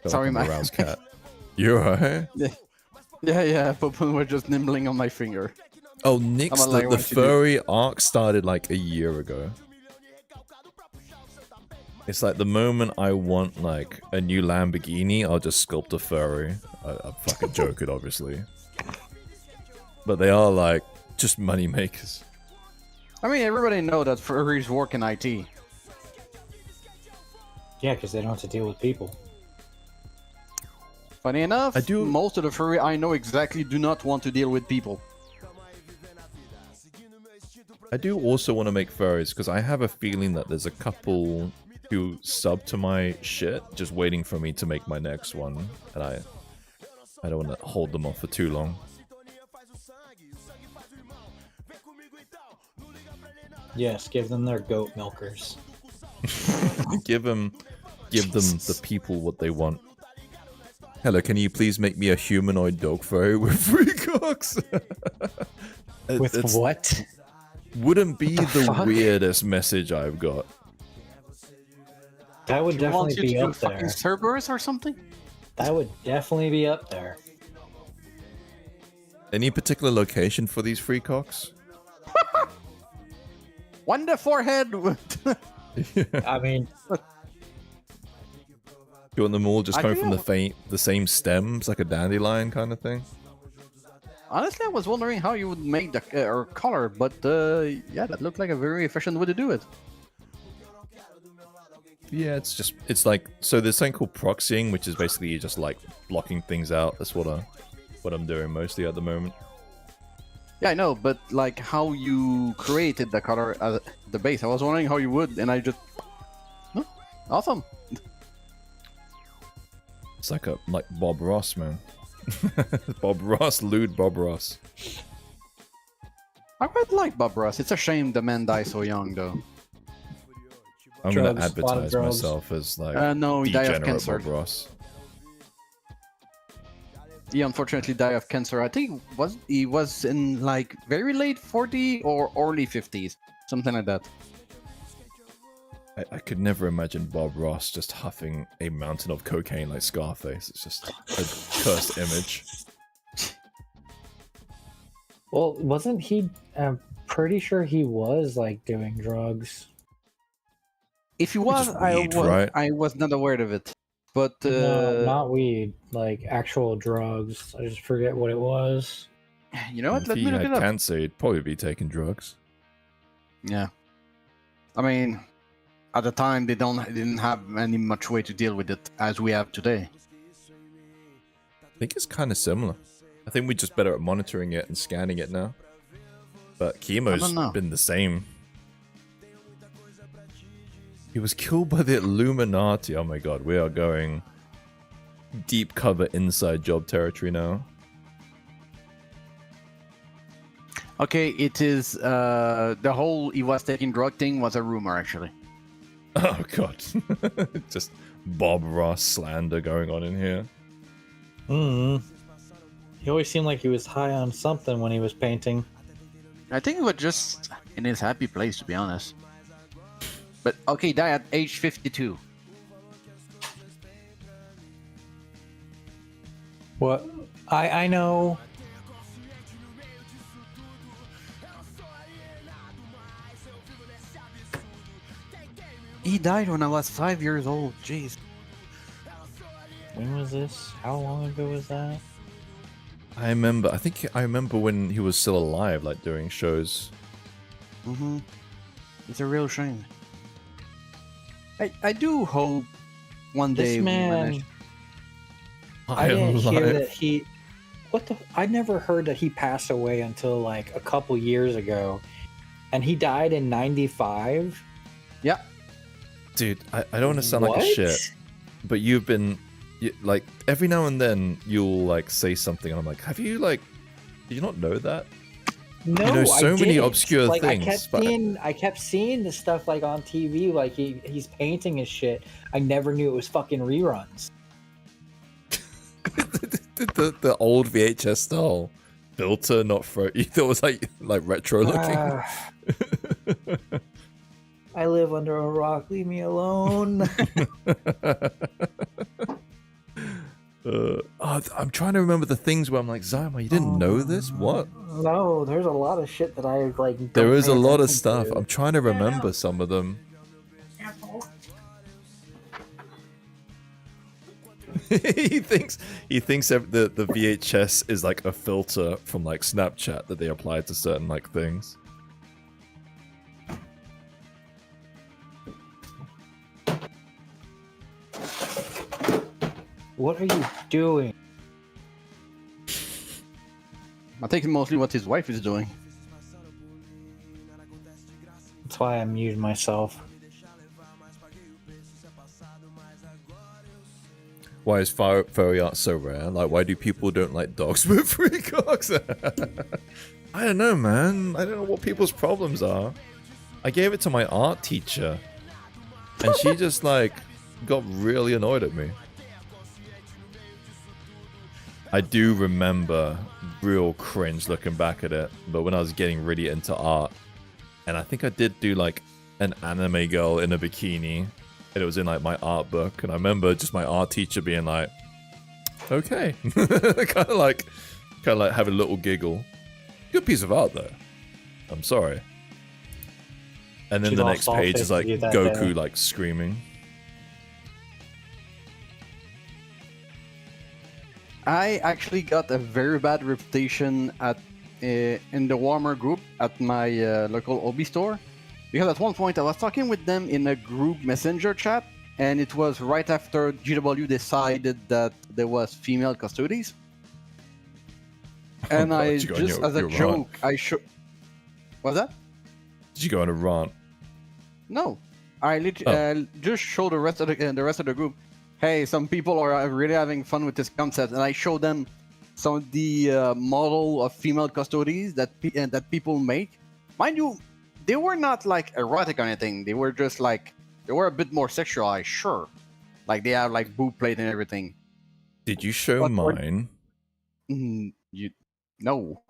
Sorry, my man. Rouse cat. You're right. Yeah, but we're just nibbling on my finger. Oh, Nick's I'm a liar the once you do. furry arc started like a year ago. It's like the moment I want like a new Lamborghini, I'll just sculpt a furry. I'm fucking joking, obviously. But they are like just money makers. I mean, everybody know that furries work in IT. Yeah, because they don't have to deal with people. Funny enough, I do- most of the furry I know exactly do not want to deal with people. I do also want to make furries because I have a feeling that there's a couple who sub to my shit just waiting for me to make my next one, and I don't want to hold them off for too long. Yes, give them their goat milkers. give them the people what they want. Hello, can you please make me a humanoid dog furry with 3 cocks? With It's- what? Wouldn't be the fuck? weirdest message I've got. That would You want definitely you be to do up there. fucking Cerberus or something? That would definitely be up there. Any particular location for these 3 cocks? One the forehead. I mean, You want them all just I coming from do. the same stems, like a dandelion kind of thing? Honestly, I was wondering how you would make the or color, but yeah, that looked like a very efficient way to do it. Yeah, it's like, so there's something called proxying, which is basically just like blocking things out. That's what I'm doing mostly at the moment. Yeah, I know, but like how you created the color at the base, I was wondering how you would, and I just, huh? Awesome. It's like Bob Ross, man. Bob Ross, lewd Bob Ross. I quite like Bob Ross. It's a shame the man died so young, though. I'm gonna Drugs, a lot of advertise drugs. myself as like No, he died of degenerate cancer. Bob Ross. He unfortunately died of cancer. I think he was in like very late 40 or early 50s, something like that. I could never imagine Bob Ross just huffing a mountain of cocaine like Scarface. It's just a cursed image. Well, wasn't he? I'm pretty sure he was like doing drugs. If he was, just weed, right? I was not aware of it. But No, not weed, like actual drugs. I just forget what it was. you know what? If Let he me look had it up. cancer, he'd probably be taking drugs. Yeah, I mean, at the time they didn't have any much way to deal with it as we have today. I think it's kind of similar. I think we're just better at monitoring it and scanning it now. But chemo's know. been the same. He was killed by the Illuminati. Oh my god, we are going deep cover inside job territory now. Okay, it is the whole he was taking drug thing was a rumor actually. Oh god. Just Bob Ross slander going on in here. He always seemed like he was high on something when he was painting. I think it was just in his happy place, to be honest. But okay, died at age 52. What? I know. He died when I was 5 years old. Jeez. When was this? How long ago was that? I remember when he was still alive, like doing shows. Mm-hmm. It's a real shame. I do hope one day This we man. manage. I didn't hear alive. that he. What the? I never heard that he passed away until like a couple years ago, and he died in '95. Yeah. Dude, I don't want to sound like a shit, but you've been like every now and then you'll like say something, and I'm like, have you like, do you not know that? No, You know so I many didn't. obscure like, things, I kept seeing the stuff like on TV, like he's painting his shit. I never knew it was fucking reruns. the old VHS style filter, not throw. You thought it was like retro looking. I live under a rock. Leave me alone. I'm trying to remember the things where I'm like, Zyma, you didn't know this? What? No, there's a lot of shit that I like. don't There is a pay lot of attention stuff. to. I'm trying to remember some of them. Apple. he thinks the VHS is like a filter from like Snapchat that they apply to certain like things. What are you doing? I think mostly what his wife is doing. That's why I muted myself. Why is furry art so rare? Like, why do people don't like dogs with three cocks? I don't know, man. I don't know what people's problems are. I gave it to my art teacher, and she just like got really annoyed at me. I do remember real cringe looking back at it, but when I was getting really into art, and I think I did do like an anime girl in a bikini, and it was in like my art book, and I remember just my art teacher being like, okay, kind of like have a little giggle. Good piece of art though. I'm sorry. And then She the lost next all page faith is in like you that Goku day. like screaming. I actually got a very bad reputation at in the Warmer group at my local Obi store, because at one point I was talking with them in a group messenger chat, and it was right after GW decided that there was female custodies, and God, I you go on just your- as a your rant. joke I show. What's that? Did you go on a rant? No, I just showed the rest of the group. hey, some people are really having fun with this concept, and I show them some of the model of female custodies that people make. Mind you, they were not like erotic or anything. They were just like they were a bit more sexualized, sure. Like they have like boob plate and everything. Did you show But mine? You no.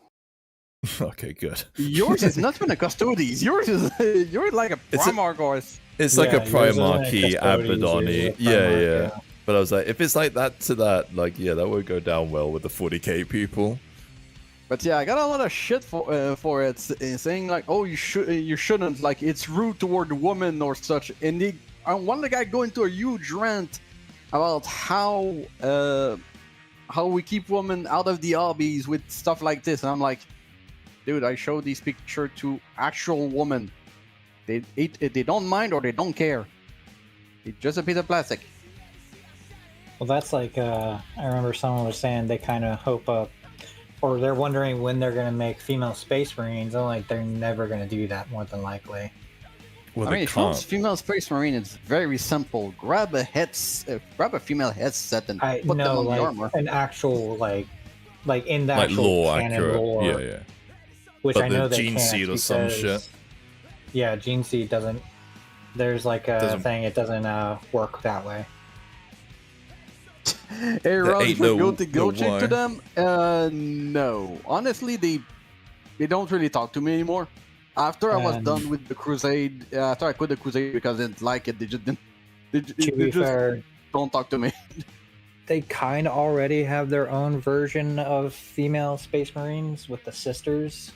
Okay, good. Yours is not even a custodies. Yours is you're like a It's a- Primarch or It's like a Yeah, yours isn't a Primarchy Custodes, Abaddon-y. yours is a Yeah, Primarch, yeah. yeah. But I was like, if it's like that to that, like, yeah, that would go down well with the 40k people. But yeah, I got a lot of shit for it, saying like, oh, you shouldn't, like it's rude toward the woman or such. And one of the guy go into a huge rant about how we keep women out of the hobbies with stuff like this, and I'm like, dude, I showed these pictures to actual women. They don't mind or they don't care. It's just a piece of plastic. Well, that's like I remember someone was saying they kind of hope or they're wondering when they're going to make female space marines. I'm like, they're never going to do that more than likely. Well, I mean, if you want female space marine, it's very simple. Grab a female headset and put them on like the armor. an actual like in the like actual lore canon accurate. lore, Yeah, yeah. which But I the know they gene can't seed or some because- shit. Yeah, gene seed doesn't. There's like a Doesn't- thing. It doesn't work that way. Hey, Rob, ain't go no check why. to them. No, honestly, they don't really talk to me anymore. After I was And- done with the crusade, after I quit the crusade because I didn't like it, they just didn't. They To be just fair, don't talk to me. they kind of already have their own version of female space marines with the sisters.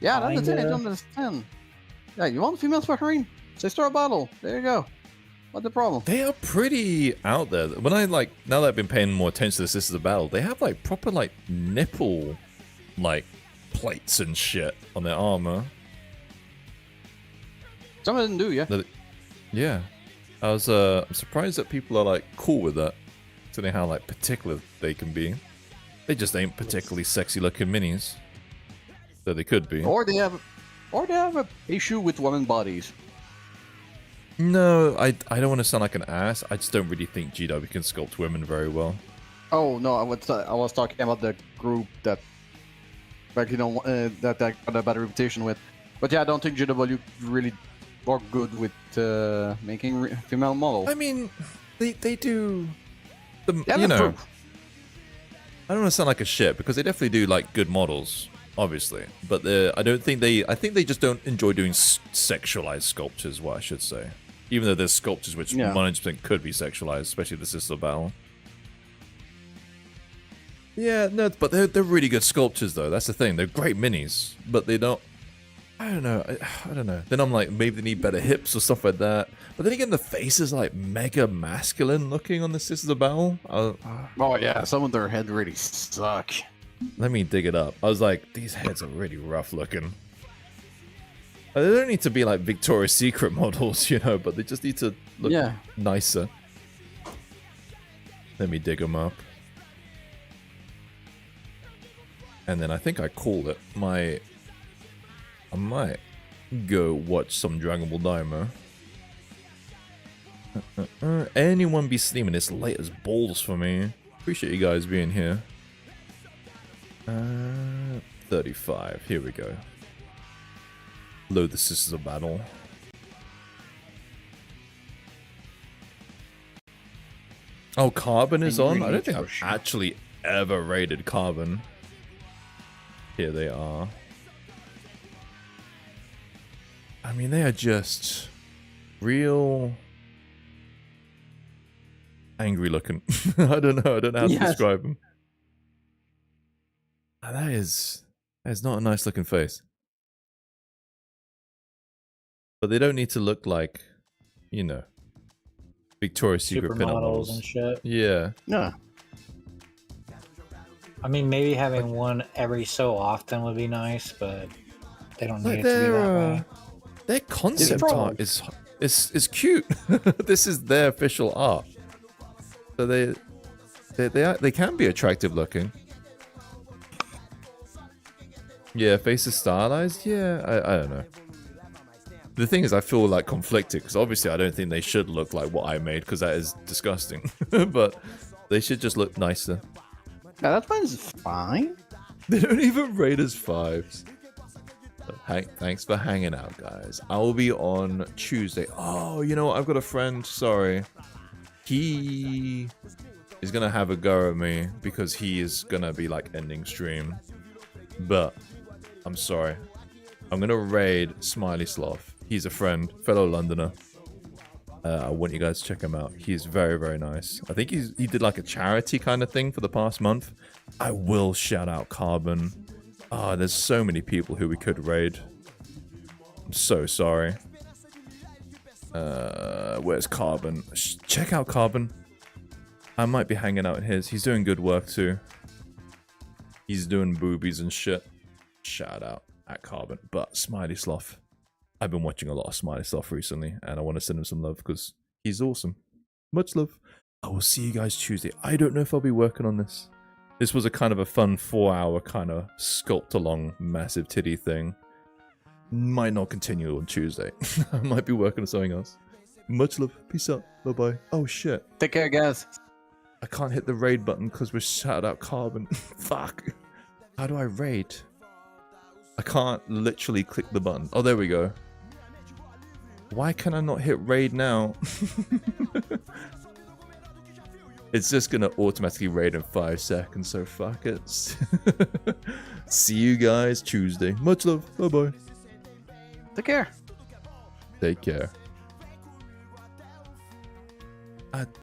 Yeah, that's the thing. I Kinda. don't understand. Yeah, you want female space marine? Sister of battle. There you go. What's the problem? They are pretty out there. When I like, now that I've been paying more attention to the Sisters of Battle, they have like proper like nipple like plates and shit on their armor. Some of them do, yeah. Yeah. I'm surprised that people are like cool with that. Considering how like particular they can be. They just ain't particularly sexy looking minis. Though they could be. Or they have a issue with women bodies. No, I don't want to sound like an ass. I just don't really think GW can sculpt women very well. Oh no, I was talking about the group that, like that I got a bad reputation with. But yeah, I don't think GW really are good with making female models. I mean, they do. Yeah, You that's know, true. I don't want to sound like a shit because they definitely do like good models, obviously. But I think they just don't enjoy doing sexualized sculptures. What I should say, even though there's sculptures which Yeah. 100% could be sexualized, especially the Sister of Battle. Yeah, no, but they're really good sculptures though. That's the thing. They're great minis, but they don't. I don't know. I don't know. Then I'm like, maybe they need better hips or stuff like that. But then again, the face is like mega masculine looking on the Sisters of Battle. Oh yeah, some of their head really suck. Let me dig it up. I was like, these heads are really rough looking. They don't need to be like Victoria's Secret models, you know, but they just need to look Yeah. nicer. Let me dig them up. And then I think I called it. I might go watch some Dragon Ball Daima. Anyone be steaming? It's late as balls for me. Appreciate you guys being here. 35. Here we go. Load the Sisters of Battle. Oh, Carbon is on? I don't think I've actually ever raided Carbon. Here they are. I mean, they are just real angry looking. I don't know. I don't know how to Yes. describe them. That is not a nice looking face. But they don't need to look like, you know, Victoria's Secret pinup Supermodels models. and shit. Yeah. Yeah. I mean, maybe having one every so often would be nice, but they don't Like need it to be that way. their concept It's art is cute. This is their official art. So they can be attractive looking. Yeah, face is stylized. Yeah, I don't know. The thing is, I feel like conflicted because obviously I don't think they should look like what I made because that is disgusting. But they should just look nicer. Yeah, that one's fine. They don't even rate as 5s. Thanks for hanging out, guys. I will be on Tuesday. Oh, you know what? I've got a friend. Sorry. He is going to have a go at me because he is going to be like ending stream. But I'm sorry. I'm going to raid Smiley Sloth. He's a friend, fellow Londoner. I want you guys to check him out. He's very, very nice. I think he did like a charity kind of thing for the past month. I will shout out Carbon. Ah, there's so many people who we could raid. I'm so sorry. Where's Carbon? Check out Carbon. I might be hanging out in his. He's doing good work too. He's doing boobies and shit. Shout out at Carbon. But Smiley Sloth. I've been watching a lot of Smiley Sloth recently, and I want to send him some love because he's awesome. Much love. I will see you guys Tuesday. I don't know if I'll be working on this. This was a kind of a fun 4-hour kind of sculpt along massive titty thing. Might not continue on Tuesday. I might be working on something else. Much love. Peace out. Bye-bye. Oh, shit. Take care, guys. I can't hit the raid button because we're shouted out Carbon. Fuck. How do I raid? I can't literally click the button. Oh, there we go. Why can I not hit raid now? It's just gonna automatically raid in 5 seconds, so fuck it. See you guys Tuesday. Much love. Bye-bye. Take care. Take care.